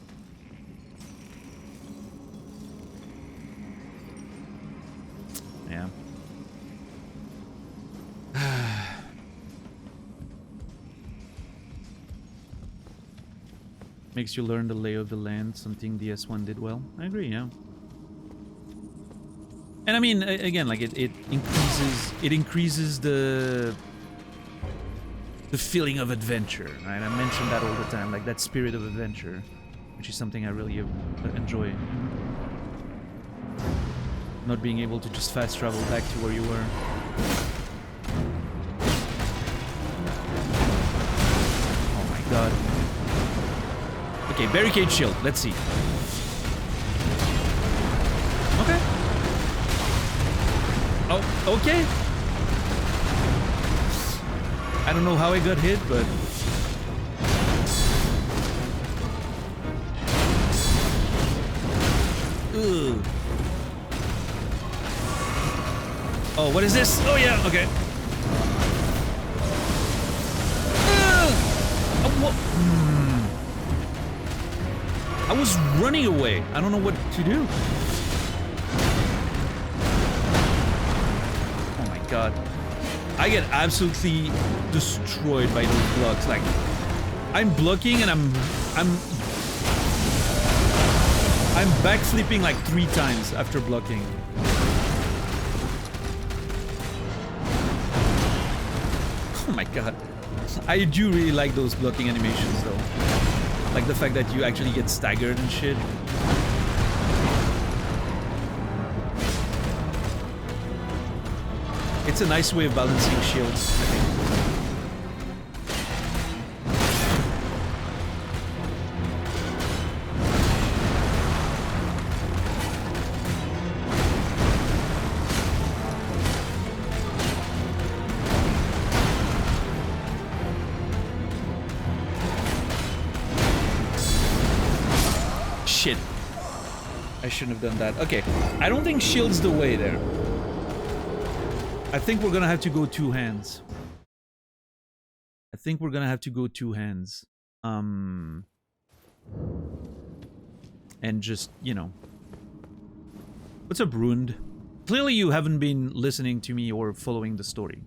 Yeah. Makes you learn the lay of the land, something the S1 did well. I agree, yeah. And I mean, again, like it increases the feeling of adventure, right? I mention that all the time, like that spirit of adventure, which is something I really enjoy. Not being able to just fast travel back to where you were. Oh my god. Okay, barricade shield. Let's see. Okay. Oh, okay. I don't know how I got hit, but... Ugh. Oh, what is this? Oh, yeah, okay. I was running away. I don't know what to do. Oh my god. I get absolutely destroyed by those blocks. Like, I'm blocking and I'm backflipping like 3 times after blocking. Oh my god. I do really like those blocking animations though. Like the fact that you actually get staggered and shit. It's a nice way of balancing shields, I think. shit. I shouldn't have done that. Okay, I don't think shield's the way there. I think we're gonna have to go two hands. I think we're gonna have to go two hands. And just, you know. What's up, Ruined? Clearly you haven't been listening to me or following the story.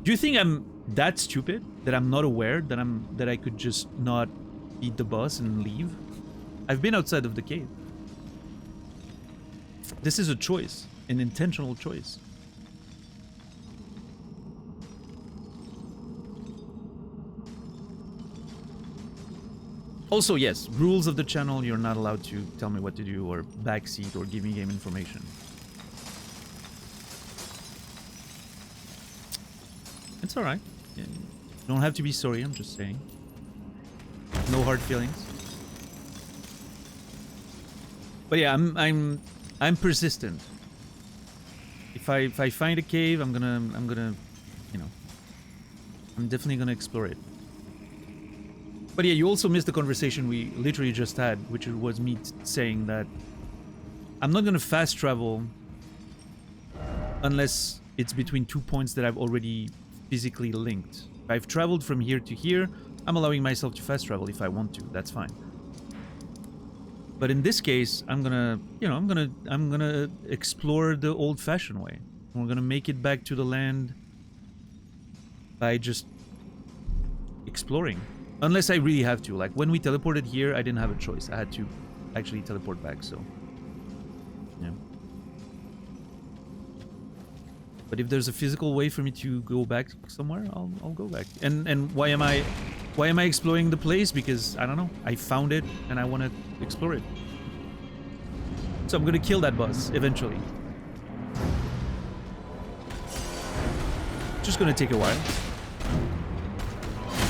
Do you think I'm that stupid that I'm not aware that I could just not beat the boss and leave? I've been outside of the cave. This is a choice, an intentional choice. Also, yes, rules of the channel, you're not allowed to tell me what to do or backseat or give me game information. It's alright. You don't have to be sorry, I'm just saying. No hard feelings. But yeah, I'm persistent. If I find a cave, I'm gonna, you know, I'm definitely gonna explore it. But yeah, you also missed the conversation we literally just had, which was me saying that I'm not gonna fast travel unless it's between 2 points that I've already physically linked. If I've traveled from here to here, I'm allowing myself to fast travel if I want to. That's fine. But in this case, I'm gonna, you know, I'm gonna explore the old-fashioned way. We're gonna make it back to the land by just exploring. Unless I really have to. Like, when we teleported here, I didn't have a choice. I had to actually teleport back, so... yeah. But if there's a physical way for me to go back somewhere, I'll go back. And why am I exploring the place? Because, I don't know, I found it, and I want to explore it. So I'm gonna kill that boss, eventually. Just gonna take a while.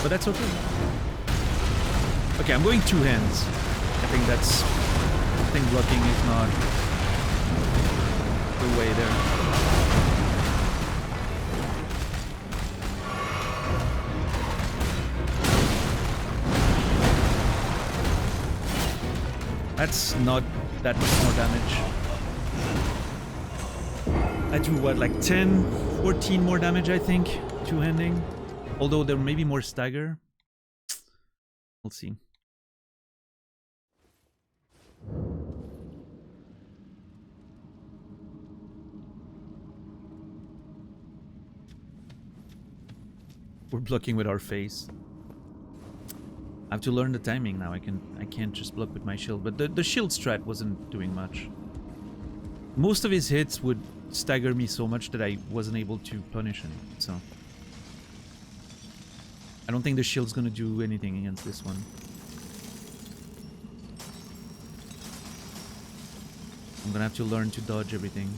But that's okay. Okay, I'm going two hands. I think blocking is not the way there. That's not that much more damage. I do what, like 10, 14 more damage, I think, two-handing. Although there may be more stagger. We'll see. We're blocking with our face. I have to learn the timing now. I can't just block with my shield. But the shield strat wasn't doing much. Most of his hits would stagger me so much that I wasn't able to punish him. So I don't think the shield's gonna do anything against this one. I'm gonna have to learn to dodge everything.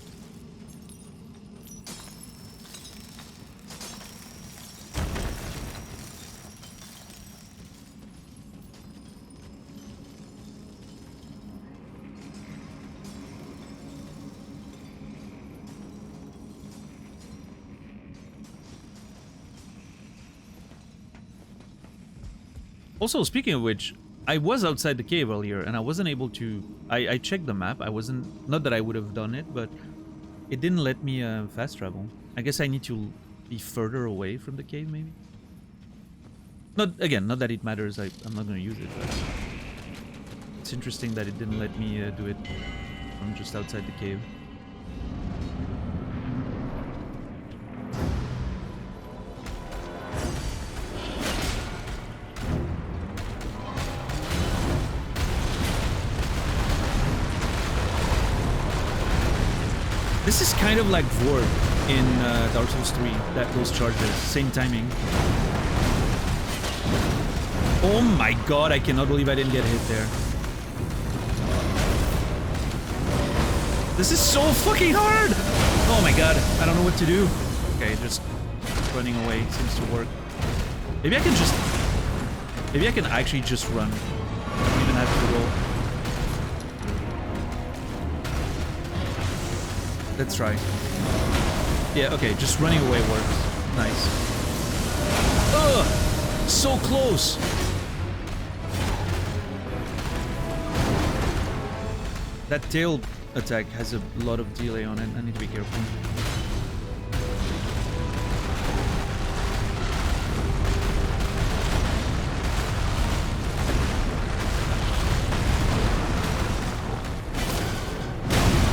Also, speaking of which, I was outside the cave earlier and I wasn't able to... I checked the map. I wasn't... Not that I would have done it, but it didn't let me fast travel. I guess I need to be further away from the cave, maybe? Not that it matters. I'm not going to use it, but... It's interesting that it didn't let me do it from just outside the cave. This is kind of like Vord in Dark Souls 3, those charges, same timing. Oh my god, I cannot believe I didn't get hit there. This is so fucking hard! Oh my god, I don't know what to do. Okay, just running away seems to work. Maybe I can actually just run. I don't even have to roll. Let's try. Yeah, okay, just running away works. Nice. Ugh! So close! That tail attack has a lot of delay on it. I need to be careful.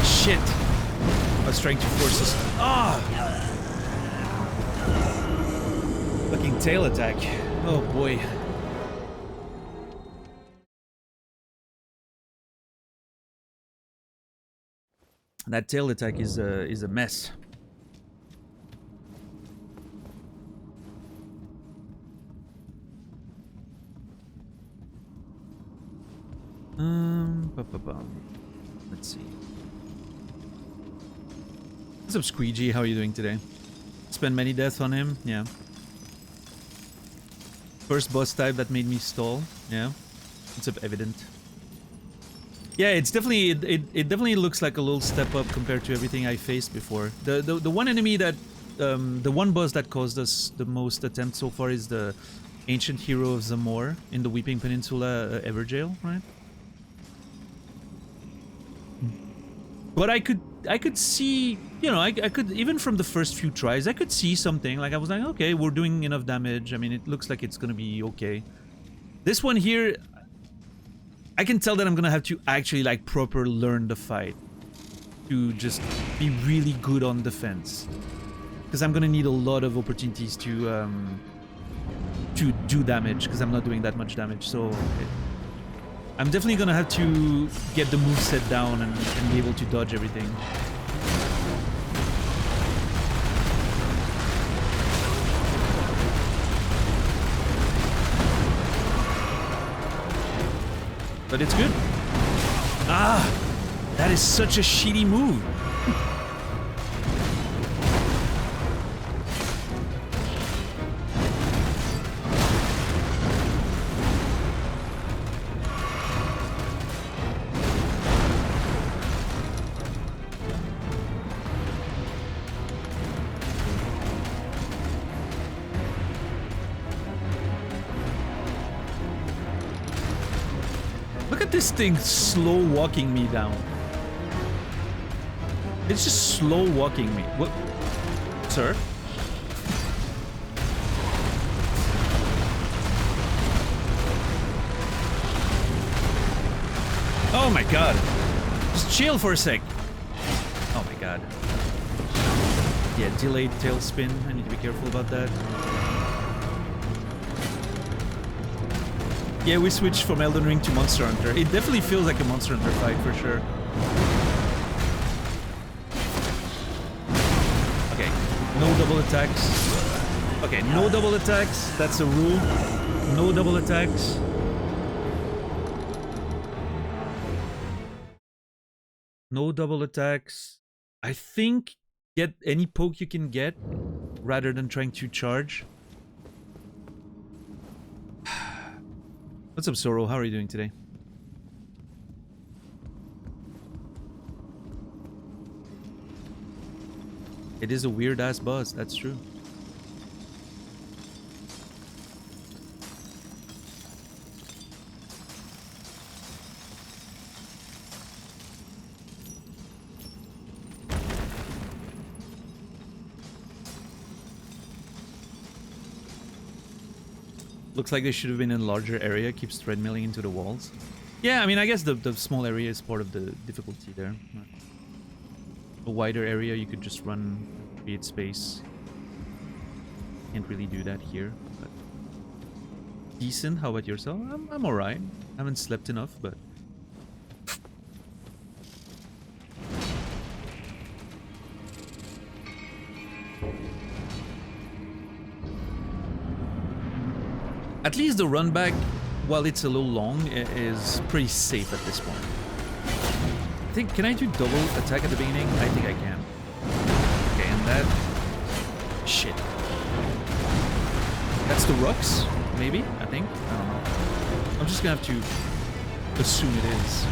Shit! I was trying to force this. Ah! Fucking tail attack. Oh boy. That tail attack is a mess. Let's see. What's up, Squeegee? How are you doing today? Spent many deaths on him? Yeah. First boss type that made me stall? Yeah. It's evident. Yeah, it's definitely it definitely looks like a little step up compared to everything I faced before. The one enemy that the one boss that caused us the most attempts so far is the ancient hero of Zamor in the Weeping Peninsula Everjail, right? But I could see, you know, I could, even from the first few tries, I could see something. Like, I was like, okay, we're doing enough damage. I mean, it looks like it's gonna be okay. This one here, I can tell that I'm gonna have to actually, like, proper learn the fight to just be really good on defense. Because I'm gonna need a lot of opportunities to do damage, because I'm not doing that much damage, so... I'm definitely gonna have to get the moveset down and be able to dodge everything. But it's good. Ah! That is such a shitty move. This thing slow walking me down. It's just slow walking me. What, sir? Oh my god. Just chill for a sec. Oh my god. Yeah, delayed tailspin. I need to be careful about that. Yeah, we switched from Elden Ring to Monster Hunter. It definitely feels like a Monster Hunter fight, for sure. Okay, no double attacks. Okay, no double attacks. That's a rule. No double attacks. No double attacks. I think get any poke you can get rather than trying to charge. What's up, Zoro? How are you doing today? It is a weird-ass boss, that's true. Looks like they should have been in a larger area, keeps treadmilling into the walls. Yeah, I mean, I guess the small area is part of the difficulty there. A wider area, you could just run, create space. Can't really do that here, but... Decent, how about yourself? I'm alright. Haven't slept enough, but... At least the run back, while it's a little long, is pretty safe at this point. I think, can I do double attack at the beginning? I think I can. Okay, and that... Shit. That's the Rux? Maybe? I think? I don't know. I'm just gonna have to assume it is.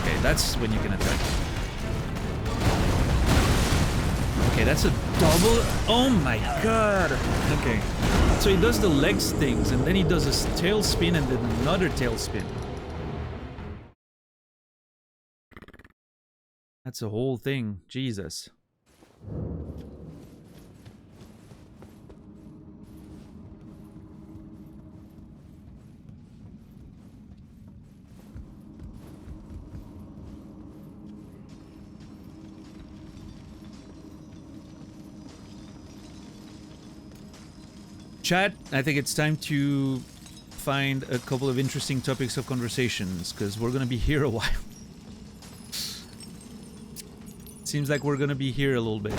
Okay, that's when you can attack. Okay, that's a double. Oh my god. Okay. So he does the legs things, and then he does a tail spin and then another tail spin. That's a whole thing. Jesus. Chat, I think it's time to find a couple of interesting topics of conversations, because we're gonna be here a while. Seems like we're gonna be here a little bit.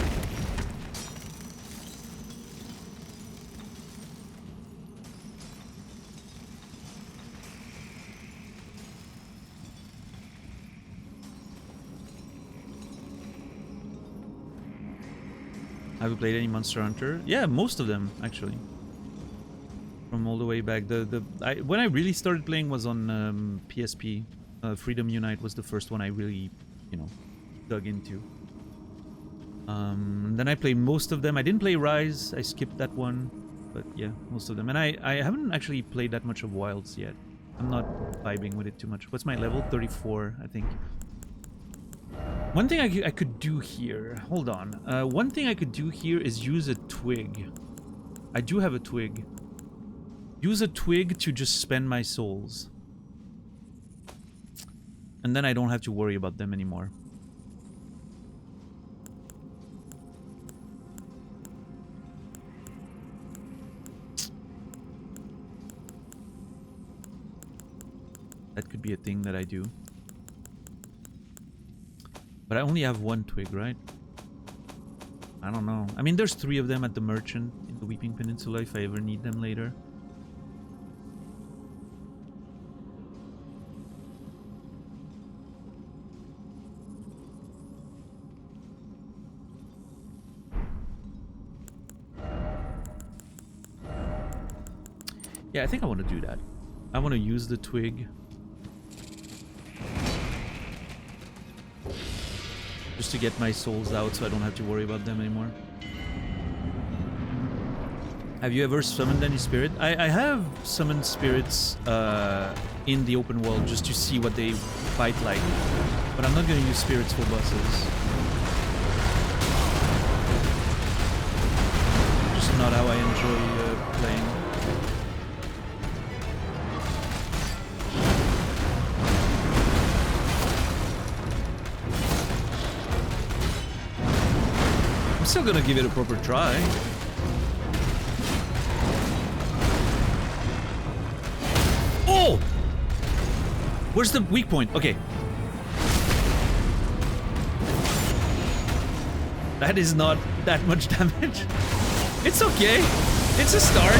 Have you played any Monster Hunter? Yeah, most of them, actually. From all the way back. When I really started playing was on PSP. Freedom Unite was the first one I really, you know, dug into. Then I played most of them. I didn't play Rise. I skipped that one. But yeah, most of them. And I haven't actually played that much of Wilds yet. I'm not vibing with it too much. What's my level? 34, I think. One thing I could do here... Hold on. One thing I could do here is use a twig. I do have a twig. Use a twig to just spend my souls. And then I don't have to worry about them anymore. That could be a thing that I do. But I only have one twig, right? I don't know. I mean, there's 3 of them at the merchant in the Weeping Peninsula if I ever need them later. Yeah, I think I want to do that. I want to use the twig. Just to get my souls out so I don't have to worry about them anymore. Have you ever summoned any spirit? I have summoned spirits in the open world just to see what they fight like. But I'm not going to use spirits for bosses. Just not how I enjoy playing. I'm still gonna give it a proper try. Oh! Where's the weak point? Okay. That is not that much damage. It's okay. It's a start.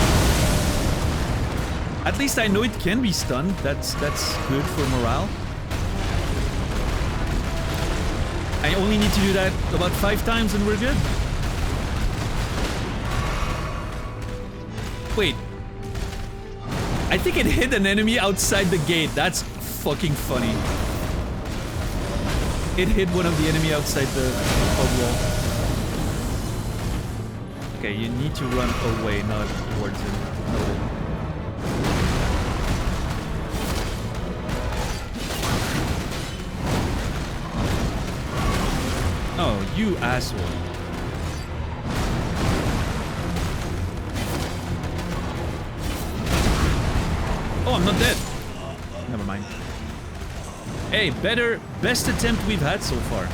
At least I know it can be stunned. That's good for morale. I only need to do that about 5 times and we're good. Wait. I think it hit an enemy outside the gate. That's fucking funny. It hit one of the enemy outside the pub wall. Okay, you need to run away, not towards him. Oh, you asshole. Oh, I'm not dead. Never mind. Hey, best attempt we've had so far.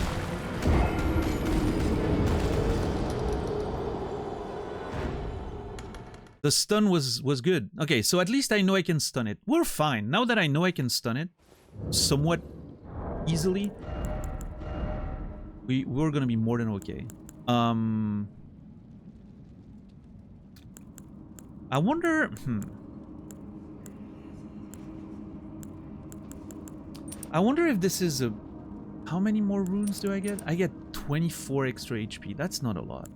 The stun was good. Okay, so at least I know I can stun it. We're fine. Now that I know I can stun it somewhat easily, we're gonna be more than okay. I wonder... I wonder if this is a... How many more runes do I get? I get 24 extra HP. That's not a lot.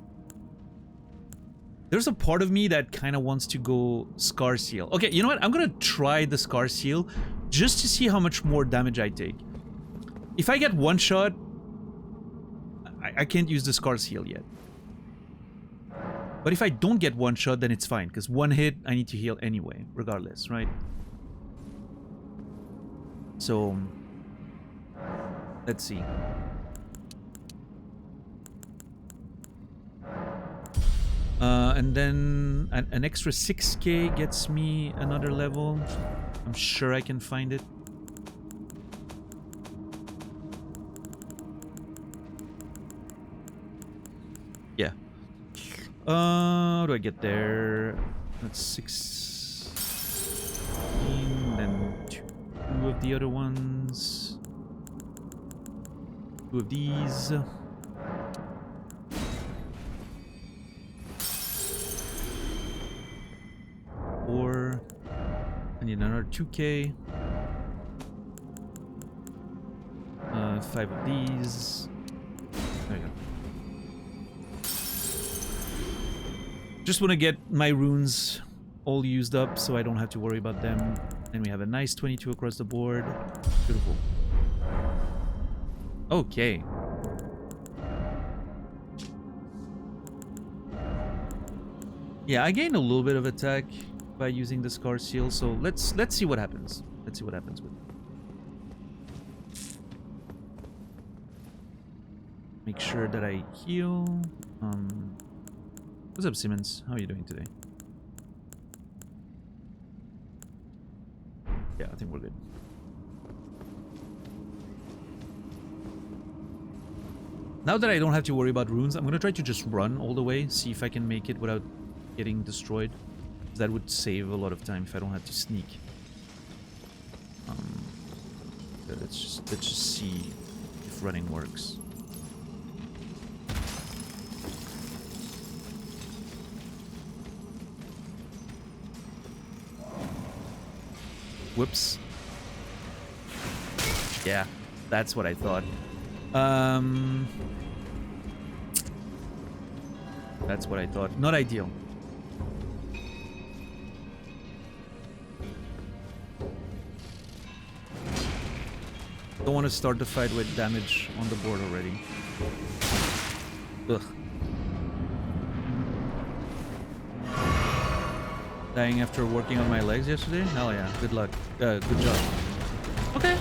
There's a part of me that kind of wants to go Scar Seal. Okay, you know what? I'm gonna try the Scar Seal just to see how much more damage I take. If I get one shot, I can't use the Scar Seal yet. But if I don't get one shot, then it's fine, because one hit, I need to heal anyway, regardless, right? So, let's see. And then an extra 6k gets me another level. I'm sure I can find it. Yeah. How do I get there? That's 16. Then two of the other ones. Two of these. Four. I need another 2k. 5 of these. There you go. Just want to get my runes all used up so I don't have to worry about them. And we have a nice 22 across the board. Beautiful. Okay. Yeah, I gained a little bit of attack by using the Scar Seal, so let's see what happens. Let's see what happens with it. Make sure that I heal. What's up, Simmons? How are you doing today? Yeah, I think we're good. Now that I don't have to worry about runes, I'm gonna try to just run all the way, see if I can make it without getting destroyed. That would save a lot of time if I don't have to sneak. Let's just see if running works. Whoops. Yeah, that's what I thought. That's what I thought. Not ideal. Don't want to start the fight with damage on the board already. Ugh. Dying after working on my legs yesterday? Hell yeah. Good luck. Good job. Okay.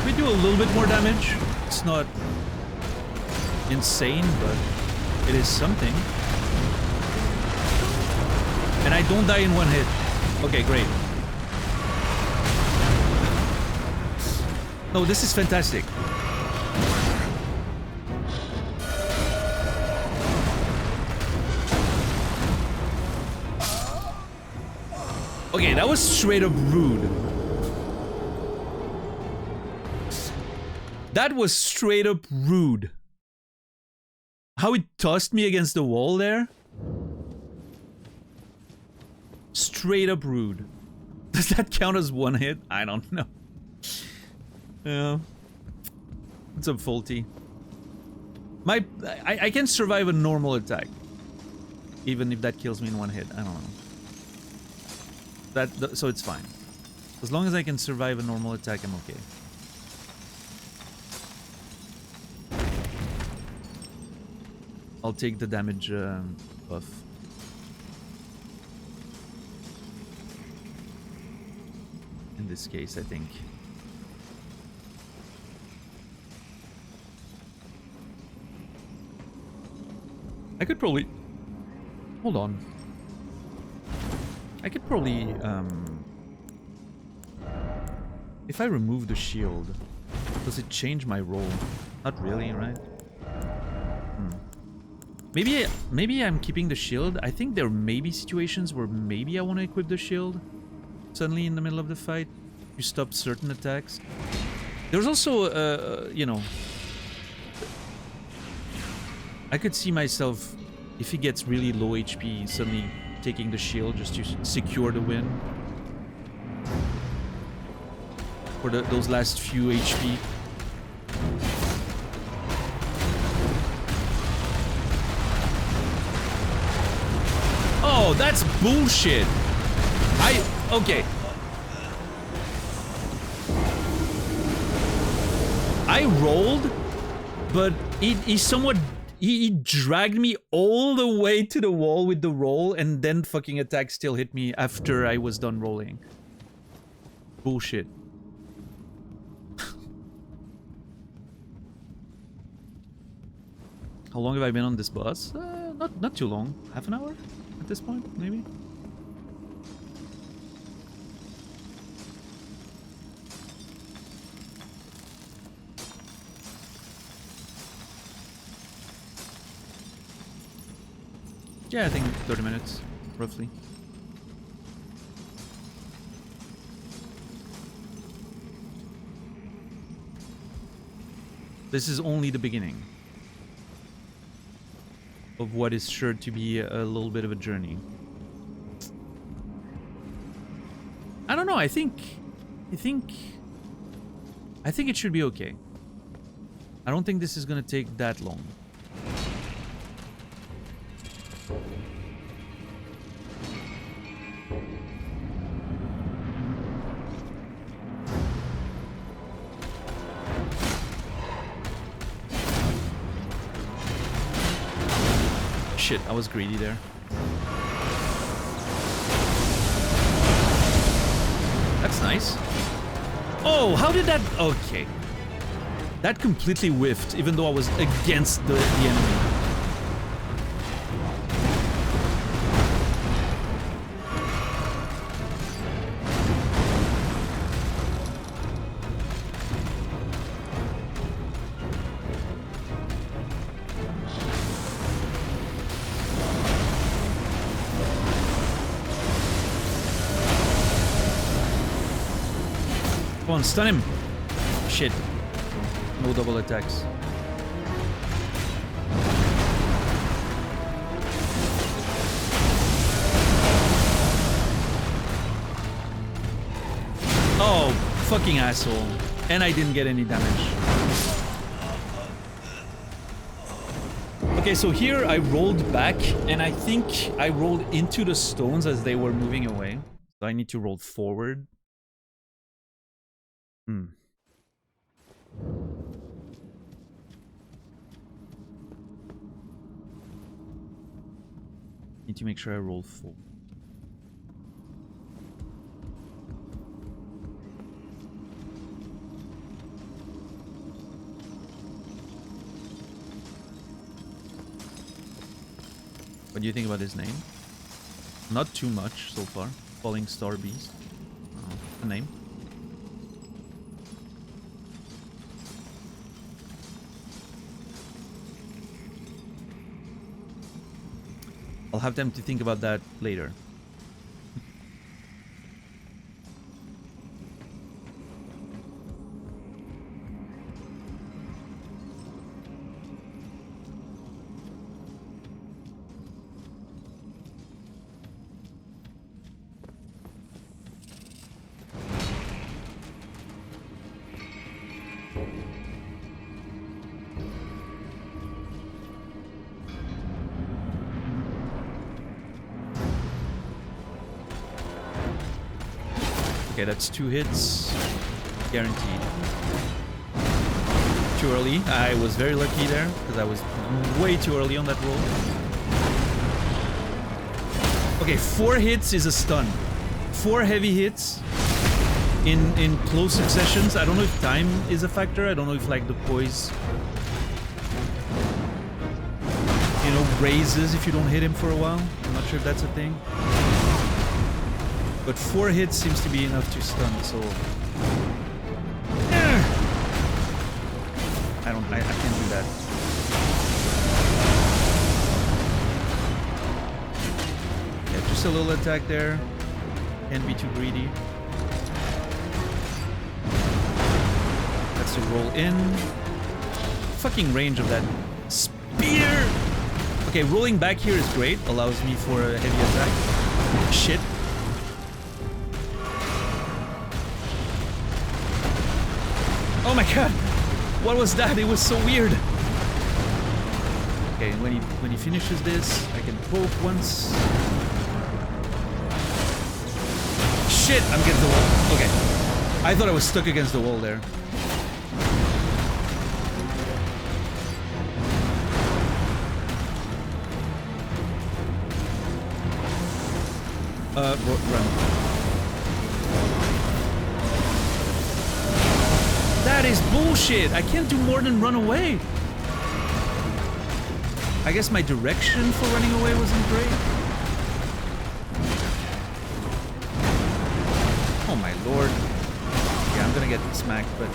We do a little bit more damage. It's not insane, but it is something. And I don't die in one hit. Okay, great. No, this is fantastic. Okay, that was straight up rude. That was straight up rude. How it tossed me against the wall there? Straight up rude. Does that count as one hit? I don't know. Yeah. What's up, Faulty? I can survive a normal attack. Even if that kills me in one hit. I don't know. So it's fine. As long as I can survive a normal attack, I'm okay. I'll take the damage buff. In this case, I think. I could probably... Hold on. I could probably, if I remove the shield, does it change my roll? Not really, right? Maybe I'm keeping the shield. I think there may be situations where maybe I want to equip the shield suddenly in the middle of the fight to stop certain attacks. There's also, you know, I could see myself, if he gets really low HP, suddenly taking the shield just to secure the win. For those last few HP. Oh, that's bullshit. Okay. I rolled, but he somewhat He dragged me all the way to the wall with the roll, and then fucking attack still hit me after I was done rolling. Bullshit. How long have I been on this boss? Not too long. Half an hour at this point, maybe? Yeah, I think 30 minutes, roughly. This is only the beginning of what is sure to be a little bit of a journey. I don't know, I think it should be okay. I don't think this is gonna take that long. Shit, I was greedy there. That's nice. Oh, how did that... Okay. That completely whiffed, even though I was against the enemy. Come on, stun him. Shit. No double attacks. Oh, fucking asshole. And I didn't get any damage. Okay, so here I rolled back, and I think I rolled into the stones as they were moving away. So I need to roll forward. Need to make sure I roll full. What do you think about his name? Not too much so far. Falling Star Beast. A name. I'll have time to think about that later. Okay, that's 2 hits. Guaranteed. Too early. I was very lucky there, because I was way too early on that roll. Okay, 4 hits is a stun. 4 heavy hits in close successions. I don't know if time is a factor. I don't know if, like, the poise, you know, raises if you don't hit him for a while. I'm not sure if that's a thing. But 4 hits seems to be enough to stun, so... I can't do that. Yeah, just a little attack there. Can't be too greedy. That's a roll in. Fucking range of that spear! Okay, rolling back here is great. Allows me for a heavy attack. Shit. Oh my god! What was that? It was so weird! Okay, and when he finishes this, I can poke once. Shit! I'm against the wall. Okay. I thought I was stuck against the wall there. Run. That is bullshit! I can't do more than run away! I guess my direction for running away wasn't great. Oh my lord. Yeah, I'm gonna get smacked, but...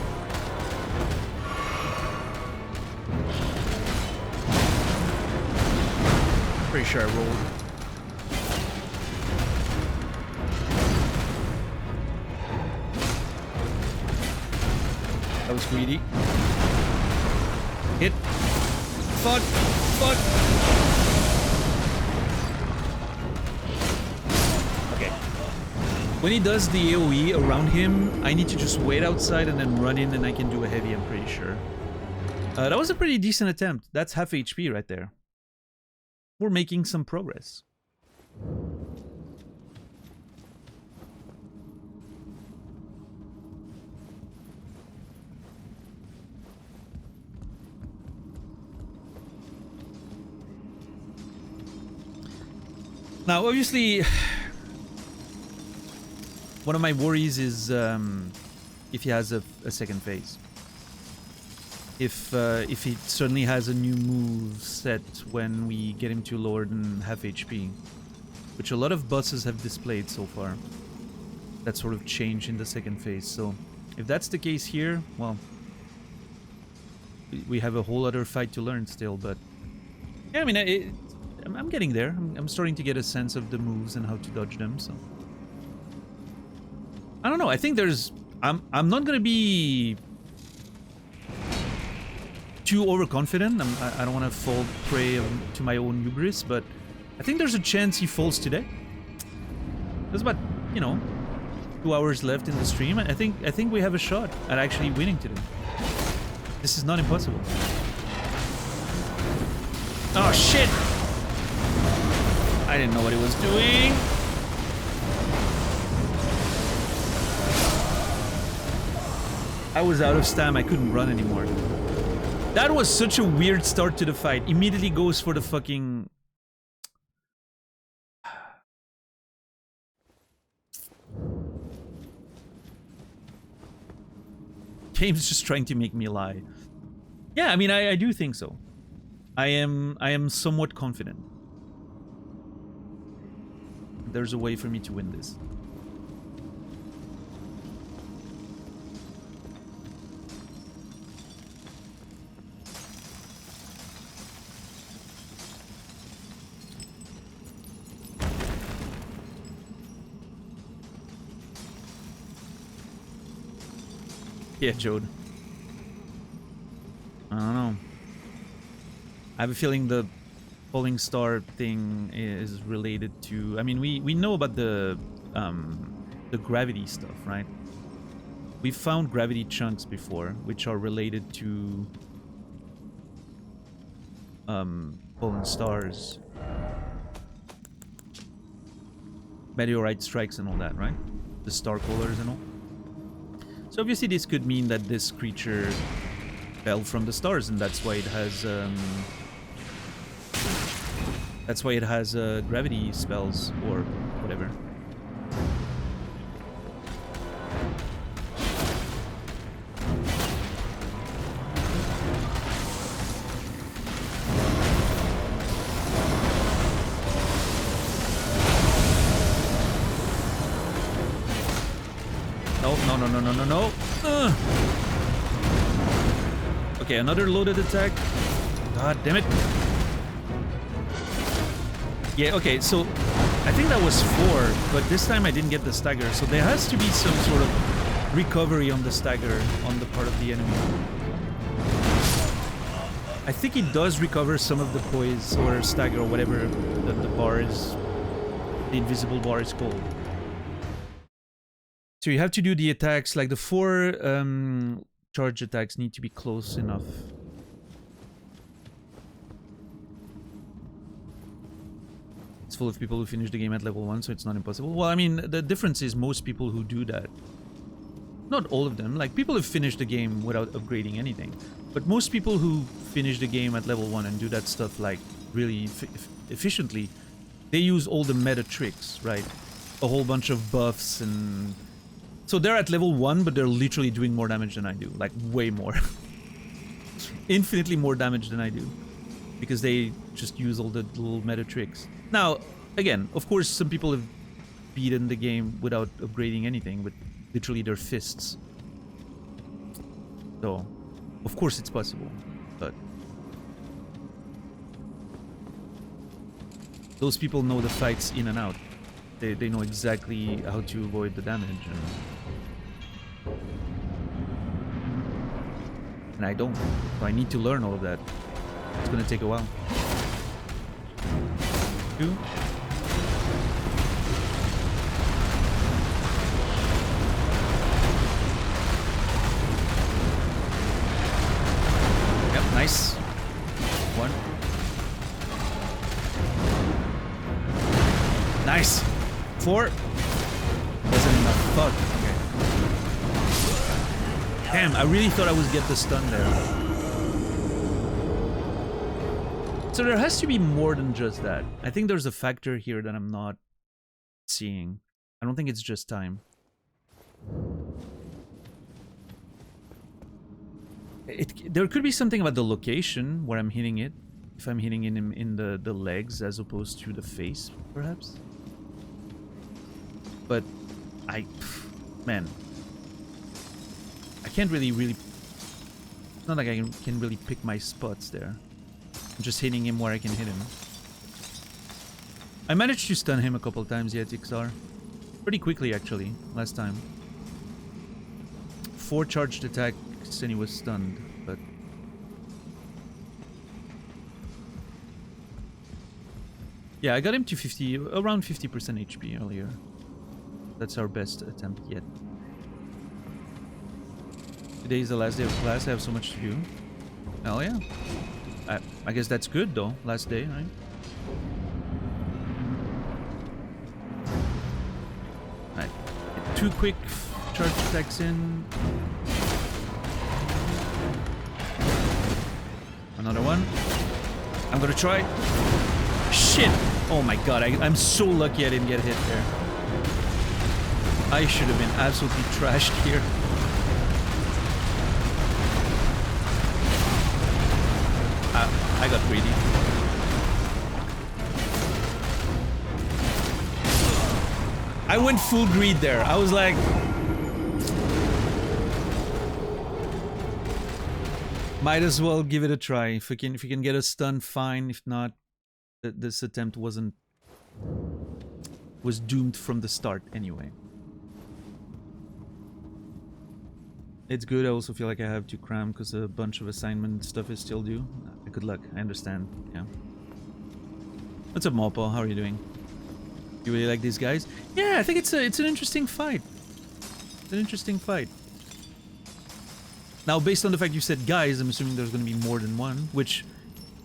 Pretty sure I rolled. That was greedy. Hit. Fuck. Fuck. Okay. When he does the AoE around him, I need to just wait outside and then run in and I can do a heavy, I'm pretty sure. That was a pretty decent attempt. That's half HP right there. We're making some progress. Now, obviously, one of my worries is if he has a second phase. If he suddenly has a new move set when we get him to lower than half HP, which a lot of bosses have displayed so far. That sort of change in the second phase. So, if that's the case here, well, we have a whole other fight to learn still. But yeah, I mean, I'm getting there. I'm starting to get a sense of the moves and how to dodge them. So I don't know. I think there's. I'm not gonna be too overconfident. I don't want to fall prey to my own hubris, but I think there's a chance he falls today. There's about 2 hours left in the stream. I think we have a shot at actually winning today. This is not impossible. Oh shit! I didn't know what he was doing. I was out of stam. I couldn't run anymore. That was such a weird start to the fight. Immediately goes for the fucking... Game's just trying to make me lie. Yeah, I mean, I do think so. I am somewhat confident. There's a way for me to win this. Yeah, Jode. I don't know. I have a feeling the falling star thing is related to... I mean, we know about the gravity stuff, right? We've found gravity chunks before, which are related to fallen stars, meteorite strikes and all that, right? The star colors and all. So obviously this could mean that this creature fell from the stars, and that's why it has gravity spells or whatever. No. Okay, another loaded attack. God damn it. Yeah, okay, so I think that was 4, but this time I didn't get the stagger, so there has to be some sort of recovery on the stagger on the part of the enemy. I think it does recover some of the poise or stagger or whatever the bar is, the invisible bar is called. So you have to do the attacks, like the 4 charge attacks need to be close enough. It's full of people who finish the game at level 1, so it's not impossible. Well, I mean, the difference is most people who do that, not all of them, like people have finished the game without upgrading anything, but most people who finish the game at level 1 and do that stuff like really efficiently, they use all the meta tricks, right? a whole bunch of buffs and... So they're at level 1, but they're literally doing more damage than I do. Like, way more. Infinitely more damage than I do. Because they just use all the little meta tricks. Now, again, of course, some people have beaten the game without upgrading anything, with literally their fists. So, of course it's possible, but... Those people know the fights in and out. They know exactly how to avoid the damage. And I don't. So I need to learn all of that. It's gonna take a while. 2. Yep, nice. 1. Nice. 4. Wasn't enough. Fuck. Okay. Damn, I really thought I would get the stun there. So there has to be more than just that. I think there's a factor here that I'm not seeing. I don't think it's just time. There could be something about the location where I'm hitting it. If I'm hitting him in the legs as opposed to the face, perhaps. But man, I can't really it's not like I can really pick my spots there. I'm just hitting him where I can hit him. I managed to stun him a couple times yet, XR. Pretty quickly actually, last time. 4 charged attacks and he was stunned, but yeah, I got him to around 50% HP earlier. That's our best attempt yet. Today is the last day of class. I have so much to do. Hell yeah. I guess that's good though. Last day, right? Alright. Get 2 quick charge attacks in. Another one. I'm gonna try. Shit! Oh my god, I'm so lucky I didn't get hit there. I should have been absolutely trashed here. I got greedy. I went full greed there. I was like... Might as well give it a try. If we can get a stun, fine. If not, this attempt was doomed from the start anyway. It's good. I also feel like I have to cram because a bunch of assignment stuff is still due. Good luck. I understand. Yeah. What's up, Mopo? How are you doing? You really like these guys? Yeah, I think it's an interesting fight. It's an interesting fight. Now, based on the fact you said guys, I'm assuming there's going to be more than one, which,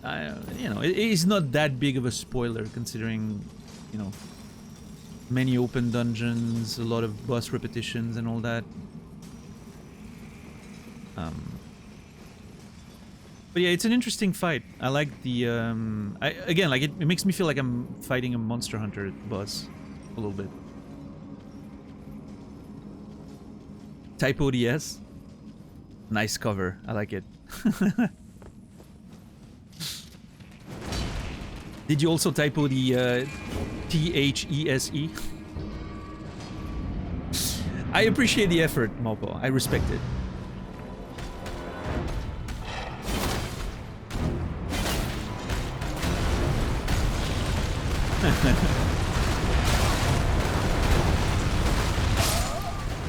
you know, it is not that big of a spoiler considering, you know, many open dungeons, a lot of boss repetitions and all that. But yeah, it's an interesting fight. I like the, again, like it makes me feel like I'm fighting a Monster Hunter boss a little bit. Typo DS. Nice cover. I like it. Did you also typo the THESE? I appreciate the effort, Mopo. I respect it.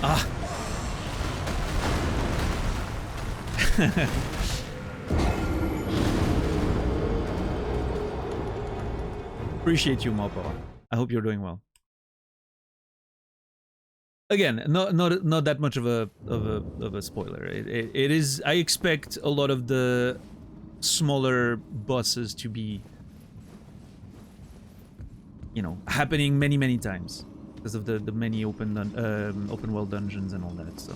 Ah. Appreciate you, Mopo. I hope you're doing well. Again, not that much of a spoiler. It is. I expect a lot of the smaller bosses to be, you know, happening many times because of the many open world dungeons and all that. So.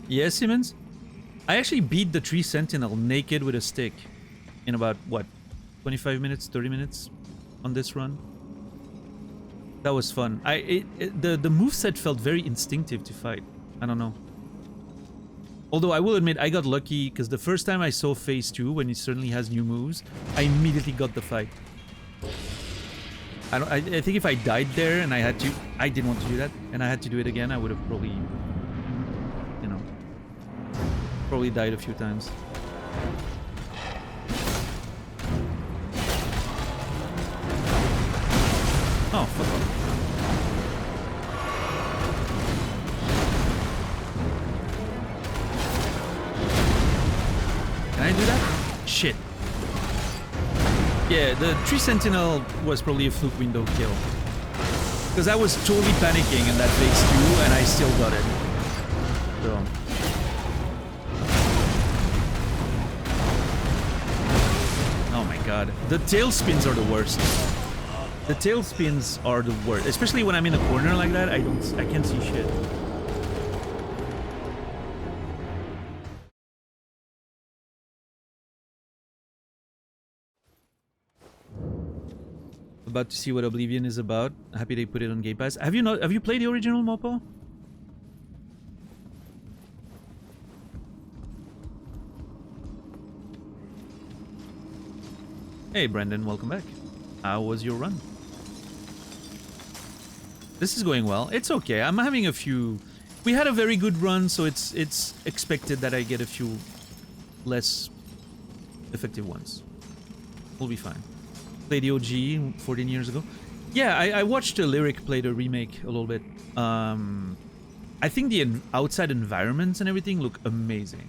Yes, Simmons? I actually beat the tree sentinel naked with a stick in about, what, 25 minutes, 30 minutes on this run. That was fun. The moveset felt very instinctive to fight. I don't know. Although I will admit, I got lucky because the first time I saw phase 2, when he certainly has new moves, I immediately got the fight. I think if I died there and I didn't want to do that, and I had to do it again, I would have probably, you know, probably died a few times. Oh, fuck off. Can I do that? Shit. Yeah, the tree sentinel was probably a fluke window kill. Because I was totally panicking in that phase 2 and I still got it. So. Oh my god. The tail spins are the worst. The tail spins are the worst. Especially when I'm in a corner like that, I can't see shit. About to see what Oblivion is about. Happy they put it on Game Pass. Have you played the original, Mopo? Hey Brendan, welcome back. How was your run? This is going well. It's okay. I'm having a few... We had a very good run, so it's expected that I get a few less effective ones. We'll be fine. Played the OG 14 years ago. Yeah, I watched Lyric play the remake a little bit. I think the outside environments and everything look amazing.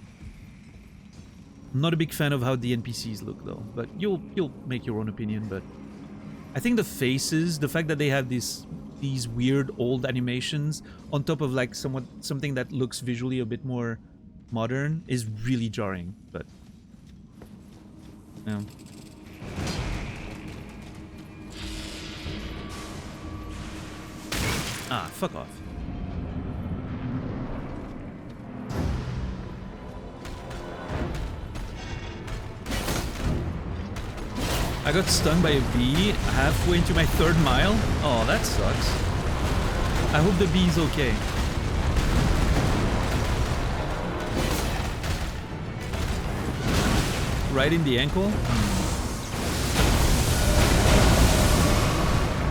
I'm not a big fan of how the NPCs look though, but you'll make your own opinion. But I think the faces, the fact that they have these weird old animations on top of like something that looks visually a bit more modern is really jarring. But yeah. Ah, fuck off. I got stung by a bee halfway into my 3rd mile. Oh, that sucks. I hope the bee's okay. Right in the ankle?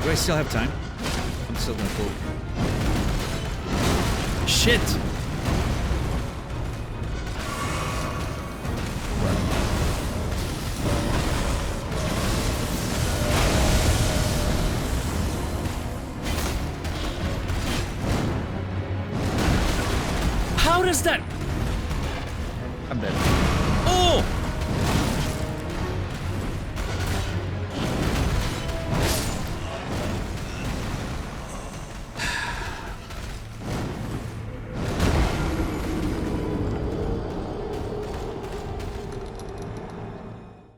Do I still have time? I'm still gonna pull. Shit! How does that... I'm dead. Oh!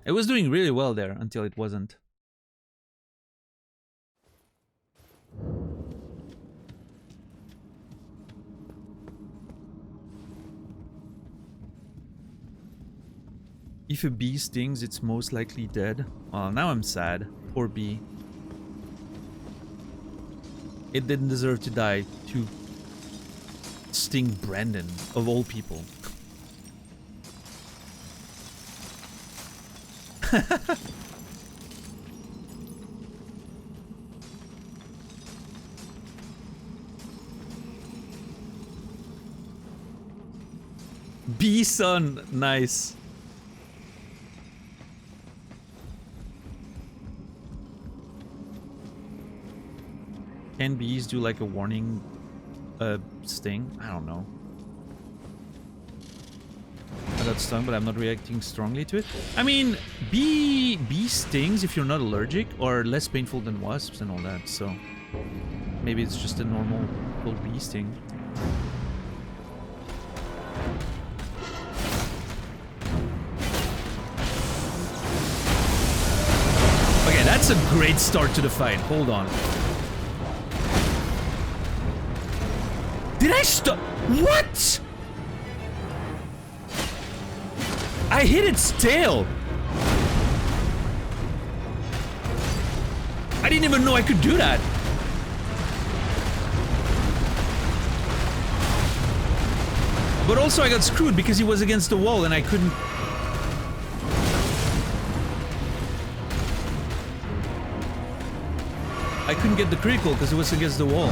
It was doing really well there until it wasn't. If a bee stings, it's most likely dead. Well, now I'm sad. Poor bee. It didn't deserve to die to sting Brandon, of all people. Bee son, nice. Can bees do like a warning sting? I don't know. I got stung, but I'm not reacting strongly to it. I mean, bee stings, if you're not allergic, are less painful than wasps and all that, so maybe it's just a normal little bee sting. Okay, that's a great start to the fight. Hold on. Did I stop? What? I hit its tail! I didn't even know I could do that! But also I got screwed because he was against the wall and I couldn't... I couldn't get the critical because it was against the wall.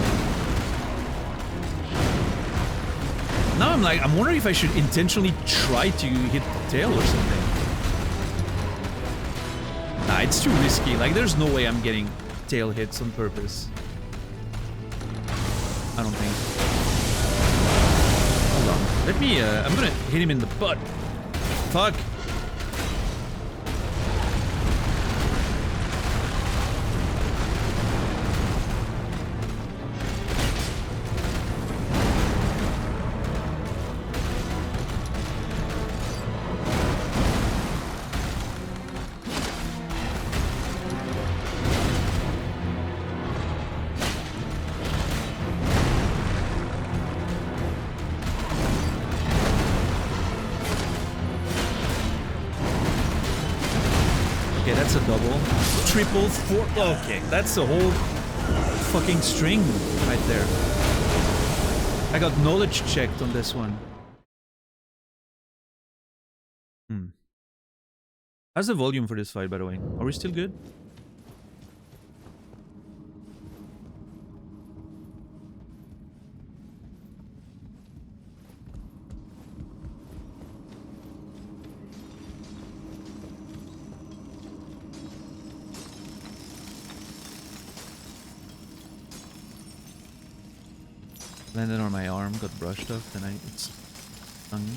Now I'm like, I'm wondering if I should intentionally try to hit the tail or something. Nah, it's too risky. Like, there's no way I'm getting tail hits on purpose. I don't think. Hold on. Let me, I'm gonna hit him in the butt. Fuck. Triple, four. Okay, that's the whole fucking string right there. I got knowledge checked on this one. How's the volume for this fight, by the way? Are we still good? Landed on my arm, got brushed off, then it's stung me.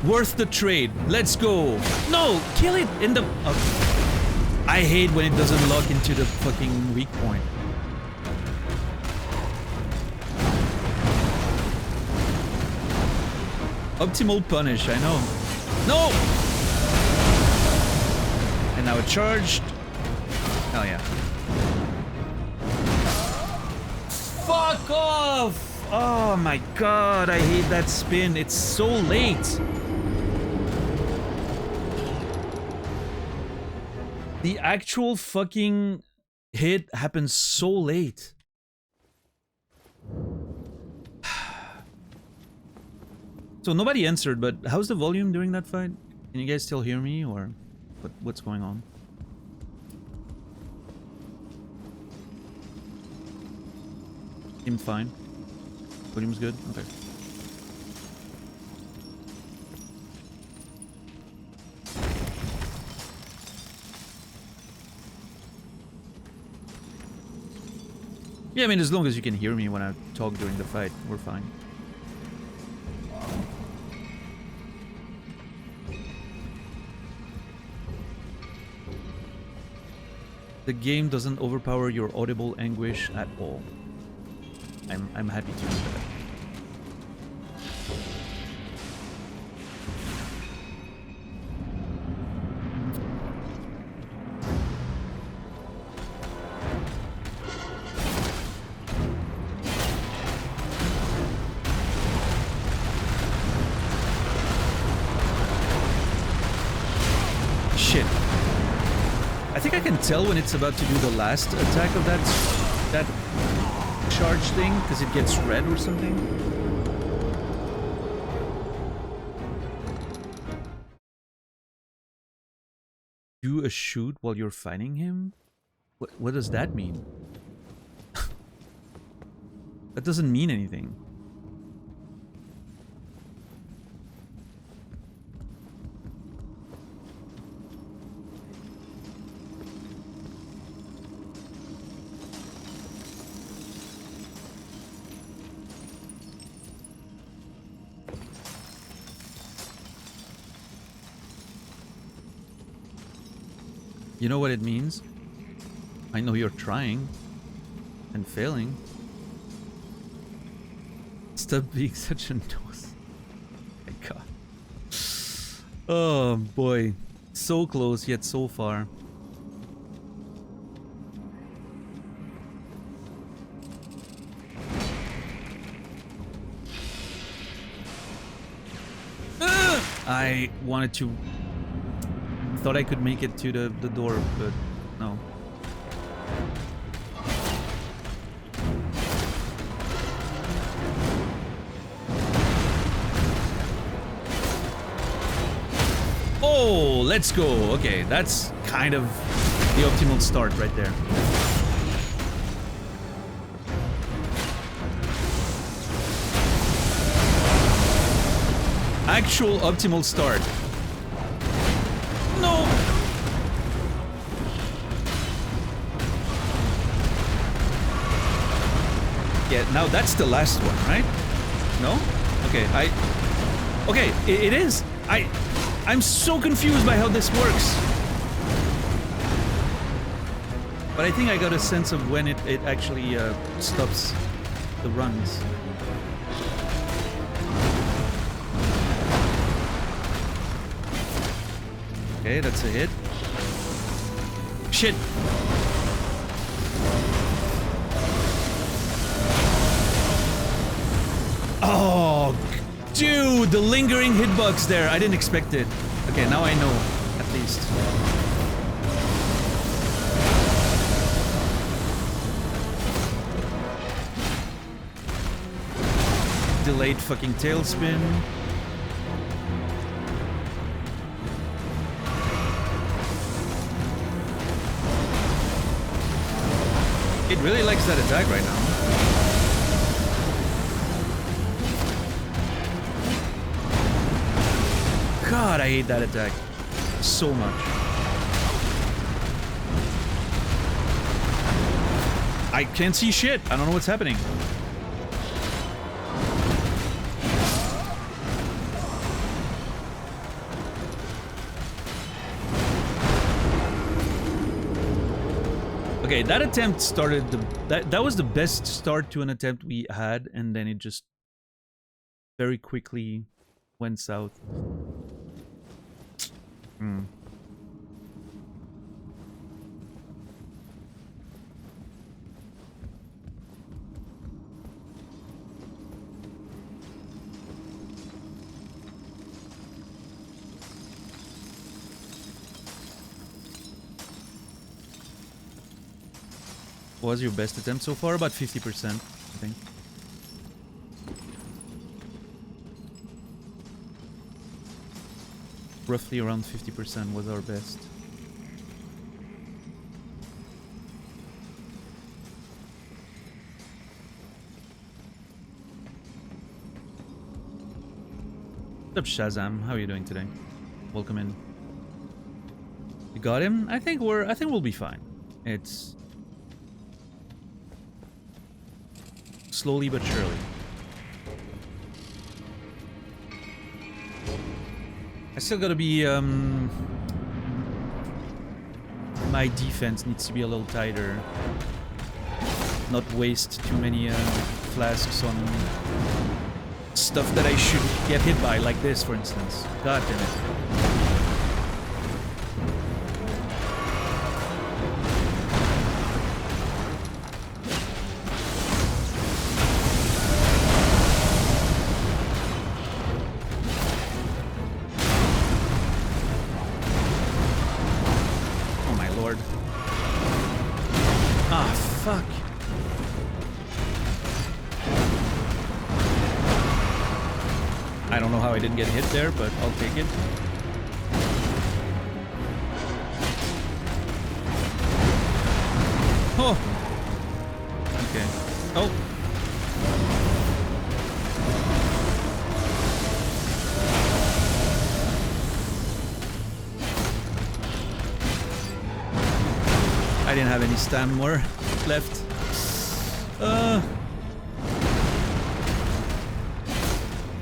Worth the trade. Let's go. No, kill it in the... I hate when it doesn't lock into the fucking weak point. Optimal punish, I know. No! And now it charged. Oh yeah. Fuck off! Oh my god, I hate that spin. It's so late. The actual fucking hit happens so late. So nobody answered, but how's the volume during that fight? Can you guys still hear me, or what's going on? Seemed fine. Volume's good? Okay. Yeah, I mean, as long as you can hear me when I talk during the fight, we're fine. The game doesn't overpower your audible anguish at all. I'm happy to do that. Tell when it's about to do the last attack of that charge thing, because it gets red or something. Do a shoot while you're fighting him? What does that mean? That doesn't mean anything. You know what it means? I know you're trying and failing. Stop being such a nose. My god. Oh boy. So close yet so far. I wanted to... thought I could make it to the door, but no. Oh, let's go. Okay, that's kind of the optimal start right there. Actual optimal start. No! Yeah, now that's the last one, right? No? Okay, okay, it is. I'm so confused by how this works. But I think I got a sense of when it actually stops the runs. Okay, that's a hit. Shit! Oh, dude, the lingering hitbox there. I didn't expect it. Okay, now I know, at least. Delayed fucking tailspin. It really likes that attack right now. God, I hate that attack so much. I can't see shit. I don't know what's happening. Okay, that attempt started that was the best start to an attempt we had, and then it just very quickly went south. What was your best attempt so far? About 50%, I think. Roughly around 50% was our best. What's up, Shazam? How are you doing today? Welcome in. You got him? I think we'll be fine. It's slowly but surely. I still gotta be, my defense needs to be a little tighter. Not waste too many flasks on stuff that I should get hit by, like this, for instance. God damn it. I didn't get hit there, but I'll take it. Oh! Okay. Oh! I didn't have any stam more left.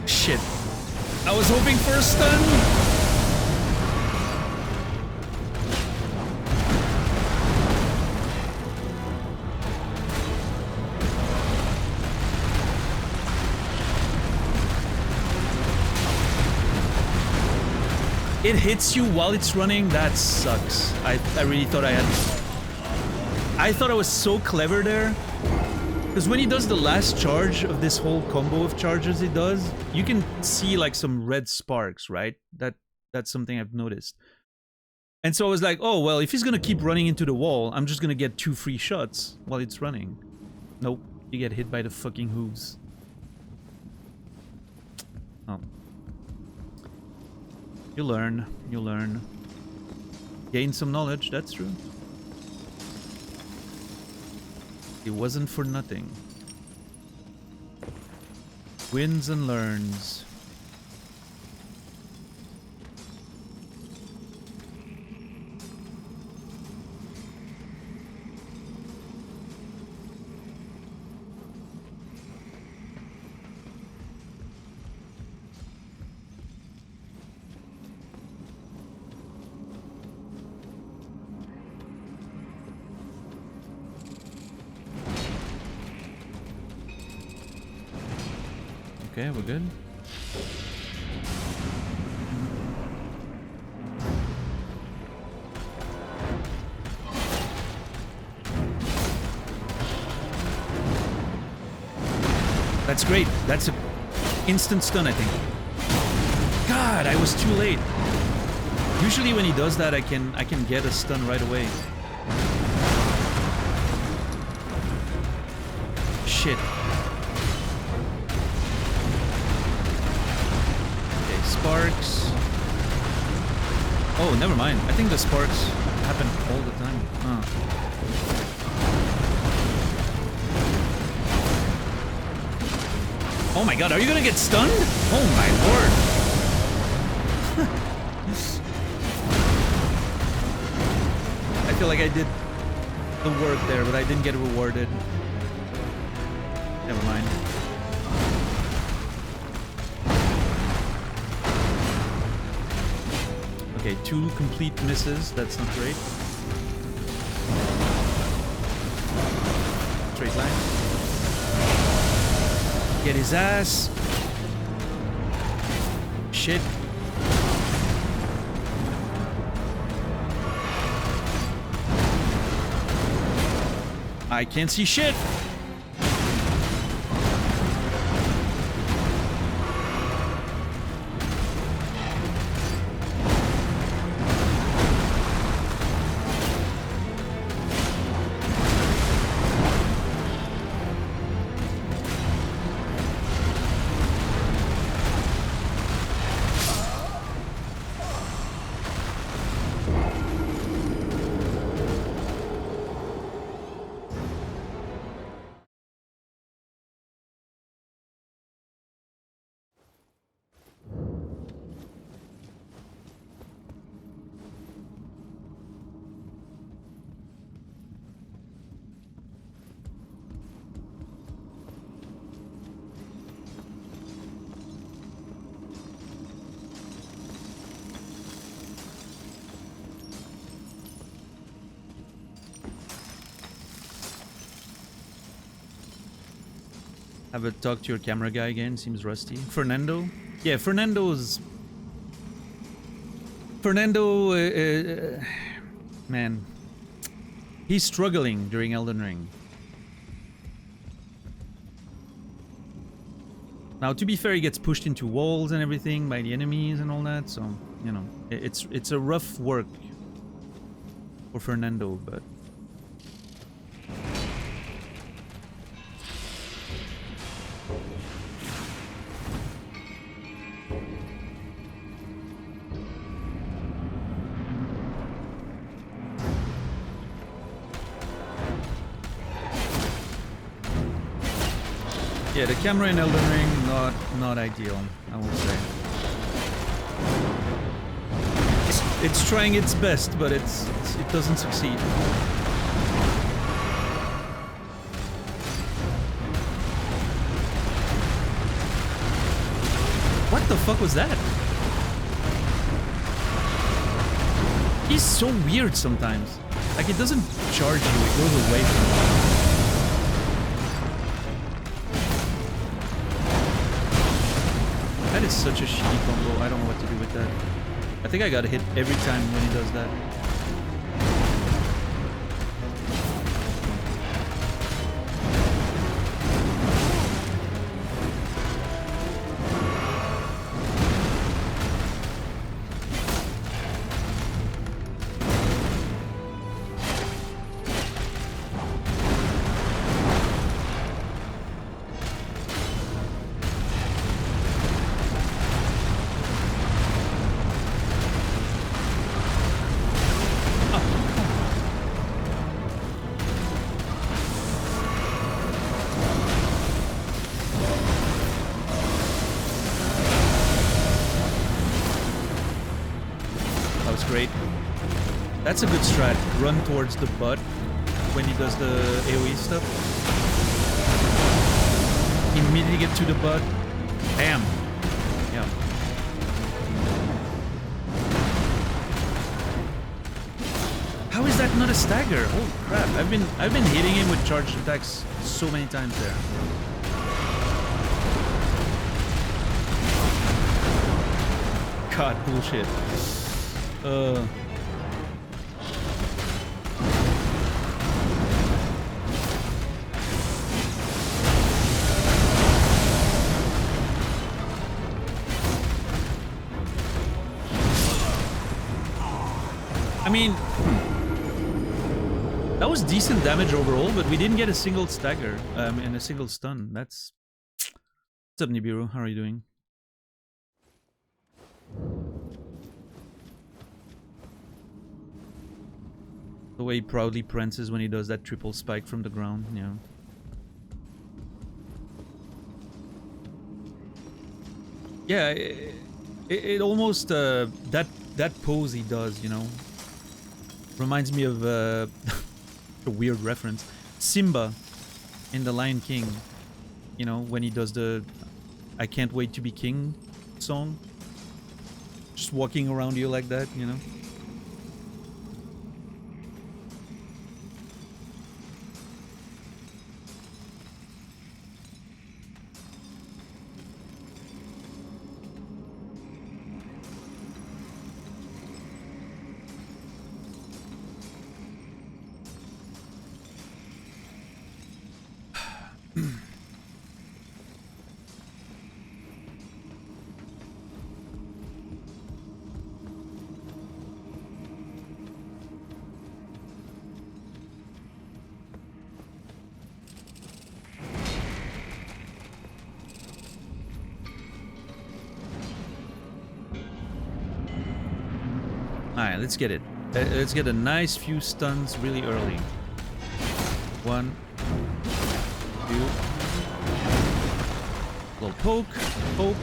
Shit. I was hoping for a stun. It hits you while it's running? That sucks. I really thought I had... I thought I was so clever there. Because when he does the last charge of this whole combo of charges he does, you can see like some red sparks, right? That's something I've noticed. And so I was like, oh, well, if he's gonna keep running into the wall, I'm just gonna get 2 free shots while it's running. Nope, you get hit by the fucking hooves. Oh. You learn, you learn. Gain some knowledge, that's true. It wasn't for nothing. Wins and learns. Okay, we're good. That's great. That's an instant stun, I think. God, I was too late. Usually when he does that, I can get a stun right away. Shit. Sparks. Oh, never mind. I think the sparks happen all the time. Huh. Oh my god, are you gonna get stunned? Oh my lord. I feel like I did the work there, but I didn't get rewarded. Never mind. Okay, 2 complete misses. That's not great. Straight line. Get his ass. Shit. I can't see shit. Have a talk to your camera guy again. Seems rusty. Fernando? Yeah, Fernando's... Fernando... man. He's struggling during Elden Ring. Now, to be fair, he gets pushed into walls and everything by the enemies and all that, so, you know, it's a rough work for Fernando, but... yeah, the camera in Elden Ring, not ideal, I will say. It's trying its best, but it doesn't succeed. What the fuck was that? He's so weird sometimes. Like, it doesn't charge you, it goes away from you. That is such a shitty combo. I don't know what to do with that. I think I got hit every time when he does that. Great. That's a good strat. Run towards the butt when he does the AoE stuff. Immediately get to the butt. Bam. Yeah. How is that not a stagger? Holy crap. I've been hitting him with charged attacks so many times there. God, bullshit. I mean, that was decent damage overall, but we didn't get a single stagger and a single stun. That's... What's up, Nibiru? How are you doing? The way he proudly prances when he does that triple spike from the ground, yeah. Yeah, it almost that pose he does, you know, reminds me of a weird reference. Simba in The Lion King, you know, when he does the "I Can't Wait to Be King" song, just walking around you like that, you know. Alright, let's get it. Let's get a nice few stuns really early. 1, 2. Little poke, poke.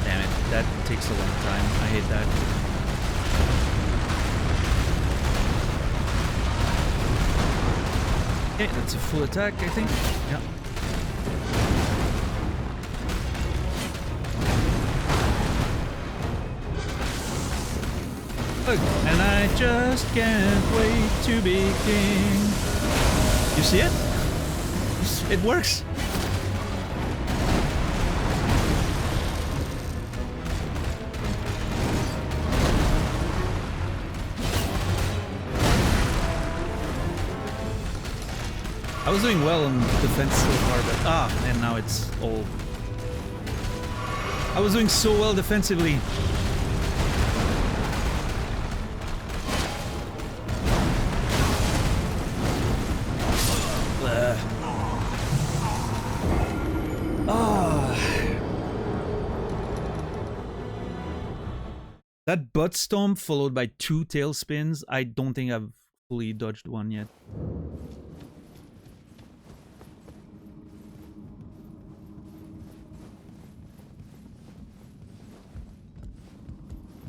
Damn it, that takes a long time. I hate that. Okay, that's a full attack, I think. Yeah. And I just can't wait to be king. You see it? It works. I was doing well on defense so far, but and now it's all... I was doing so well defensively. That butt stomp followed by 2 tail spins, I don't think I've fully dodged one yet.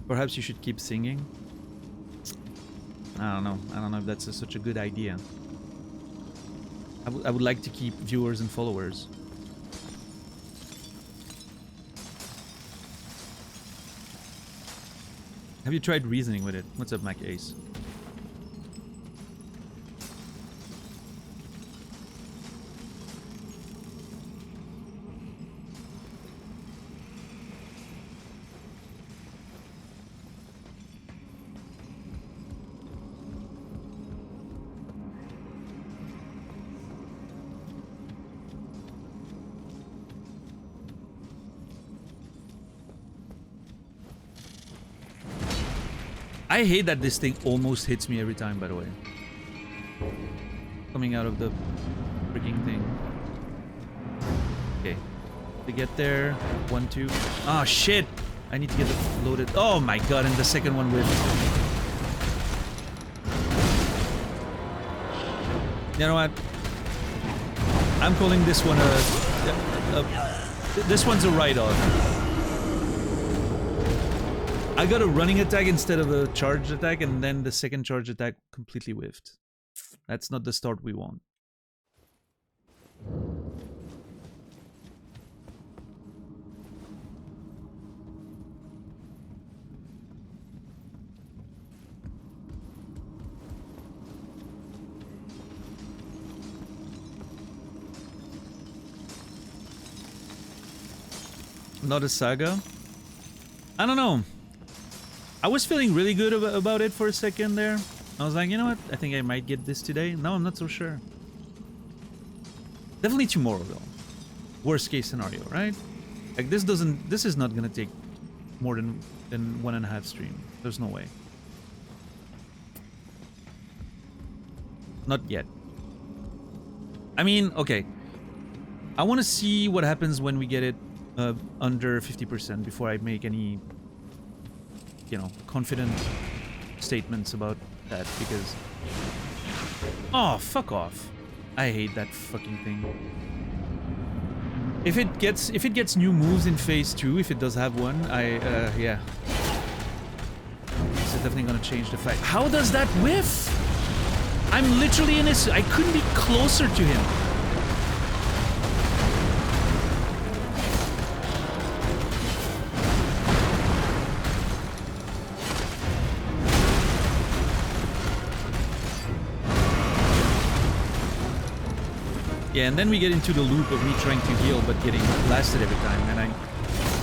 Perhaps you should keep singing? I don't know. I don't know if that's such a good idea. I would like to keep viewers and followers. Have you tried reasoning with it? What's up, Mac Ace? I hate that this thing almost hits me every time, by the way. Coming out of the freaking thing. Okay. To get there. 1, 2. Ah, shit! I need to get it loaded. Oh my god, and the second one with... You know what? I'm calling this one this one's a write-off. I got a running attack instead of a charged attack, and then the second charge attack completely whiffed. That's not the start we want. Not a saga? I don't know. I was feeling really good about it for a second there. I was like, you know what? I think I might get this today. Now I'm not so sure. Definitely tomorrow though. Worst case scenario, right? Like this is not gonna take more than 1.5 stream. There's no way. Not yet. I mean, okay. I want to see what happens when we get it under 50% before I make any, you know, confident statements about that, because... Oh, fuck off. I hate that fucking thing. If it gets new moves in phase 2, if it does have one, yeah. It's definitely gonna change the fact. How does that whiff? I'm literally in this... I couldn't be closer to him. Yeah, and then we get into the loop of me trying to heal but getting blasted every time, and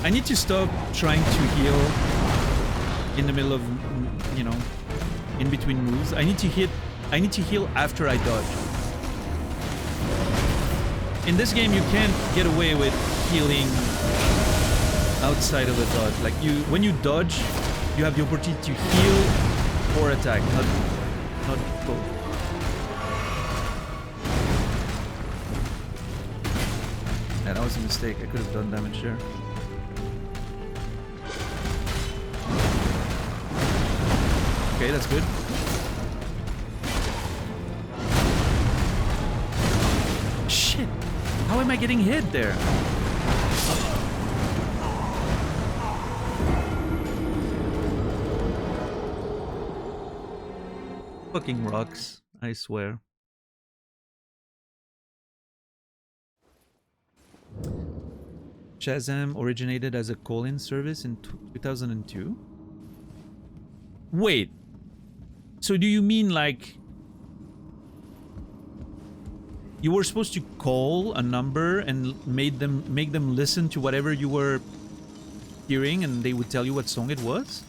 I need to stop trying to heal in the middle of, you know, in between moves. I need to heal after I dodge. In this game you can't get away with healing outside of a dodge. Like when you dodge, you have the opportunity to heal or attack, not both. Yeah, that was a mistake. I could have done damage there. Okay, that's good. Shit! How am I getting hit there? Fucking rocks, I swear. Shazam originated as a call-in service in 2002? Wait. So do you mean like you were supposed to call a number and make them listen to whatever you were hearing and they would tell you what song it was?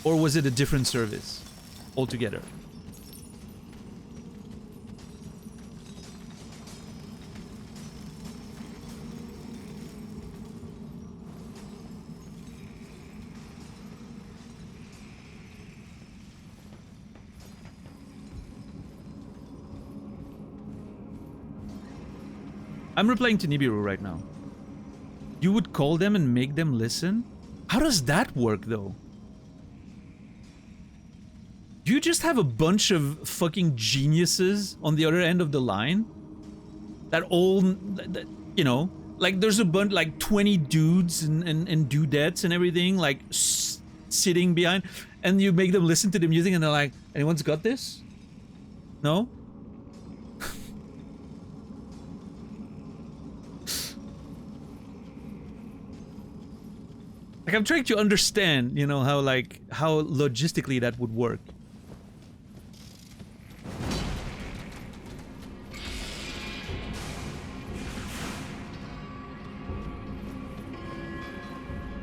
Or was it a different service altogether? I'm replying to Nibiru right now. You would call them and make them listen? How does that work, though? Do you just have a bunch of fucking geniuses on the other end of the line? That all, you know, like there's a bunch, like 20 dudes and dudettes and everything, like sitting behind, and you make them listen to the music and they're like, anyone's got this? No? Like, I'm trying to understand, you know, how logistically that would work.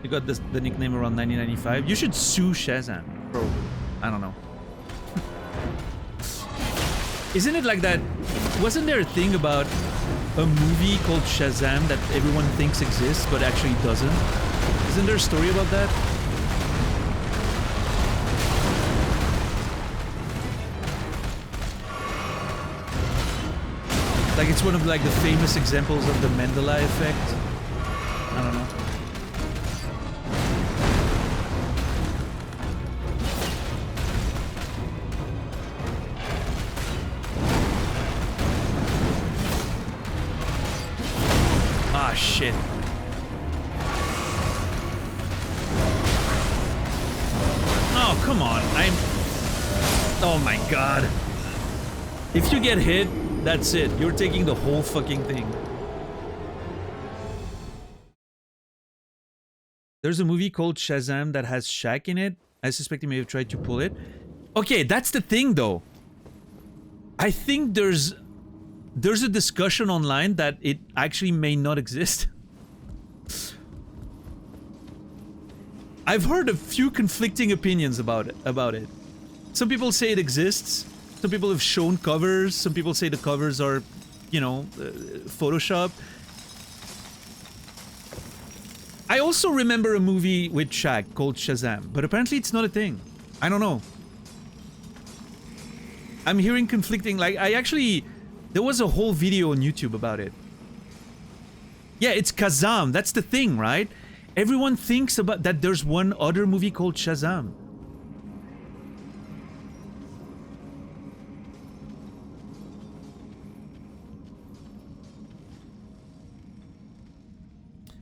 You got this, the nickname around 1995. You should sue Shazam, probably. I don't know. Isn't it like that? Wasn't there a thing about a movie called Shazam that everyone thinks exists but actually doesn't? Isn't there a story about that? Like it's one of like the famous examples of the Mandela effect. I don't know. Ah, shit. Oh, come on. Oh my god. If you get hit, that's it. You're taking the whole fucking thing. There's a movie called Shazam that has Shaq in it. I suspect he may have tried to pull it. Okay, that's the thing though. I think there's a discussion online that it actually may not exist. I've heard a few conflicting opinions about it. Some people say it exists. Some people have shown covers. Some people say the covers are, you know, Photoshop. I also remember a movie with Shaq called Shazam, but apparently it's not a thing. I don't know. I'm hearing conflicting, like, there was a whole video on YouTube about it. Yeah, it's Kazam, that's the thing, right? Everyone thinks about that there's one other movie called Shazam.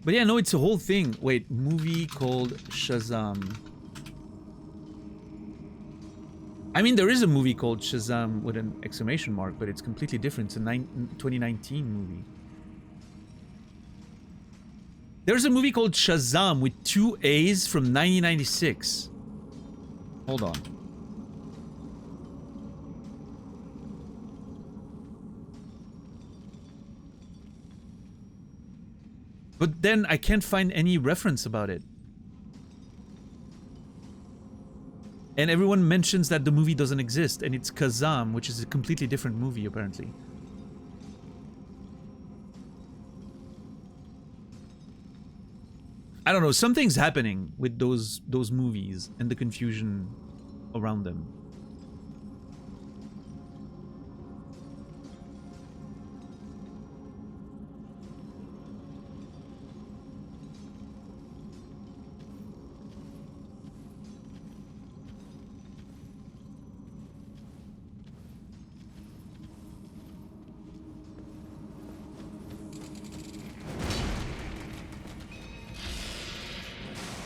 But yeah, no, it's a whole thing. Wait, movie called Shazam. I mean, there is a movie called Shazam with an exclamation mark, but it's completely different. It's a 2019 movie. There's a movie called Shazam with 2 A's from 1996. Hold on. But then I can't find any reference about it. And everyone mentions that the movie doesn't exist, and it's Kazam, which is a completely different movie, apparently. I don't know, something's happening with those movies and the confusion around them.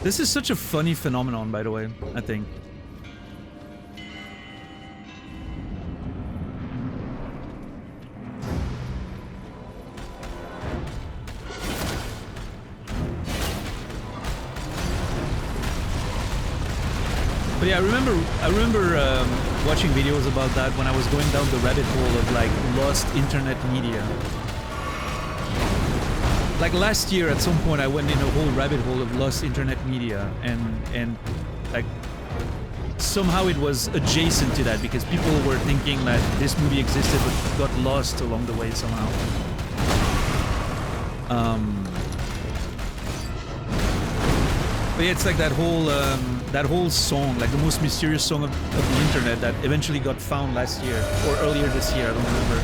This is such a funny phenomenon, by the way, I think. But yeah, I remember watching videos about that when I was going down the rabbit hole of like lost internet media. Like last year, at some point, I went in a whole rabbit hole of lost internet media, and like somehow it was adjacent to that because people were thinking that this movie existed but got lost along the way somehow. But yeah, it's like that whole song, like the most mysterious song of the internet that eventually got found last year or earlier this year. I don't remember.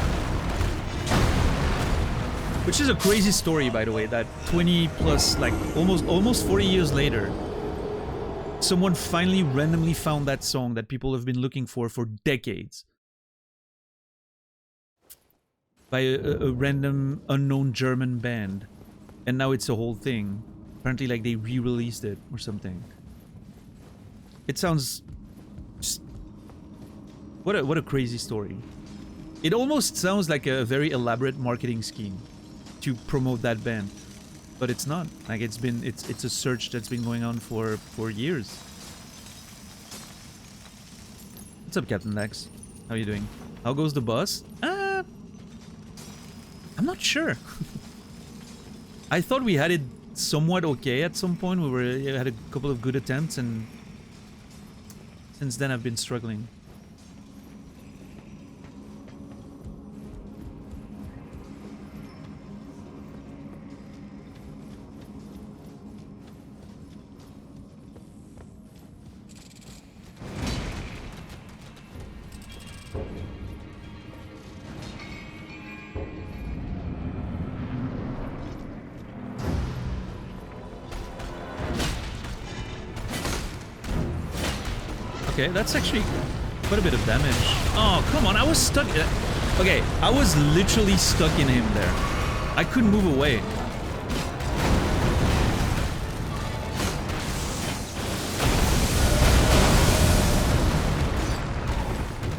Which is a crazy story, by the way, that 20 plus, like, almost 40 years later, someone finally randomly found that song that people have been looking for decades. By a random, unknown German band. And now it's a whole thing. Apparently, like, they re-released it or something. It sounds... just... What a crazy story. It almost sounds like a very elaborate marketing scheme to promote that band, but it's not. Like it's a search that's been going on for years. What's up, Captain Dax? How you doing? How goes the bus? I'm not sure. I thought we had it somewhat okay at some point. We had a couple of good attempts, and since then I've been struggling. Okay, that's actually quite a bit of damage. Oh, come on, I was stuck. Okay, I was literally stuck in him there. I couldn't move away.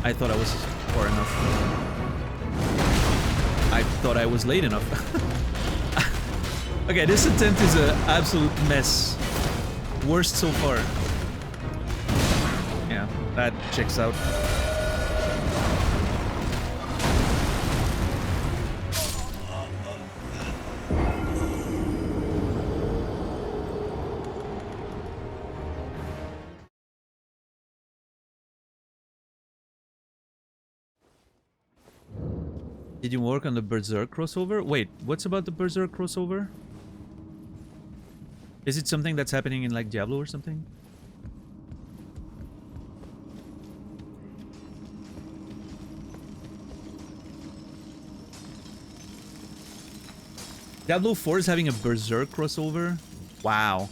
I thought I was far enough. I thought I was late enough. Okay, this attempt is an absolute mess. Worst so far. Yeah, that checks out. Did you work on the Berserk crossover? Wait, what's about the Berserk crossover? Is it something that's happening in like Diablo or something? Diablo 4 is having a Berserk crossover? Wow.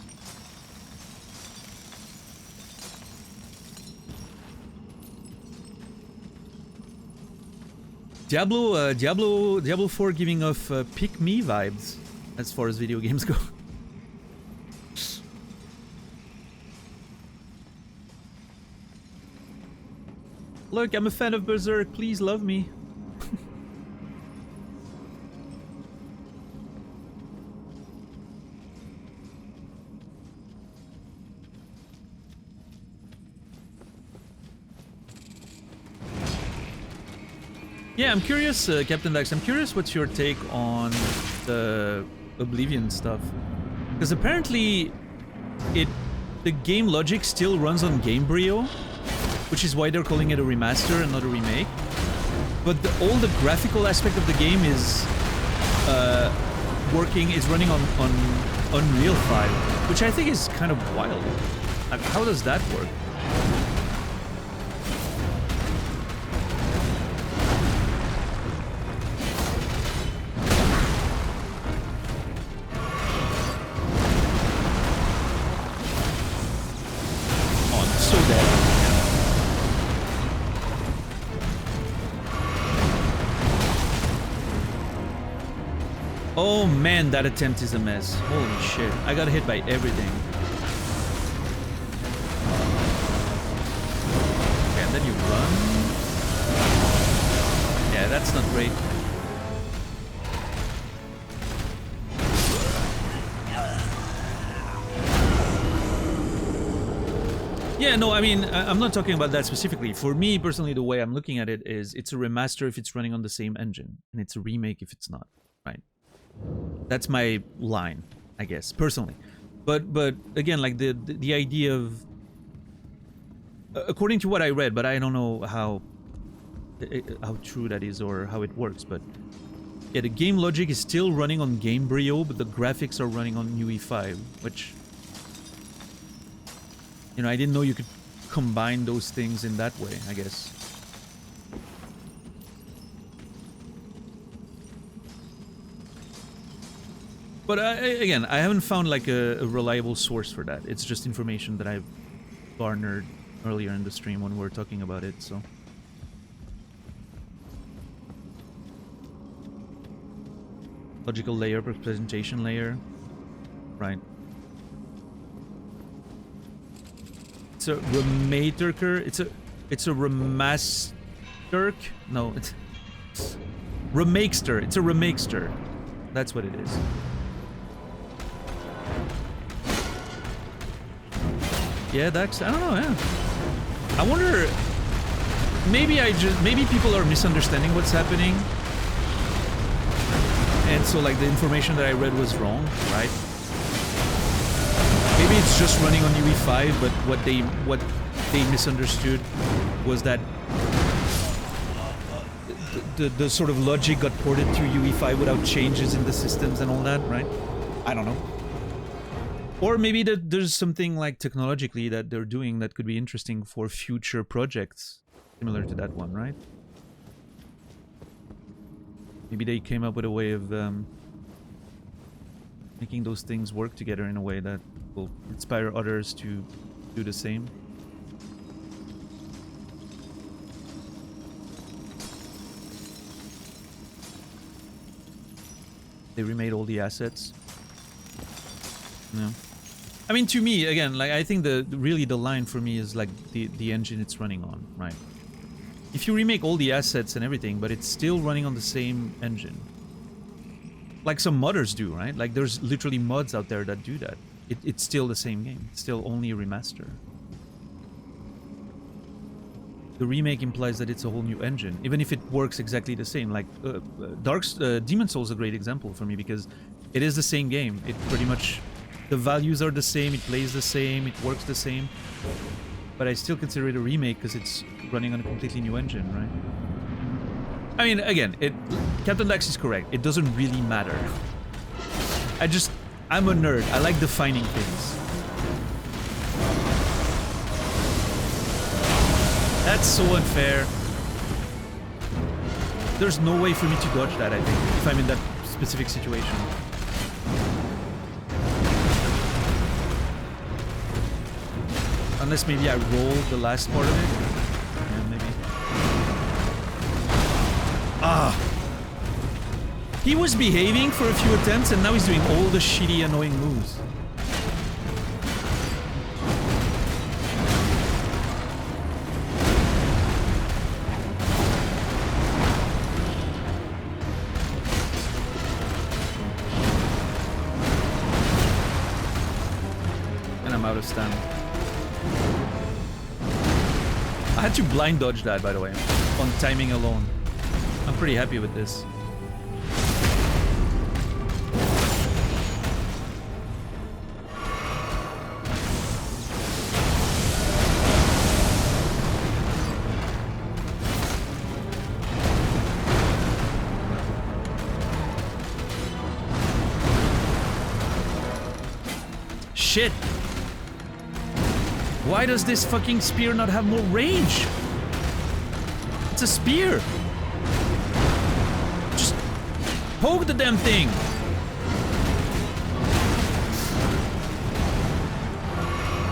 Diablo 4 giving off pick me vibes as far as video games go. Look, I'm a fan of Berserk. Please love me. Yeah, I'm curious, Captain Dax, I'm curious what's your take on the Oblivion stuff. Because apparently the game logic still runs on Gamebryo, which is why they're calling it a remaster and not a remake. But all the graphical aspect of the game is running on Unreal 5, which I think is kind of wild. How does that work? Oh man, that attempt is a mess. Holy shit. I got hit by everything. Okay, and then you run. Yeah, that's not great. Yeah, no, I mean, I'm not talking about that specifically. For me, personally, the way I'm looking at it is it's a remaster if it's running on the same engine, and it's a remake if it's not, right? That's my line, I guess, personally. But again, like the idea of, according to what I read, but I don't know how true that is or how it works, but yeah, the game logic is still running on Gamebryo, but the graphics are running on UE5, which, you know, I didn't know you could combine those things in that way, I guess. But again, I haven't found like a reliable source for that. It's just information that I've garnered earlier in the stream when we were talking about it, so. Logical layer, representation layer. Right. It's a remaker. It's a remaster. No, it's remakester. It's a remakester. That's what it is. Yeah, that's, I don't know, yeah. I wonder, maybe people are misunderstanding what's happening. And so like the information that I read was wrong, right? Maybe it's just running on UE5, but what they misunderstood was that the sort of logic got ported to UE5 without changes in the systems and all that, right? I don't know. Or maybe that there's something like technologically that they're doing that could be interesting for future projects similar to that one, right? Maybe they came up with a way of making those things work together in a way that will inspire others to do the same. They remade all the assets. No. I mean, to me, again, like, I think really the line for me is like the engine it's running on, right? If you remake all the assets and everything, but it's still running on the same engine, like some modders do, right? Like, there's literally mods out there that do that. It's still the same game. It's still only a remaster. The remake implies that it's a whole new engine, even if it works exactly the same. Like, Demon Souls is a great example for me, because it is the same game. It pretty much... The values are the same, it plays the same, it works the same. But I still consider it a remake because it's running on a completely new engine, right? I mean, again, Captain Dax is correct. It doesn't really matter. I'm a nerd. I like defining things. That's so unfair. There's no way for me to dodge that, I think, if I'm in that specific situation. Unless maybe I roll the last part of it. Yeah, maybe. Ah! He was behaving for a few attempts and now he's doing all the shitty, annoying moves. And I'm out of stun. I had to blind dodge that, by the way, on timing alone. I'm pretty happy with this. Shit! Why does this fucking spear not have more range? It's a spear! Just poke the damn thing!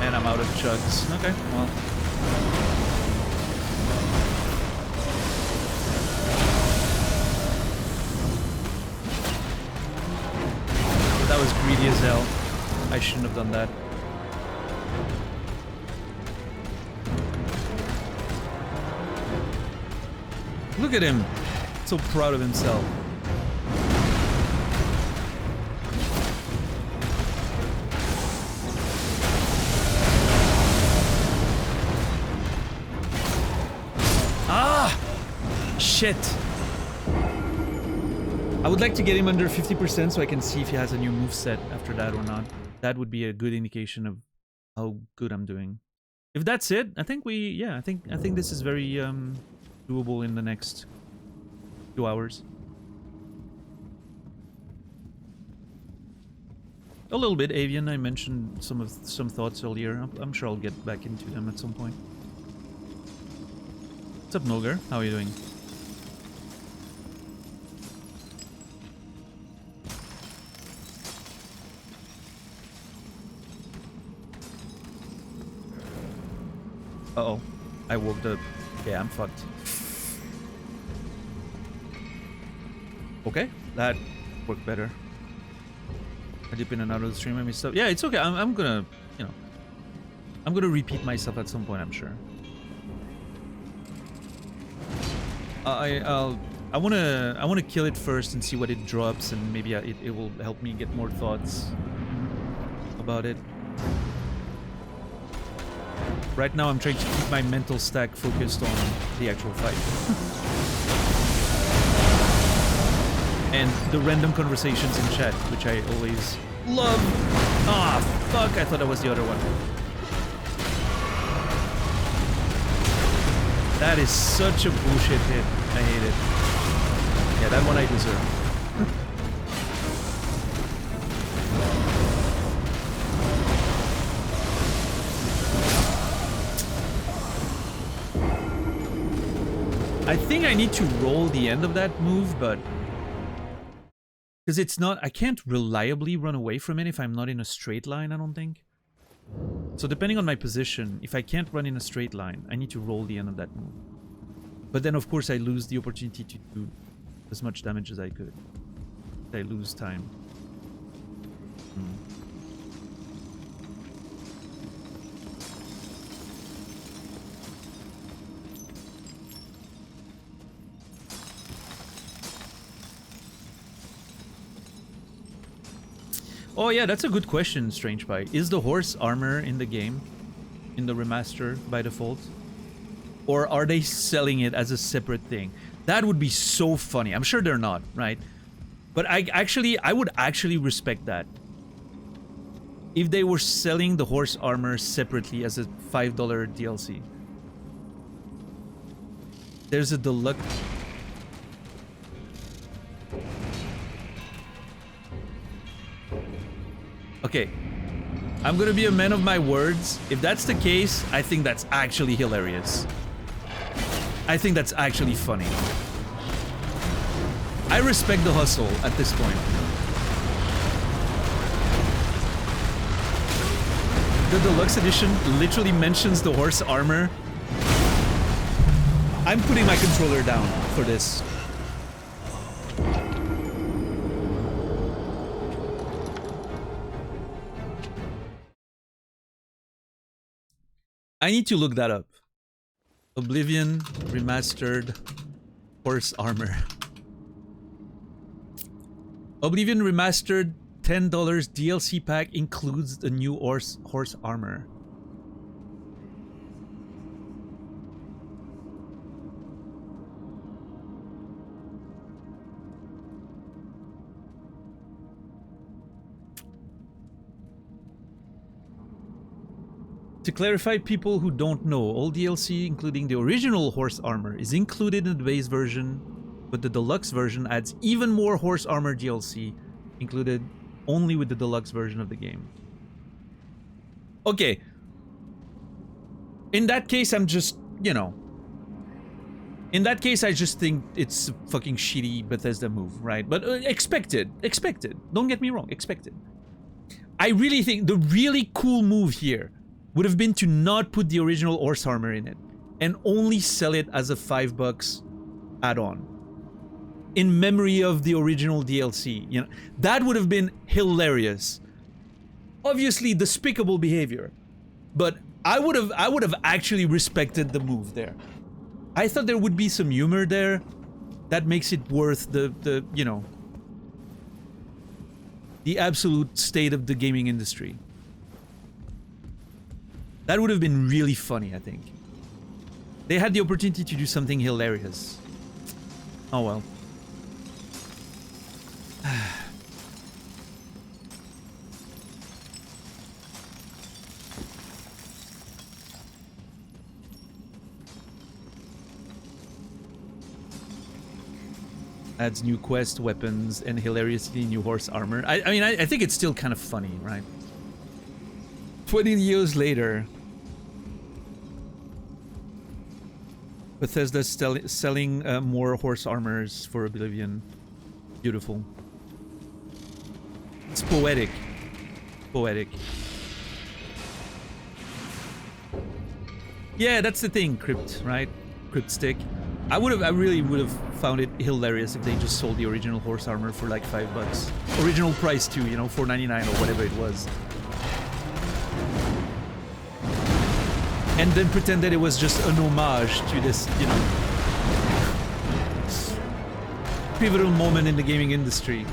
And I'm out of chugs. Okay, well. That was greedy as hell. I shouldn't have done that. Look at him! So proud of himself. Ah! Shit! I would like to get him under 50% so I can see if he has a new moveset after that or not. That would be a good indication of how good I'm doing. If that's it, I think I think this is very doable in the next 2 hours. A little bit, Avian. I mentioned some thoughts earlier. I'm sure I'll get back into them at some point. What's up, Nolgar? How are you doing? Uh-oh. I woke up. Yeah, I'm fucked. Okay, that worked better. I dip in and out of the stream and stuff. Yeah, it's okay. I'm gonna, you know, I'm gonna repeat myself at some point, I'm sure. I wanna kill it first and see what it drops, and maybe it will help me get more thoughts about it. Right now, I'm trying to keep my mental stack focused on the actual fight. And the random conversations in chat, which I always love. Ah, fuck, I thought that was the other one. That is such a bullshit hit. I hate it. Yeah, that one I deserve. I think I need to roll the end of that move, but... Because it's not... I can't reliably run away from it if I'm not in a straight line, I don't think. So depending on my position, if I can't run in a straight line, I need to roll the end of that move. But then, of course, I lose the opportunity to do as much damage as I could. I lose time. Oh yeah, that's a good question, Strange Pie. Is the horse armor in the game, in the remaster by default? Or are they selling it as a separate thing? That would be so funny. I'm sure they're not, right? But I would actually respect that. If they were selling the horse armor separately as a $5 DLC. There's a deluxe... Okay, I'm gonna be a man of my words. If that's the case, I think that's actually hilarious. I think that's actually funny. I respect the hustle at this point. The deluxe edition literally mentions the horse armor. I'm putting my controller down for this. I need to look that up. Oblivion Remastered Horse Armor. Oblivion Remastered $10 DLC pack includes the new horse armor. To clarify, people who don't know, all DLC, including the original horse armor, is included in the base version, but the deluxe version adds even more horse armor DLC, included only with the deluxe version of the game. Okay. In that case, I'm just, you know... In that case, I just think it's a fucking shitty Bethesda move, right? But expected. Expected. Don't get me wrong. Expected. I really think the really cool move here would have been to not put the original horse armor in it and only sell it as a $5 add-on in memory of the original DLC. You know, that would have been hilarious. Obviously despicable behavior, but I would have actually respected the move there. I thought there would be some humor there that makes it worth the you know, the absolute state of the gaming industry. That would have been really funny, I think. They had the opportunity to do something hilarious. Oh well. Adds new quest, weapons, and hilariously new horse armor. I mean, I think it's still kind of funny, right? 20 years later, Bethesda's selling more horse armors for Oblivion. Beautiful. It's poetic. Poetic. Yeah, that's the thing, Crypt, right? Cryptstick. I really would have found it hilarious if they just sold the original horse armor for like $5. Original price too, you know, $4.99 or whatever it was. And then pretend that it was just an homage to this, you know, pivotal moment in the gaming industry.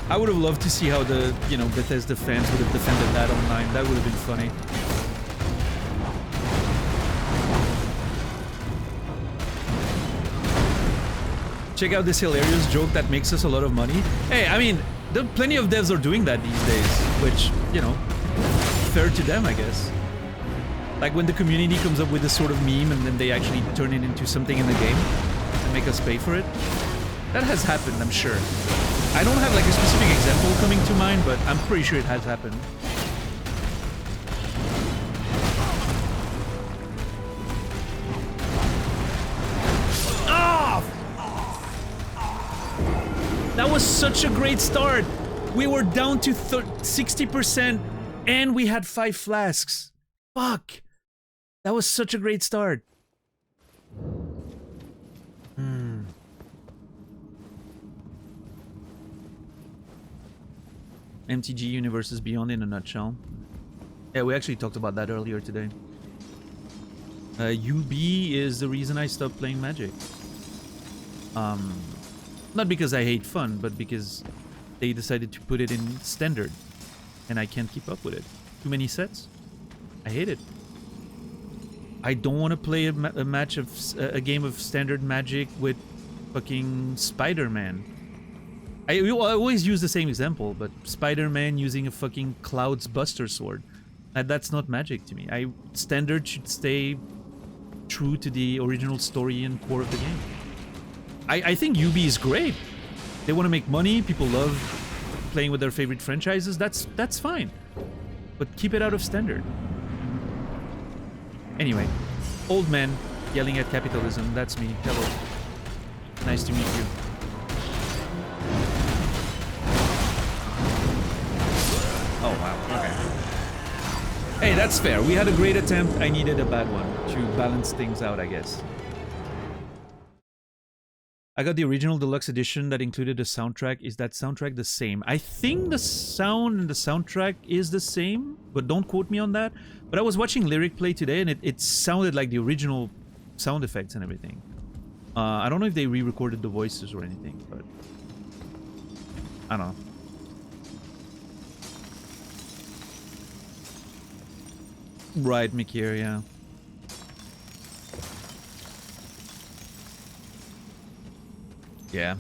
I would have loved to see how the, you know, Bethesda fans would have defended that online. That would have been funny. Check out this hilarious joke that makes us a lot of money. Hey, I mean, there are plenty of devs are doing that these days, which, you know, fair to them, I guess. Like when the community comes up with this sort of meme and then they actually turn it into something in the game and make us pay for it. That has happened, I'm sure. I don't have like a specific example coming to mind, but I'm pretty sure it has happened. That was such a great start. We were down to 60% and we had 5 flasks. Fuck. That was such a great start. MTG Universes Beyond in a nutshell. Yeah, we actually talked about that earlier today. UB is the reason I stopped playing Magic. Not because I hate fun, but because they decided to put it in standard, and I can't keep up with it. Too many sets. I hate it. I don't want to play a game of standard Magic with fucking Spider-Man. I always use the same example, but Spider-Man using a fucking Cloud's Buster Sword. That's not Magic to me. Standard should stay true to the original story and core of the game. I think UB is great. They want to make money. People love playing with their favorite franchises. That's fine. But keep it out of standard. Anyway, old man yelling at capitalism. That's me. Hello. Nice to meet you. Oh, wow. Okay. Hey, that's fair. We had a great attempt. I needed a bad one to balance things out, I guess. I got the original deluxe edition that included a soundtrack. Is that soundtrack the same? I think the sound and the soundtrack is the same, but don't quote me on that. But I was watching Lyric play today, and it sounded like the original sound effects and everything. I don't know if they re-recorded the voices or anything, but I don't know. Right, Mikir, yeah. Yeah.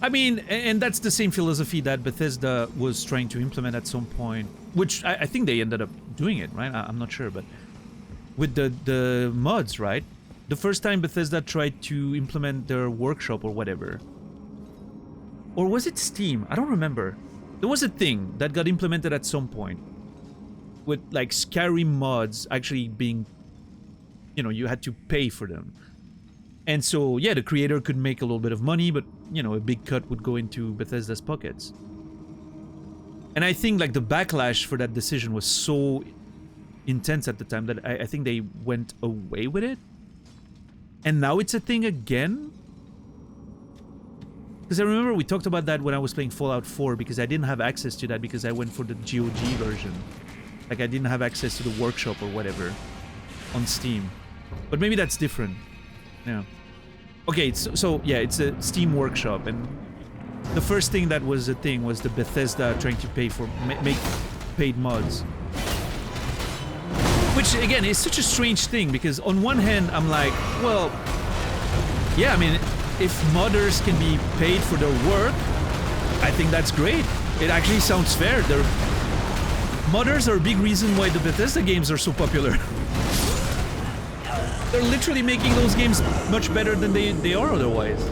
I mean, and that's the same philosophy that Bethesda was trying to implement at some point, which I think they ended up doing it, right? I'm not sure, but with the mods, right? The first time Bethesda tried to implement their workshop or whatever, or was it Steam? I don't remember. There was a thing that got implemented at some point with like Skyrim mods actually being, you know, you had to pay for them. And so, yeah, the creator could make a little bit of money, but, you know, a big cut would go into Bethesda's pockets. And I think, like, the backlash for that decision was so intense at the time that I think they went away with it. And now it's a thing again. Because I remember we talked about that when I was playing Fallout 4, because I didn't have access to that because I went for the GOG version. Like, I didn't have access to the workshop or whatever on Steam. But maybe that's different. Yeah. Okay, so yeah, it's a Steam workshop, and the first thing that was a thing was the Bethesda trying to pay for make paid mods. Which again is such a strange thing, because on one hand I'm like, well, yeah, I mean, if modders can be paid for their work, I think that's great. It actually sounds fair. Modders are a big reason why the Bethesda games are so popular. They're literally making those games much better than they are otherwise.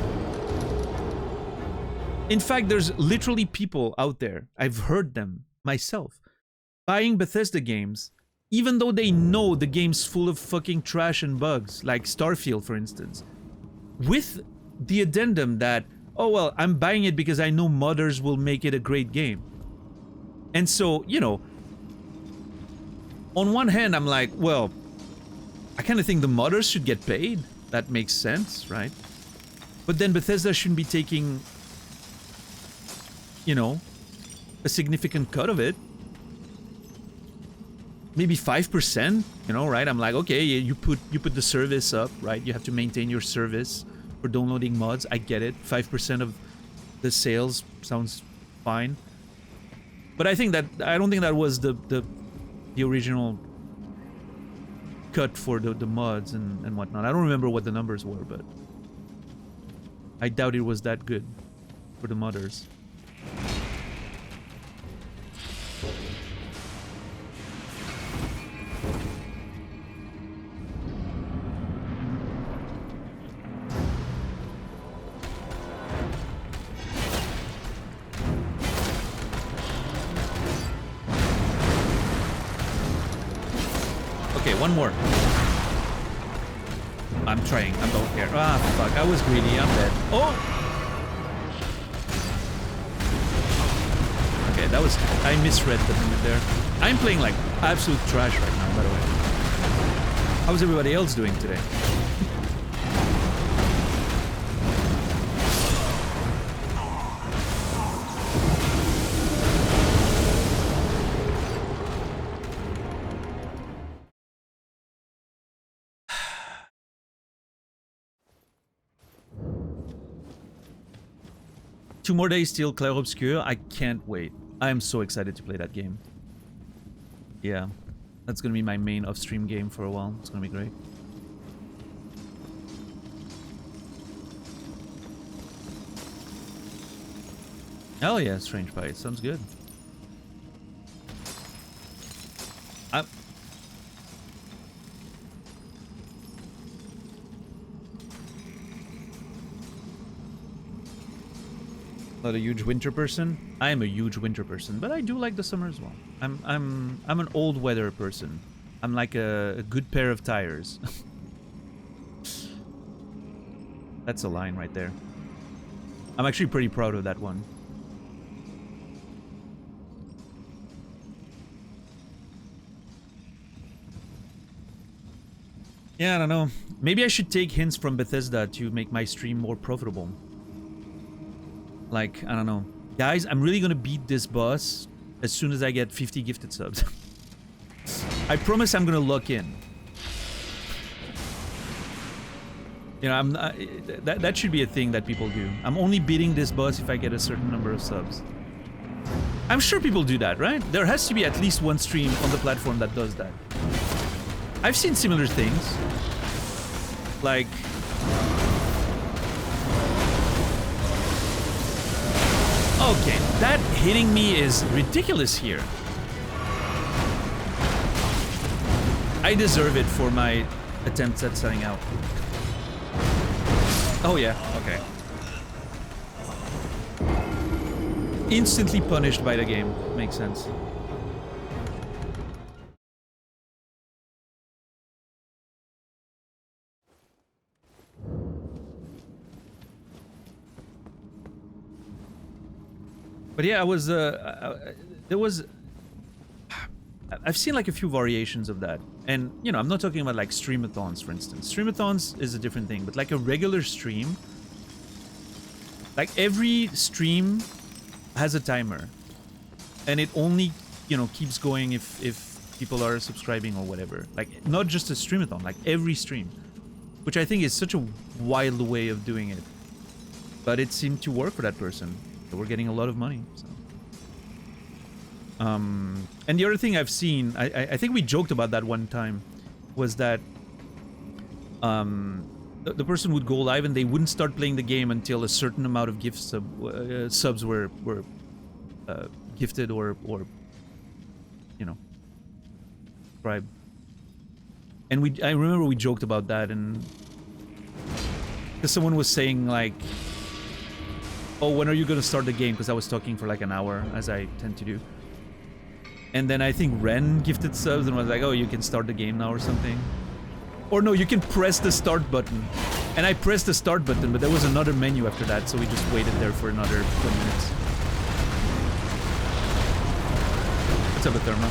In fact, there's literally people out there, I've heard them myself, buying Bethesda games, even though they know the game's full of fucking trash and bugs, like Starfield, for instance, with the addendum that, oh, well, I'm buying it because I know modders will make it a great game. And so, you know, on one hand, I'm like, well, I kind of think the modders should get paid. That makes sense, right? But then Bethesda shouldn't be taking, you know, a significant cut of it. Maybe 5%, you know, right? I'm like, okay, you put the service up, right? You have to maintain your service for downloading mods. I get it. 5% of the sales sounds fine. But I don't think that was the original cut for the mods and whatnot. I don't remember what the numbers were, but I doubt it was that good for the modders. Okay, one more. I'm trying. I don't care. Ah, fuck. I was greedy. I'm dead. Oh! Okay, that was... I misread the limit there. I'm playing like absolute trash right now, by the way. How's everybody else doing today? 2 more days till Clair Obscur. I can't wait. I am so excited to play that game. Yeah. That's gonna be my main off-stream game for a while. It's gonna be great. Hell yeah, Strange Pie. Sounds good. I'm... Not a huge winter person. I am a huge winter person, but I do like the summer as well. I'm an old weather person. I'm like a good pair of tires. That's a line right there. I'm actually pretty proud of that one. Yeah, I don't know. Maybe I should take hints from Bethesda to make my stream more profitable. Like, I don't know. Guys, I'm really gonna beat this boss as soon as I get 50 gifted subs. I promise I'm gonna lock in. You know, that should be a thing that people do. I'm only beating this boss if I get a certain number of subs. I'm sure people do that, right? There has to be at least one stream on the platform that does that. I've seen similar things. Like... Okay, that hitting me is ridiculous here. I deserve it for my attempts at setting out. Oh yeah, okay. Instantly punished by the game. Makes sense. But yeah, I've seen like a few variations of that. And, you know, I'm not talking about like streamathons, for instance. Streamathons is a different thing, but like a regular stream, like every stream has a timer. And it only, you know, keeps going if people are subscribing or whatever. Like, not just a streamathon, like every stream. Which I think is such a wild way of doing it. But it seemed to work for that person. They were getting a lot of money. So. And the other thing I've seen, I think we joked about that one time, was that the person would go live and they wouldn't start playing the game until a certain amount of gift subs were gifted or you know, subscribed. And I remember we joked about that, and because someone was saying like, oh, when are you gonna start the game? Because I was talking for like an hour, as I tend to do. And then I think Ren gifted subs and was like, oh, you can start the game now or something. Or no, you can press the start button. And I pressed the start button, but there was another menu after that, so we just waited there for another 20 minutes. What's up, Thermo?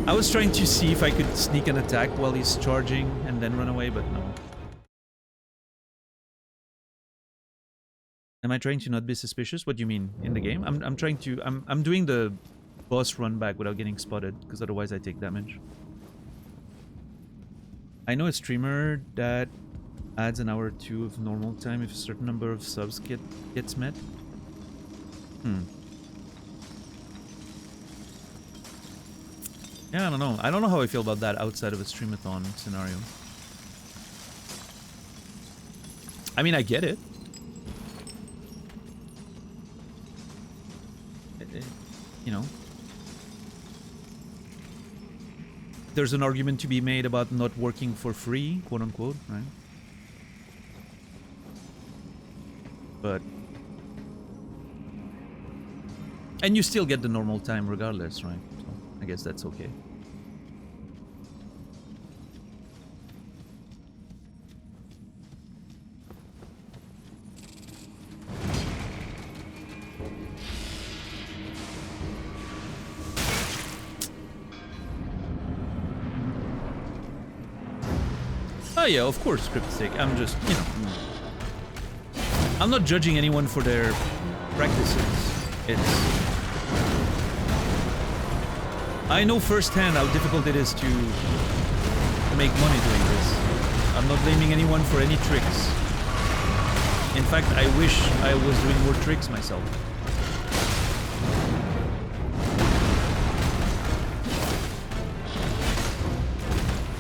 I was trying to see if I could sneak an attack while he's charging and then run away, but no. Am I trying to not be suspicious? What do you mean? In the game? I'm doing the boss run back without getting spotted, because otherwise I take damage. I know a streamer that adds an hour or two of normal time if a certain number of subs gets met. Yeah, I don't know. I don't know how I feel about that outside of a streamathon scenario. I mean, I get it. You know. There's an argument to be made about not working for free, quote unquote, right? But... And you still get the normal time regardless, right? So I guess that's okay. Oh yeah, of course, Cryptic. I'm just, you know... I'm not judging anyone for their practices. It's... I know firsthand how difficult it is to make money doing this. I'm not blaming anyone for any tricks. In fact, I wish I was doing more tricks myself.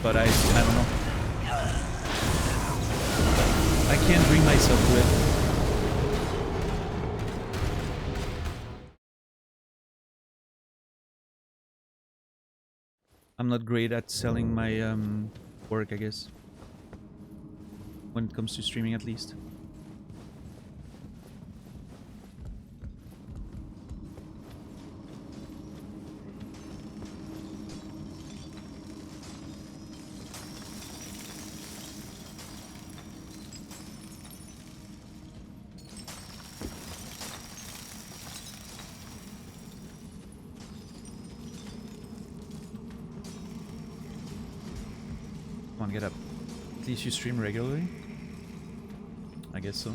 But I don't know. I can't bring myself to it. I'm not great at selling my work, I guess. When it comes to streaming, at least. Come on, get up. At least you stream regularly? I guess so.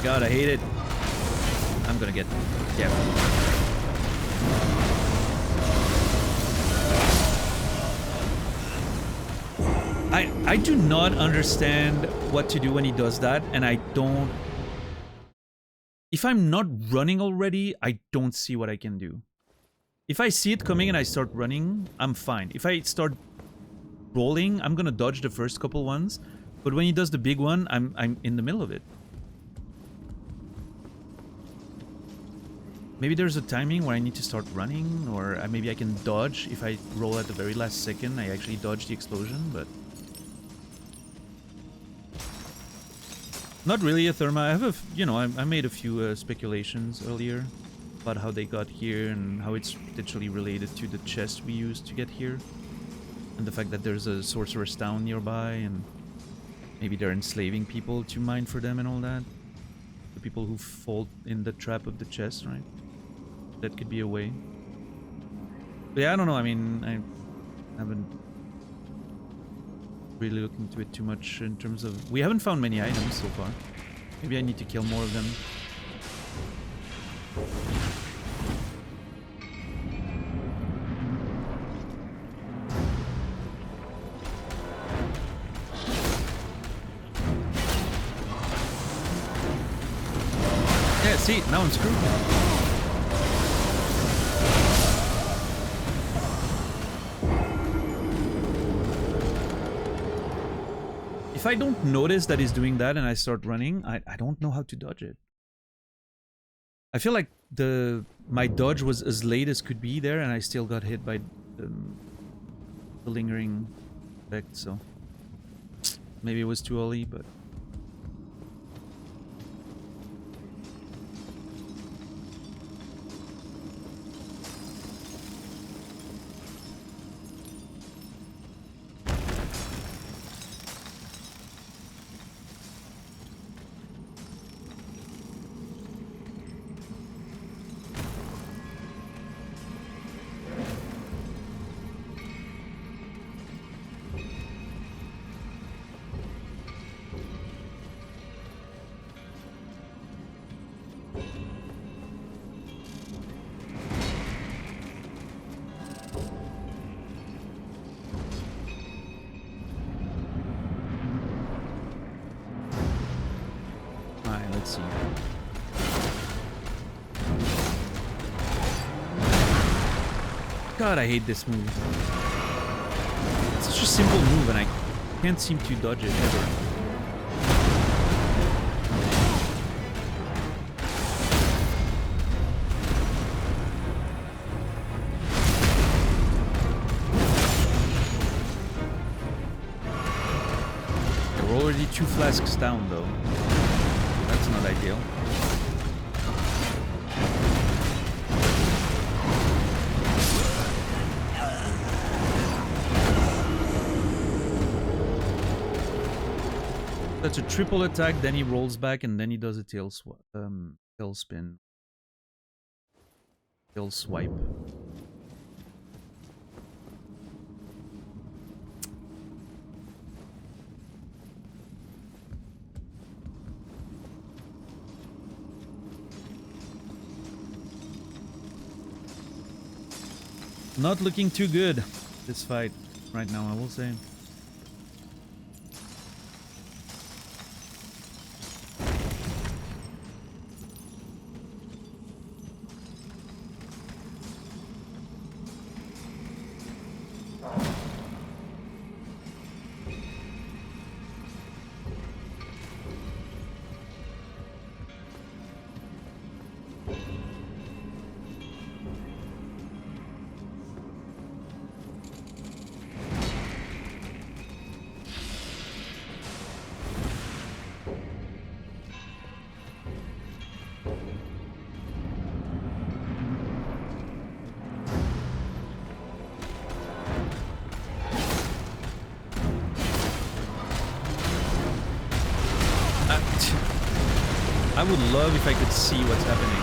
God, I hate it. I'm gonna get... Yeah. I do not understand what to do when he does that, and I don't... If I'm not running already, I don't see what I can do. If I see it coming and I start running, I'm fine. If I start rolling, I'm gonna dodge the first couple ones, but when he does the big one, I'm in the middle of it. Maybe there's a timing where I need to start running, or maybe I can dodge. If I roll at the very last second, I actually dodge the explosion, but... Not really a therma. I have a... You know, I made a few speculations earlier about how they got here and how it's potentially related to the chest we used to get here. And the fact that there's a sorcerer's town nearby, and maybe they're enslaving people to mine for them and all that. The people who fall in the trap of the chest, right? That could be a way. But yeah, I don't know. I mean, I haven't really looked into it too much in terms of... We haven't found many items so far. Maybe I need to kill more of them. Yeah, see, now I'm screwed. If I don't notice that he's doing that and I start running, I don't know how to dodge it. I feel like my dodge was as late as could be there, and I still got hit by the lingering effect, so... Maybe it was too early, but... Let's see. God, I hate this move. It's such a simple move and I can't seem to dodge it ever. already 2 flasks down, though. That's not ideal. That's a triple attack, then he rolls back, and then he does a tail spin. Tail swipe. Not looking too good, this fight right now, I will say. I would love if I could see what's happening.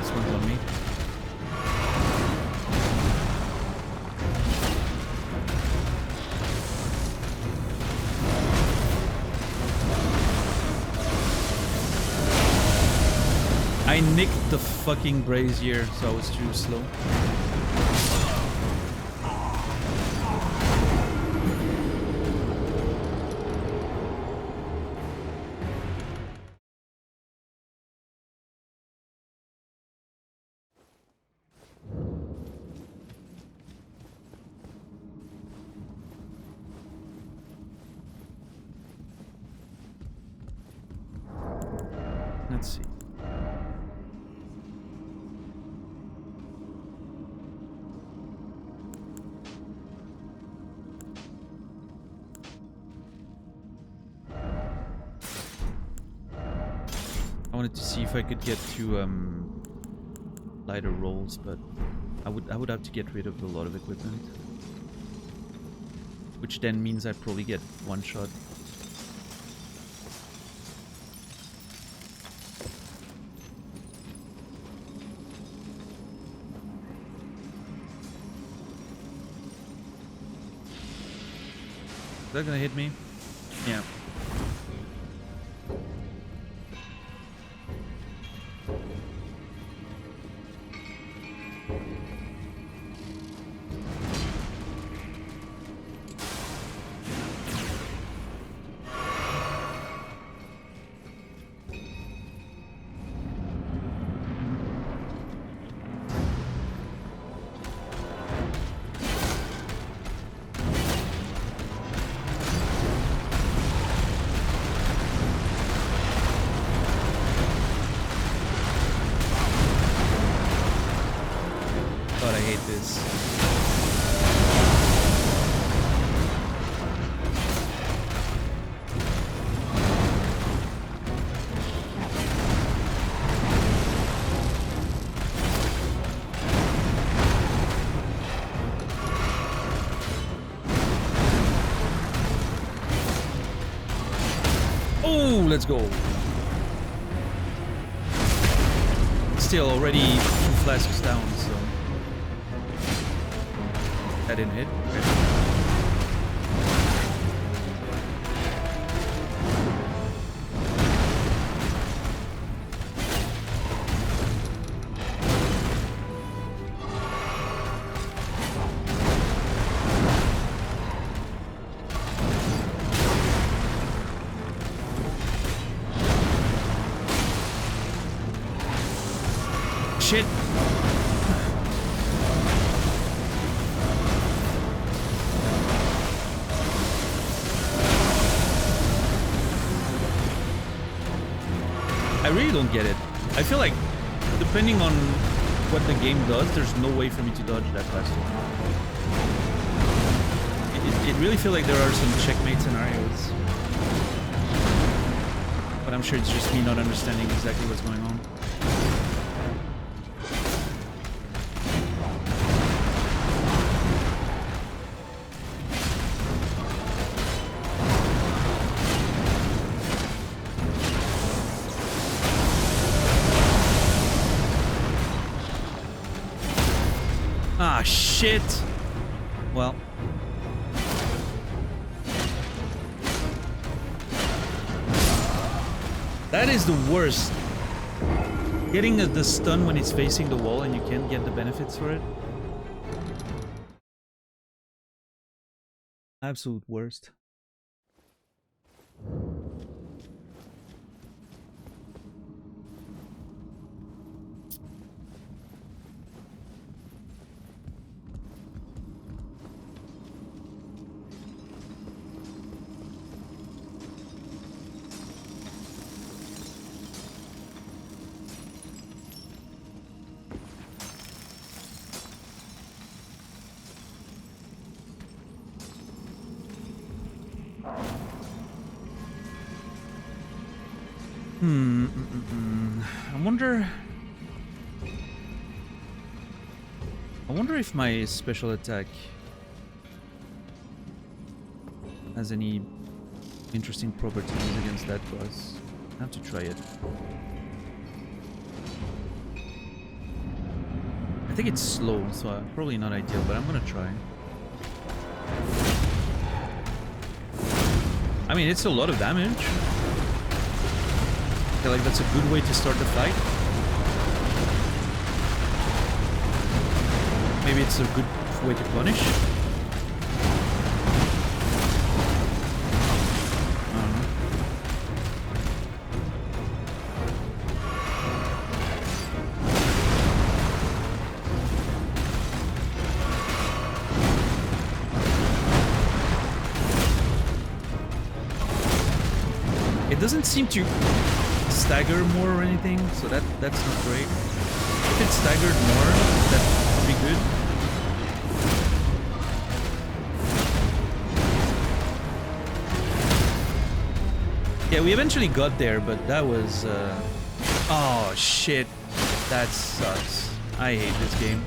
This one's on me. I nicked the fucking brazier, so I was too slow. Let's see. I wanted to see if I could get to lighter rolls, but I would have to get rid of a lot of equipment, which then means I'd probably get one shot. Is that gonna hit me? Yeah. God, I hate this. Oh, let's go. Still already 2 flasks down, so that didn't hit. Okay. Shit. I really don't get it. I feel like, depending on what the game does, there's no way for me to dodge that fast. it really feels like there are some checkmate scenarios. But I'm sure it's just me not understanding exactly what's going on. Ah, shit! Well. That is the worst. Getting the stun when it's facing the wall and you can't get the benefits for it. Absolute worst. I wonder if my special attack has any interesting properties against that boss. I have to try it. I think it's slow, so probably not ideal, but I'm gonna try. I mean, it's a lot of damage. I feel like that's a good way to start the fight. Maybe it's a good way to punish. I don't know. It doesn't seem to stagger more or anything, so that's not great. If it staggered more, that would be good. Yeah, we eventually got there, but that was... Oh, shit. That sucks. I hate this game.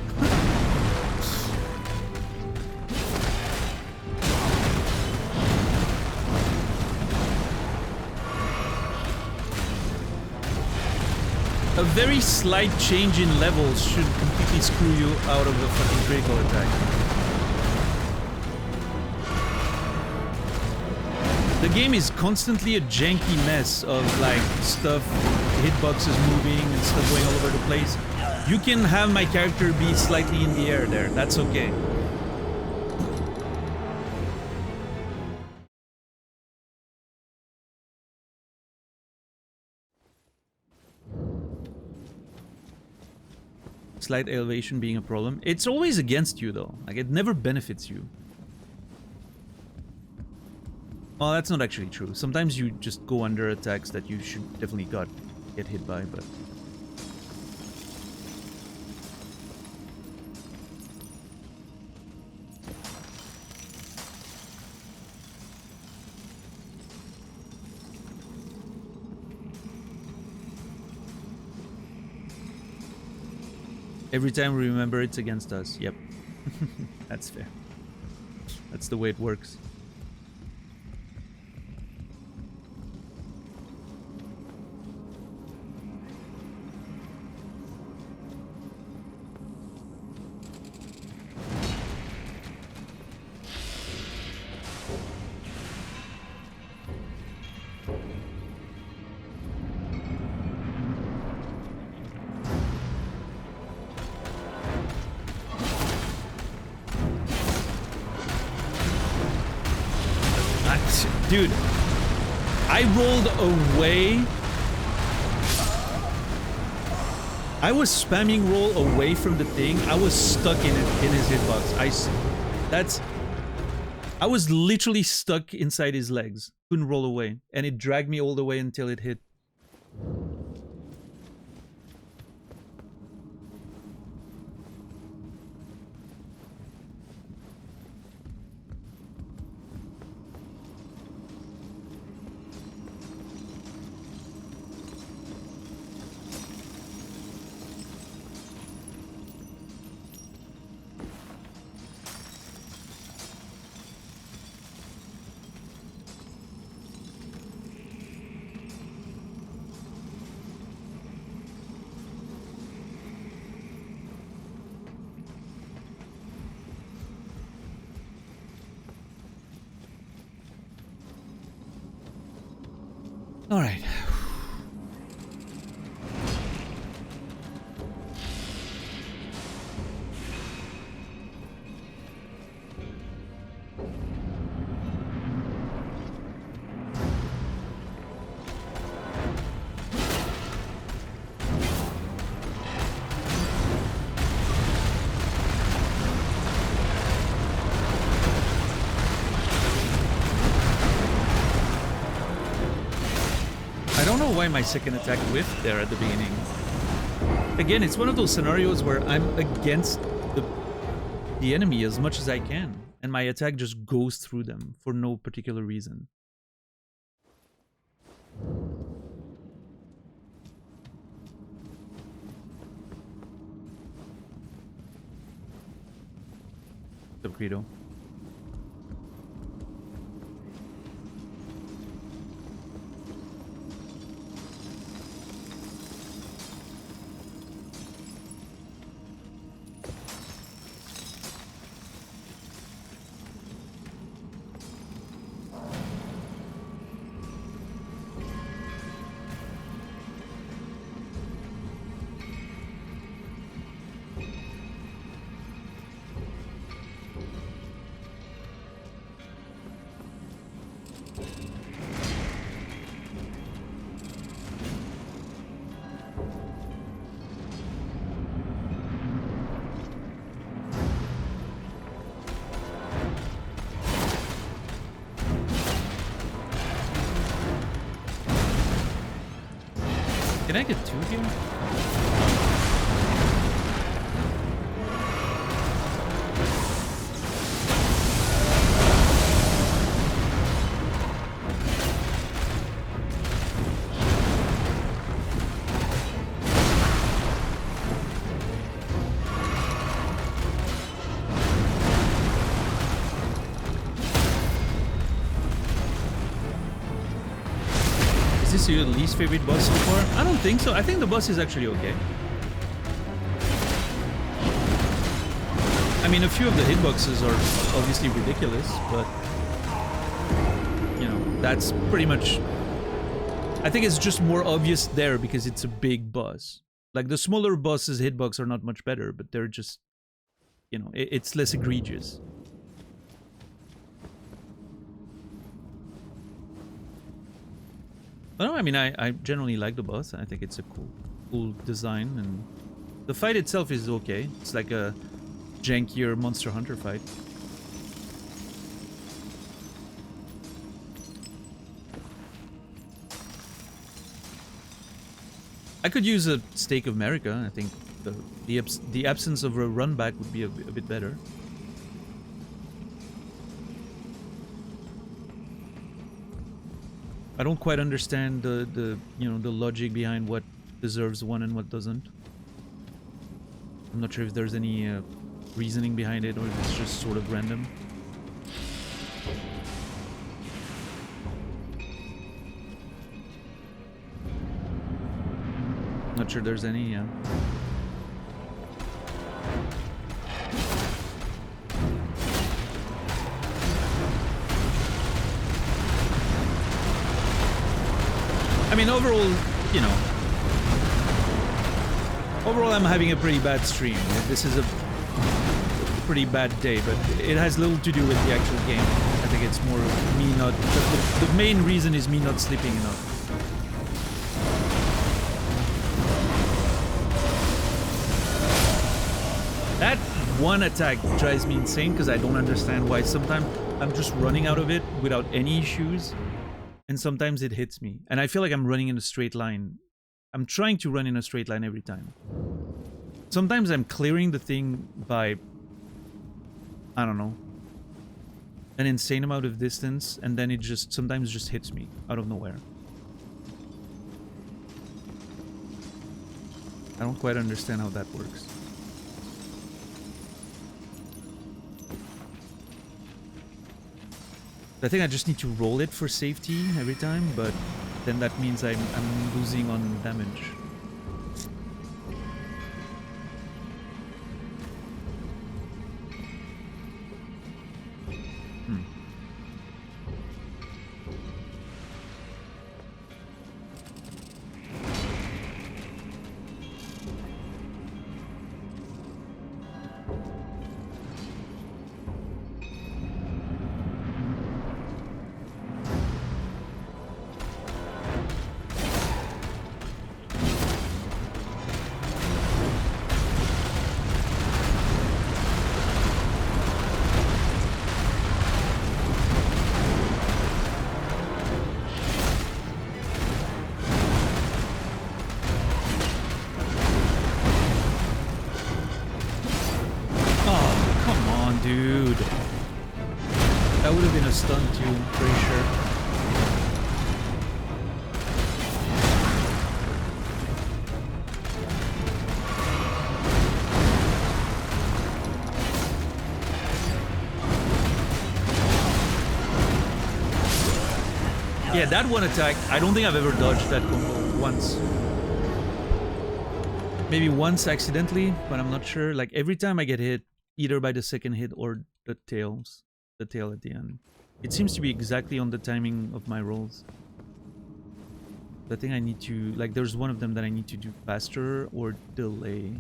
A very slight change in levels should completely screw you out of a fucking critical attack. The game is constantly a janky mess of like stuff, hitboxes moving and stuff going all over the place. You can have my character be slightly in the air there, that's okay. Slight elevation being a problem. It's always against you though, like it never benefits you. Well, that's not actually true. Sometimes you just go under attacks that you should definitely get hit by, but... Every time we remember it's against us. Yep. That's fair. That's the way it works. Dude, I rolled away. I was spamming roll away from the thing. I was stuck in his hitbox. I was literally stuck inside his legs. Couldn't roll away. And it dragged me all the way until it hit. All right. I don't know why my second attack whiffed there at the beginning. Again, it's one of those scenarios where I'm against the enemy as much as I can, and my attack just goes through them for no particular reason. The Credo. Can I get two here? Is this your least favorite boss so far? I don't think so. I think the boss is actually okay. I mean, a few of the hitboxes are obviously ridiculous, but you know, that's pretty much... I think it's just more obvious there because it's a big boss. Like, the smaller bosses' hitbox are not much better, but they're just, you know, it's less egregious. No, I mean, I generally like the boss. I think it's a cool design, and the fight itself is okay. It's like a jankier Monster Hunter fight. I could use a Stake of America. I think the absence of a run back would be a bit better. I don't quite understand the logic behind what deserves one and what doesn't. I'm not sure if there's any reasoning behind it or if it's just sort of random. Not sure there's any, yeah. I mean, overall, you know, overall I'm having a pretty bad stream. This is a pretty bad day, but it has little to do with the actual game. I think it's more me not... The main reason is me not sleeping enough. That one attack drives me insane because I don't understand why. Sometimes I'm just running out of it without any issues. And sometimes it hits me. And I feel like I'm running in a straight line. I'm trying to run in a straight line every time. Sometimes I'm clearing the thing by, I don't know, an insane amount of distance, and then it just sometimes just hits me out of nowhere. I don't quite understand how that works. I think I just need to roll it for safety every time, but then that means I'm losing on damage. gonna stun too, pretty sure. Yeah, that one attack, I don't think I've ever dodged that combo once. Maybe once accidentally, but I'm not sure. Like every time I get hit, either by the second hit or the tail at the end. It seems to be exactly on the timing of my rolls. I think I need to, like there's one of them that I need to do faster or delay.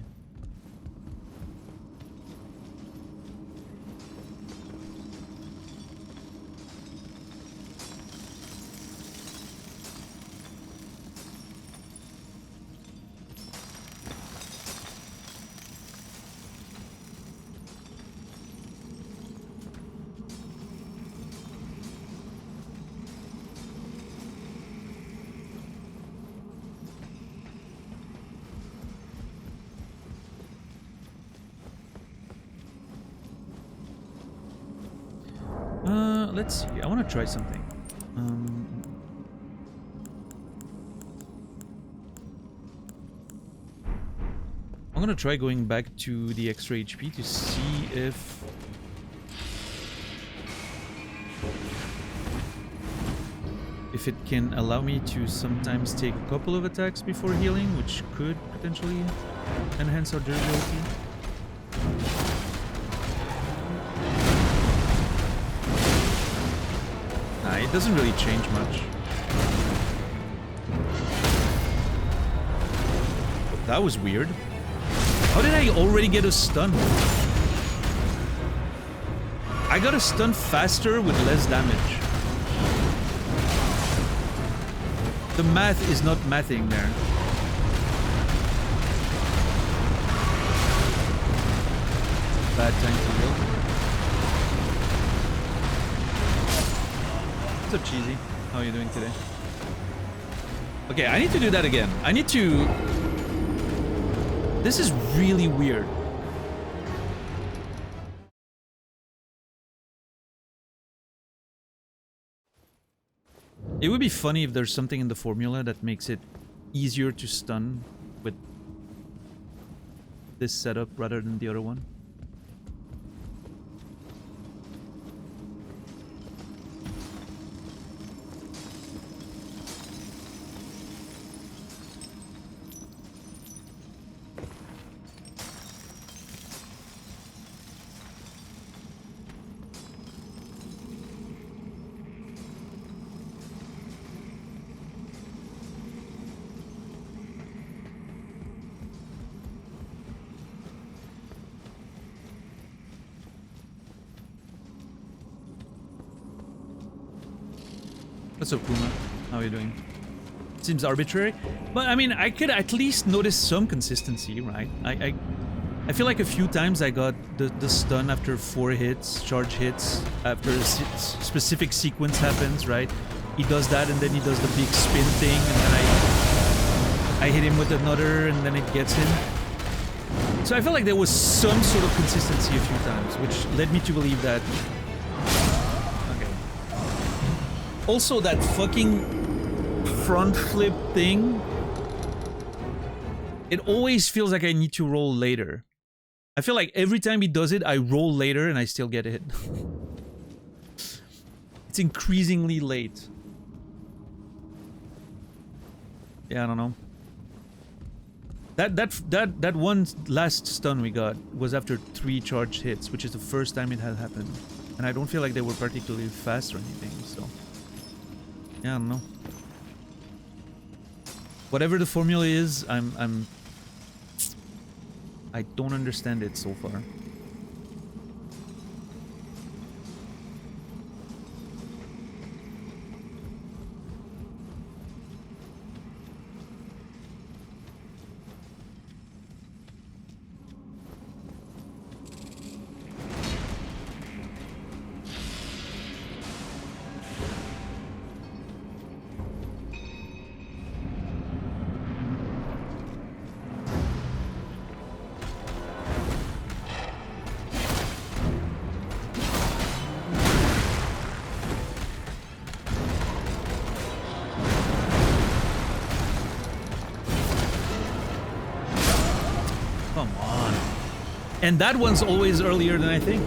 Let's see. I want to try something. I'm gonna try going back to the extra HP to see if it can allow me to sometimes take a couple of attacks before healing, which could potentially enhance our durability. It doesn't really change much. That was weird. How did I already get a stun? I got a stun faster with less damage. The math is not mathing there. Bad time to heal. What's up, Cheesy? How are you doing today? Okay, I need to do that again. I need to... This is really weird. It would be funny if there's something in the formula that makes it easier to stun with this setup rather than the other one. What's up, Puma? How are you doing? Seems arbitrary, but I mean, I could at least notice some consistency, right? I feel like a few times I got the stun after 4 hits, charge hits, after a specific sequence happens, right? He does that, and then he does the big spin thing, and then I hit him with another, and then it gets him. So I felt like there was some sort of consistency a few times, which led me to believe that... Also, that fucking front flip thing, it always feels like I need to roll later. I feel like every time he does it, I roll later and I still get hit. It's increasingly late. Yeah, I don't know. That one last stun we got was after 3 charged hits, which is the first time it had happened. And I don't feel like they were particularly fast or anything, so... Yeah, I don't know. Whatever the formula is, I don't understand it so far. Come on. And that one's always earlier than I think.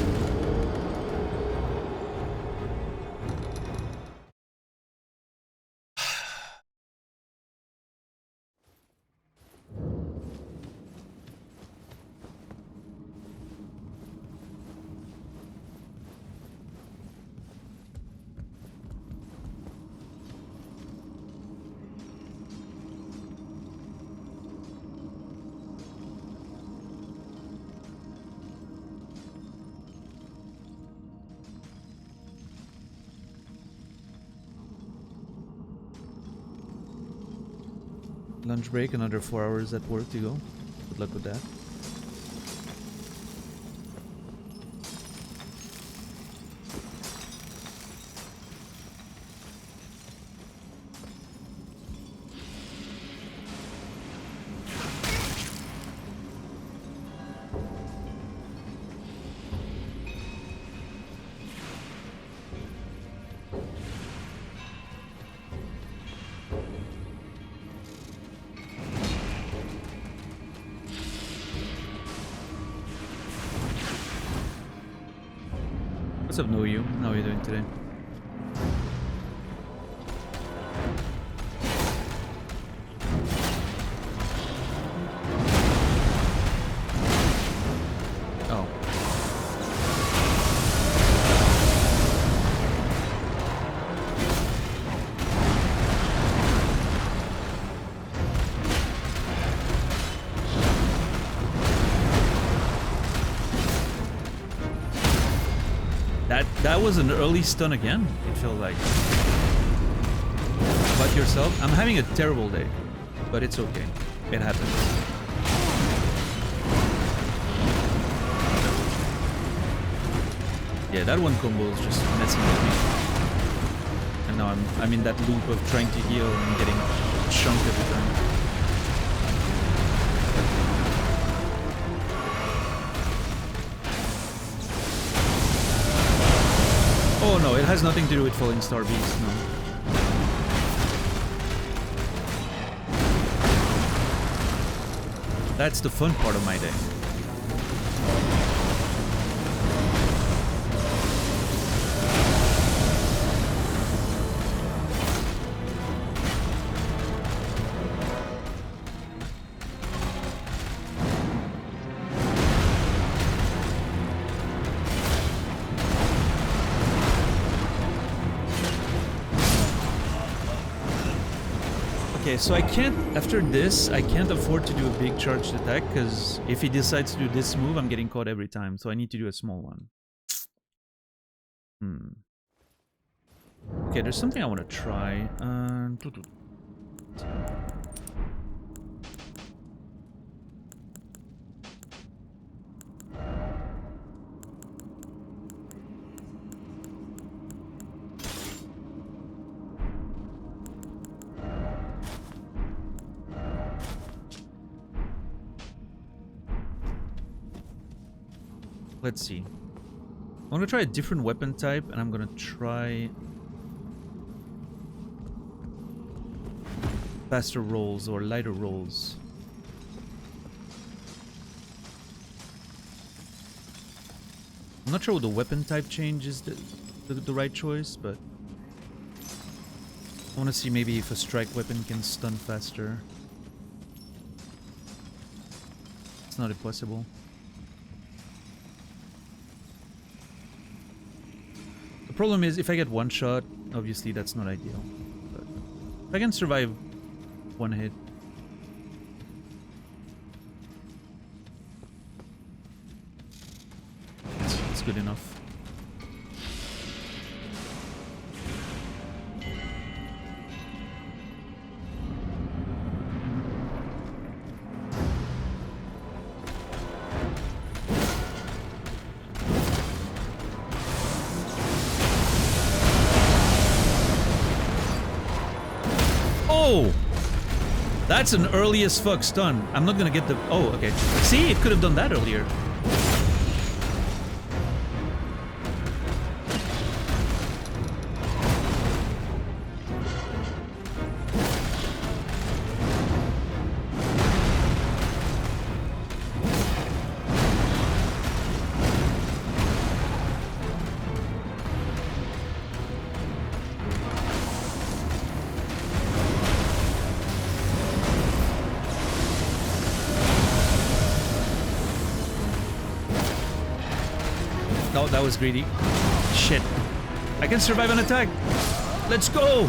Lunch break, another 4 hours at work to go. Good luck with that. What's up, Know You? How are you doing today? Oh. That was an early stun again, it felt like. About yourself? I'm having a terrible day, but it's okay. It happens. Yeah, that one combo is just messing with me. And now I'm in that loop of trying to heal and getting chunked every time. Oh no, it has nothing to do with Falling Star Beast, no. That's the fun part of my day. Okay, so I can't, after this, I can't afford to do a big charged attack, because if he decides to do this move, I'm getting caught every time, so I need to do a small one. Okay, there's something I want to try. Let's see. I'm gonna try a different weapon type, and I'm gonna try faster rolls or lighter rolls. I'm not sure what the weapon type change is the right choice, but I want to see maybe if a strike weapon can stun faster. It's not impossible. The problem is, if I get one shot, obviously that's not ideal. But if I can survive one hit, it's good enough. That's an early as fuck stun. I'm not gonna get the... Oh, okay. See, it could have done that earlier. No, that was greedy. Shit. I can survive an attack. Let's go.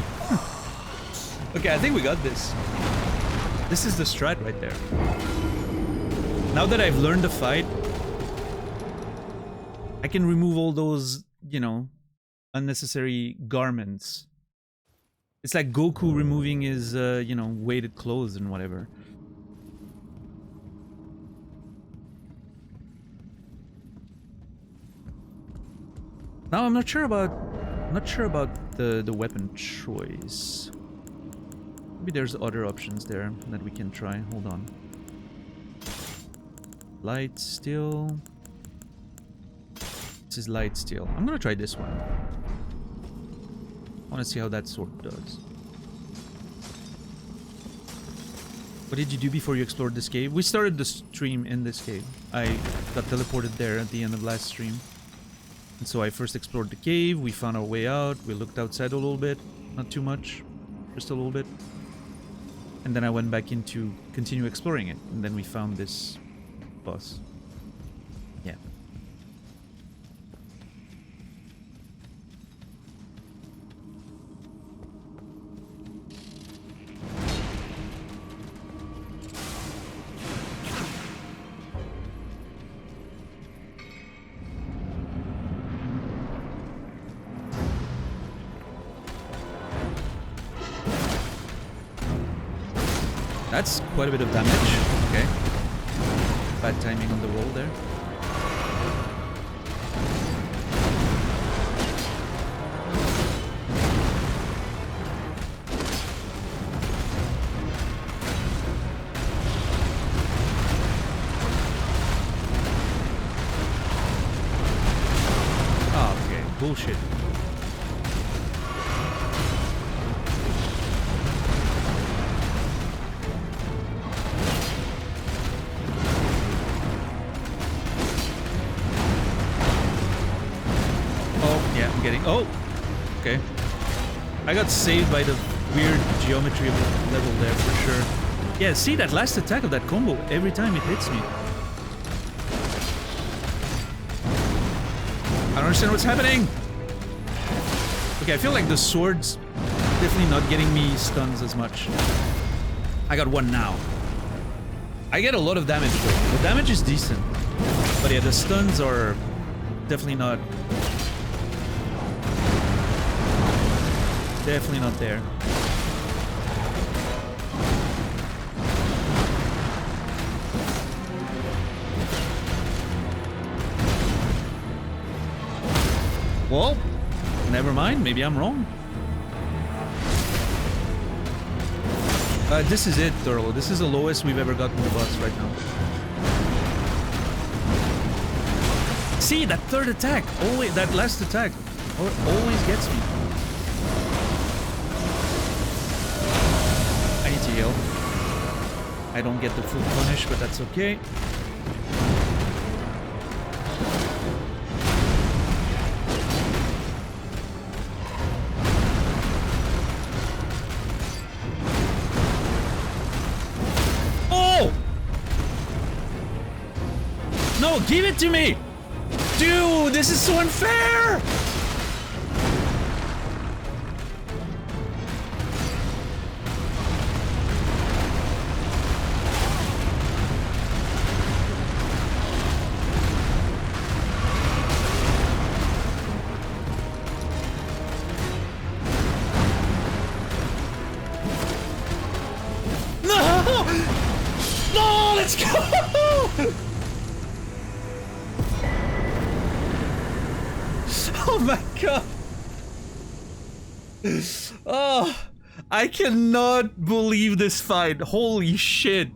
Okay, I think we got this. This is the strat right there. Now that I've learned the fight, I can remove all those, you know, unnecessary garments. It's like Goku removing his, you know, weighted clothes and whatever. Now I'm not sure about the weapon choice. Maybe there's other options there that we can try. Hold on. Light steel. This is light steel. I'm gonna try this one. I want to see how that sword does. What did you do before you explored this cave? We started the stream in this cave. I got teleported there at the end of last stream. And so I first explored the cave, we found our way out, we looked outside a little bit, not too much, just a little bit. And then I went back in to continue exploring it, and then we found this boss. Yeah. That's quite a bit of damage. Okay. Bad timing on the roll there. Oh, okay. Bullshit. Oh, okay. I got saved by the weird geometry of the level there for sure. Yeah, see that last attack of that combo, every time it hits me. I don't understand what's happening. Okay, I feel like the sword's definitely not getting me stuns as much. I got one now. I get a lot of damage though. The damage is decent. But yeah, the stuns are definitely not... Definitely not there. Well, never mind. Maybe I'm wrong. This is it, Thurl. This is the lowest we've ever gotten the boss right now. See, that third attack, always, that last attack, always gets me. I need to heal. I don't get the full punish, but that's okay. Oh! No, give it to me! Dude, this is so unfair! No! No, let's go! Oh my god! Oh, I cannot believe this fight. Holy shit.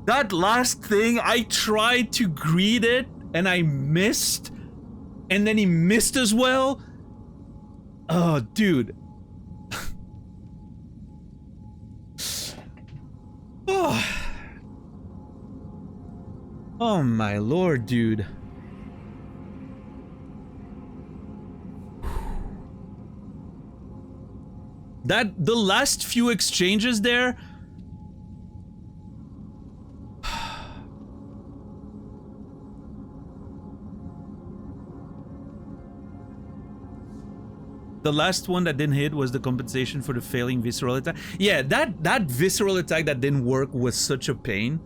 That last thing, I tried to greet it and I missed. And then he missed as well. Oh, dude. Oh. Oh my lord, dude. That, the last few exchanges there... The last one that didn't hit was the compensation for the failing visceral attack. Yeah, that visceral attack that didn't work was such a pain.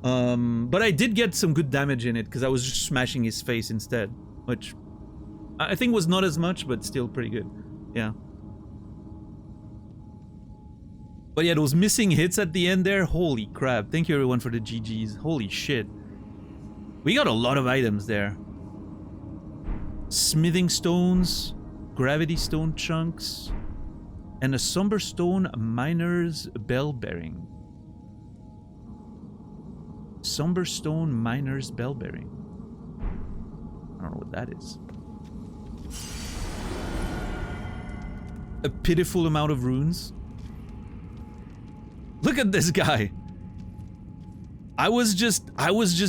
But I did get some good damage in it because I was just smashing his face instead, which I think was not as much, but still pretty good. Yeah. But yeah, those missing hits at the end there, holy crap. Thank you everyone for the GGs. Holy shit. We got a lot of items there. Smithing stones, gravity stone chunks, and a somber stone miner's bell bearing. Somber stone miner's bell bearing. I don't know what that is. A pitiful amount of runes. Look at this guy. I was just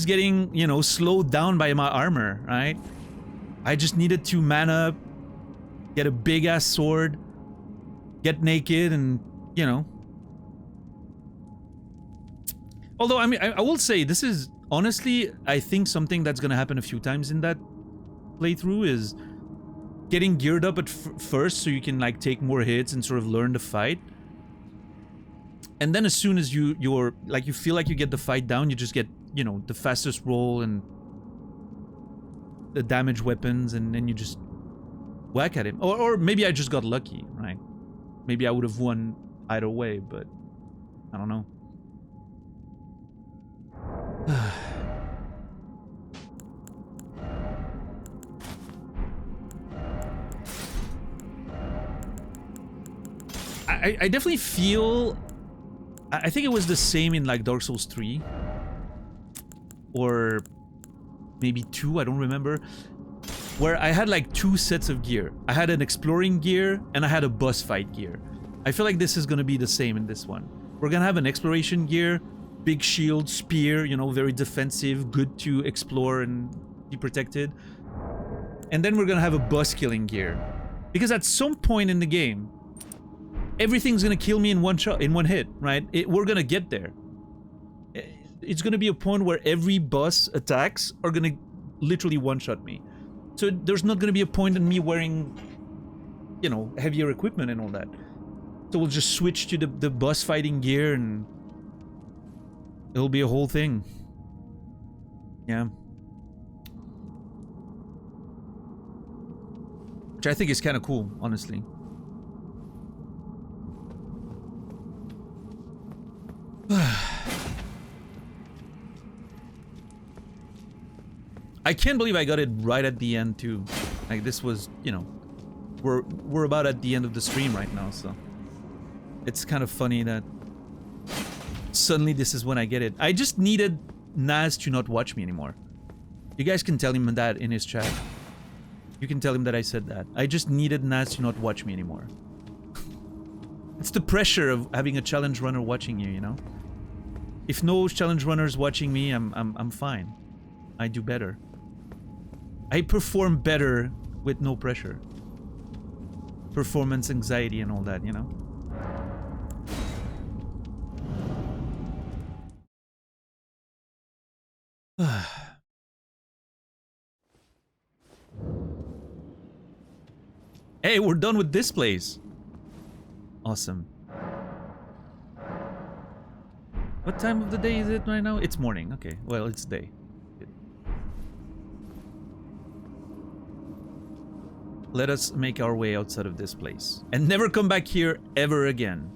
getting, you know, slowed down by my armor, right? I just needed to man up, get a big ass sword, get naked, and, you know. Although, I mean, I will say, this is, honestly, I think something that's gonna happen a few times in that playthrough is getting geared up at first so you can, like, take more hits and sort of learn the fight. And then as soon as you feel like you get the fight down, you just get, you know, the fastest roll and the damage weapons, and then you just whack at him. Or maybe I just got lucky, right? Maybe I would have won either way, but I don't know. I definitely feel... I think it was the same in like Dark Souls 3. Or maybe 2, I don't remember. Where I had like 2 sets of gear. I had an exploring gear and I had a boss fight gear. I feel like this is gonna be the same in this one. We're gonna have an exploration gear, big shield, spear, you know, very defensive, good to explore and be protected. And then we're gonna have a boss killing gear. Because at some point in the game, everything's gonna kill me in one shot, in one hit, right? We're gonna get there. It's gonna be a point where every boss attacks are gonna literally one-shot me. So there's not gonna be a point in me wearing, you know, heavier equipment and all that. So we'll just switch to the boss fighting gear and it'll be a whole thing. Yeah. Which I think is kind of cool, honestly. I can't believe I got it right at the end too. Like this was, you know, we're about at the end of the stream right now, so it's kind of funny that suddenly this is when I get it. I just needed Naz to not watch me anymore. You guys can tell him that in his chat. You can tell him that I said that. I just needed Naz to not watch me anymore. It's the pressure of having a challenge runner watching you, you know? If no challenge runners watching me, I'm fine. I do better. I perform better with no pressure. Performance anxiety and all that, you know? Hey, we're done with this place. Awesome. What time of the day is it right now? It's morning. Okay, well, it's day. Good. Let us make our way outside of this place and never come back here ever again.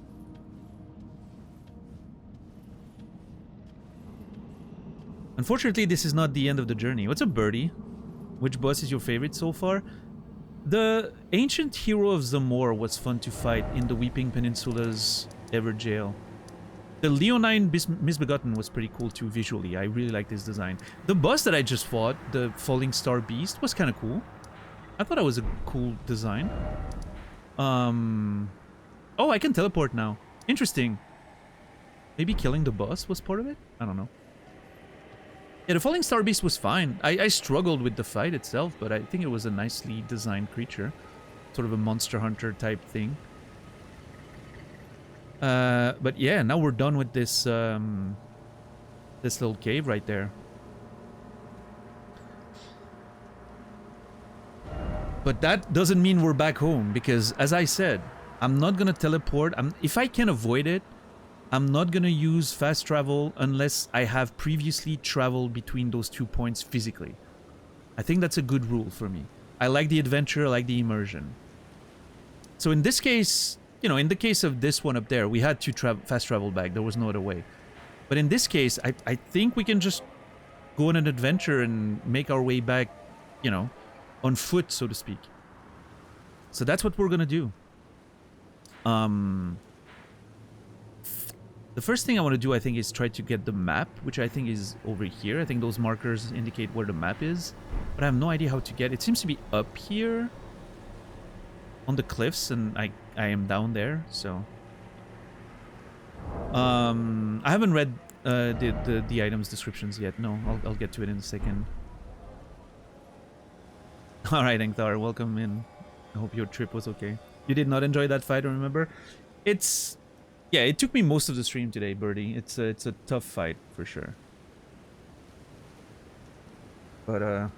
Unfortunately, this is not the end of the journey. What's up, Birdie? Which boss is your favorite so far? The ancient hero of Zamor was fun to fight in the Weeping Peninsula's Ever Jail. The Leonine Misbegotten was pretty cool too visually. I really like this design. The boss that I just fought, the Falling Star Beast, was kind of cool. I thought it was a cool design. Oh, I can teleport now. Interesting. Maybe killing the boss was part of it? I don't know. Yeah, the Falling Star Beast was fine. I struggled with the fight itself, but I think it was a nicely designed creature. Sort of a Monster Hunter type thing. But yeah, now we're done with this, this little cave right there. But that doesn't mean we're back home, because as I said, I'm not gonna teleport. If I can avoid it, I'm not gonna use fast travel unless I have previously traveled between those 2 points physically. I think that's a good rule for me. I like the adventure, I like the immersion. So in this case, you know, in the case of this one up there, we had to fast travel back. There was no other way. But in this case, I think we can just go on an adventure and make our way back, you know, on foot, so to speak. So that's what we're gonna do. The first thing I want to do, I think, is try to get the map, which I think is over here. I think those markers indicate where the map is, but I have no idea how to get it. It seems to be up here on the cliffs, and I am down there, so... I haven't read the items descriptions yet. No, I'll get to it in a second. Alright, Engthar, welcome in. I hope your trip was okay. You did not enjoy that fight, remember? It's... Yeah, it took me most of the stream today, Birdie. It's a tough fight, for sure. But,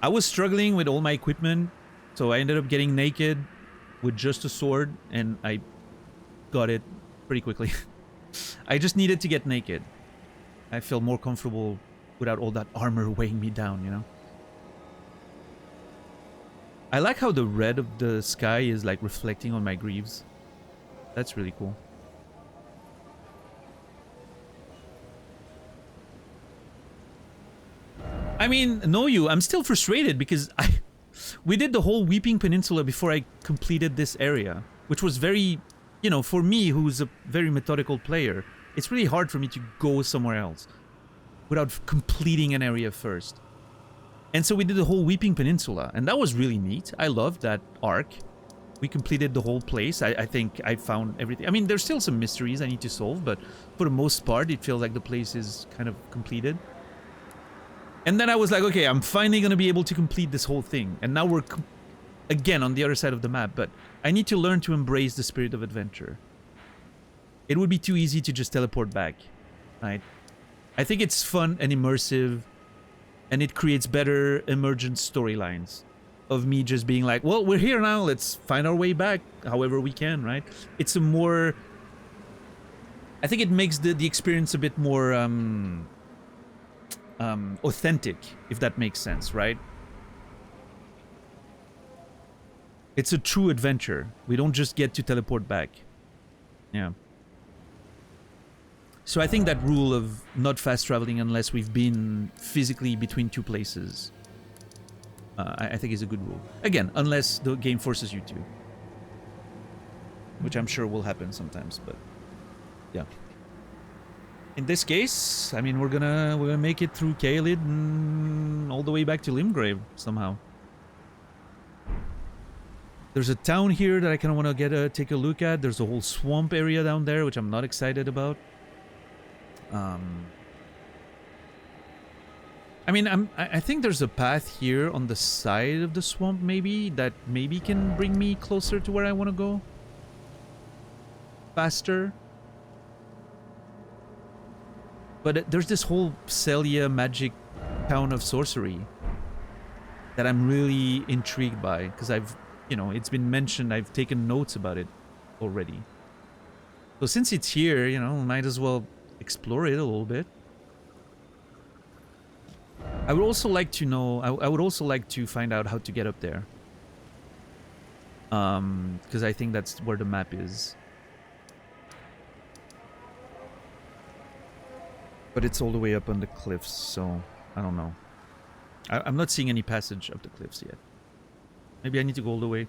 I was struggling with all my equipment, so I ended up getting naked with just a sword, and I got it pretty quickly. I just needed to get naked. I feel more comfortable without all that armor weighing me down, you know? I like how the red of the sky is, like, reflecting on my greaves. That's really cool. I mean, no, I'm still frustrated because we did the whole Weeping Peninsula before I completed this area, which was very, you know, for me, who's a very methodical player, it's really hard for me to go somewhere else without completing an area first. And so we did the whole Weeping Peninsula, and that was really neat. I loved that arc. We completed the whole place. I think I found everything. I mean, there's still some mysteries I need to solve, but for the most part, it feels like the place is kind of completed. And then I was like, okay, I'm finally going to be able to complete this whole thing. And now we're, again, on the other side of the map, but I need to learn to embrace the spirit of adventure. It would be too easy to just teleport back, right? I think it's fun and immersive, and it creates better emergent storylines. Of me just being like, well, we're here now, let's find our way back however we can, right? It's a more... I think it makes the experience a bit more authentic, if that makes sense, right? It's a true adventure. We don't just get to teleport back. Yeah. So I think that rule of not fast traveling unless we've been physically between two places... I think is a good rule. Again, unless the game forces you to. Which I'm sure will happen sometimes, but... Yeah. In this case, I mean, we're gonna make it through Caelid and all the way back to Limgrave, somehow. There's a town here that I kind of want to take a look at. There's a whole swamp area down there, which I'm not excited about. I mean, I think there's a path here on the side of the swamp, maybe, that maybe can bring me closer to where I want to go. Faster. But there's this whole Celia magic town of sorcery that I'm really intrigued by, because I've, you know, it's been mentioned, I've taken notes about it already. So since it's here, you know, might as well explore it a little bit. I would also like to know, I would also like to find out how to get up there. Because I think that's where the map is. But it's all the way up on the cliffs, so I don't know. I'm not seeing any passage up the cliffs yet. Maybe I need to go all the way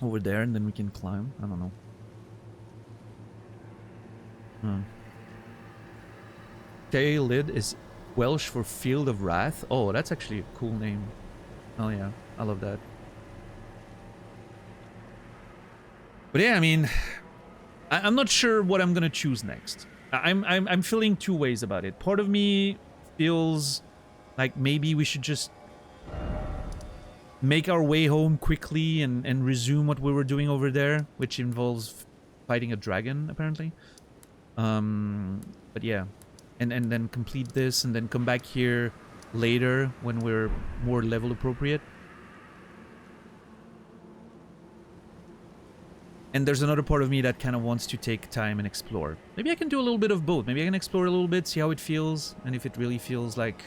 over there and then we can climb. I don't know. Caelid is Welsh for Field of Wrath. Oh, that's actually a cool name. Oh yeah, I love that. But yeah, I mean, I'm not sure what I'm gonna choose next. I'm feeling two ways about it. Part of me feels like maybe we should just make our way home quickly and resume what we were doing over there, which involves fighting a dragon, apparently. But yeah. And then complete this and then come back here later when we're more level appropriate. And there's another part of me that kind of wants to take time and explore. Maybe I can do a little bit of both. Maybe I can explore a little bit, see how it feels, and if it really feels like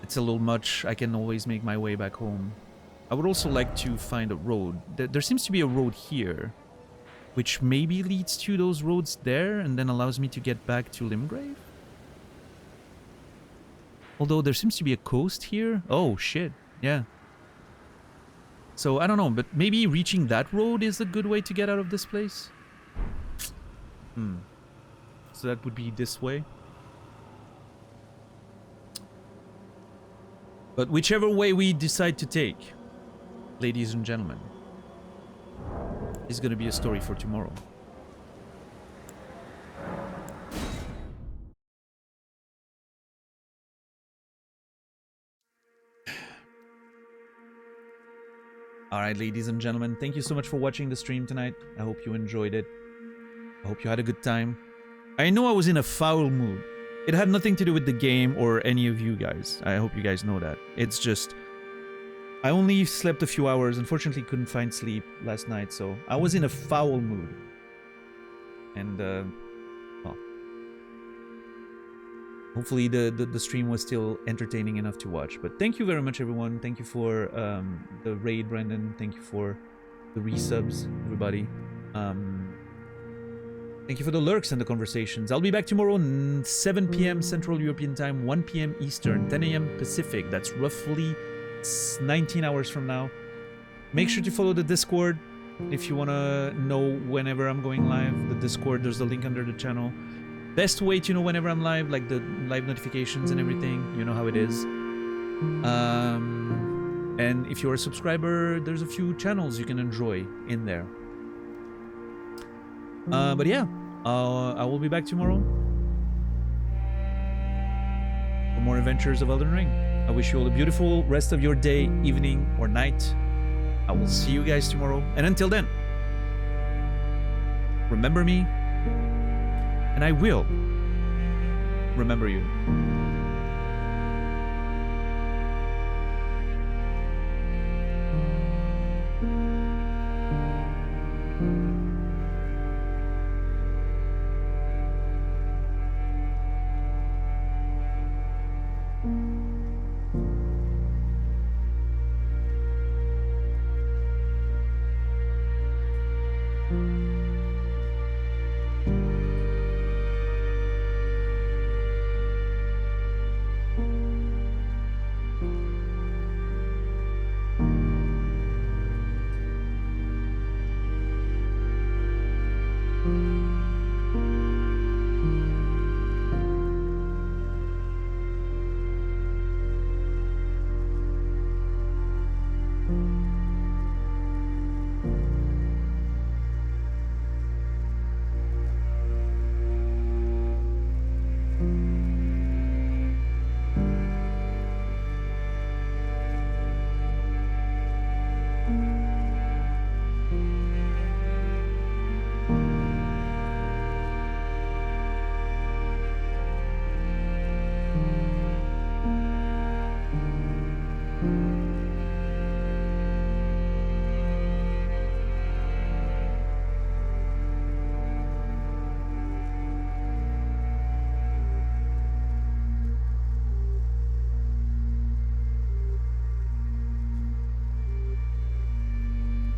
it's a little much, I can always make my way back home. I would also like to find a road. There seems to be a road here, which maybe leads to those roads there and then allows me to get back to Limgrave. Although there seems to be a coast here. Oh, shit. Yeah. So, I don't know, but maybe reaching that road is a good way to get out of this place. So that would be this way. But whichever way we decide to take, ladies and gentlemen, is going to be a story for tomorrow. Alright, ladies and gentlemen, thank you so much for watching the stream tonight. I hope you enjoyed it. I hope you had a good time. I know I was in a foul mood. It had nothing to do with the game or any of you guys. I hope you guys know that. It's just, I only slept a few hours. Unfortunately, couldn't find sleep last night, so I was in a foul mood. And, well, hopefully the stream was still entertaining enough to watch. But thank you very much, everyone. Thank you for the raid, Brendan. Thank you for the resubs, everybody. Thank you for the lurks and the conversations. I'll be back tomorrow, 7 p.m. Central European Time, 1 p.m. Eastern, 10 a.m. Pacific. That's roughly 19 hours from now. Make sure to follow the Discord if you want to know whenever I'm going live. The Discord, there's the link under the channel. Best way to know whenever I'm live, like the live notifications and everything. You know how it is. And if you're a subscriber, there's a few channels you can enjoy in there. But yeah, I will be back tomorrow for more adventures of Elden Ring. I wish you all a beautiful rest of your day, evening, or night. I will see you guys tomorrow. And until then, remember me, and I will remember you.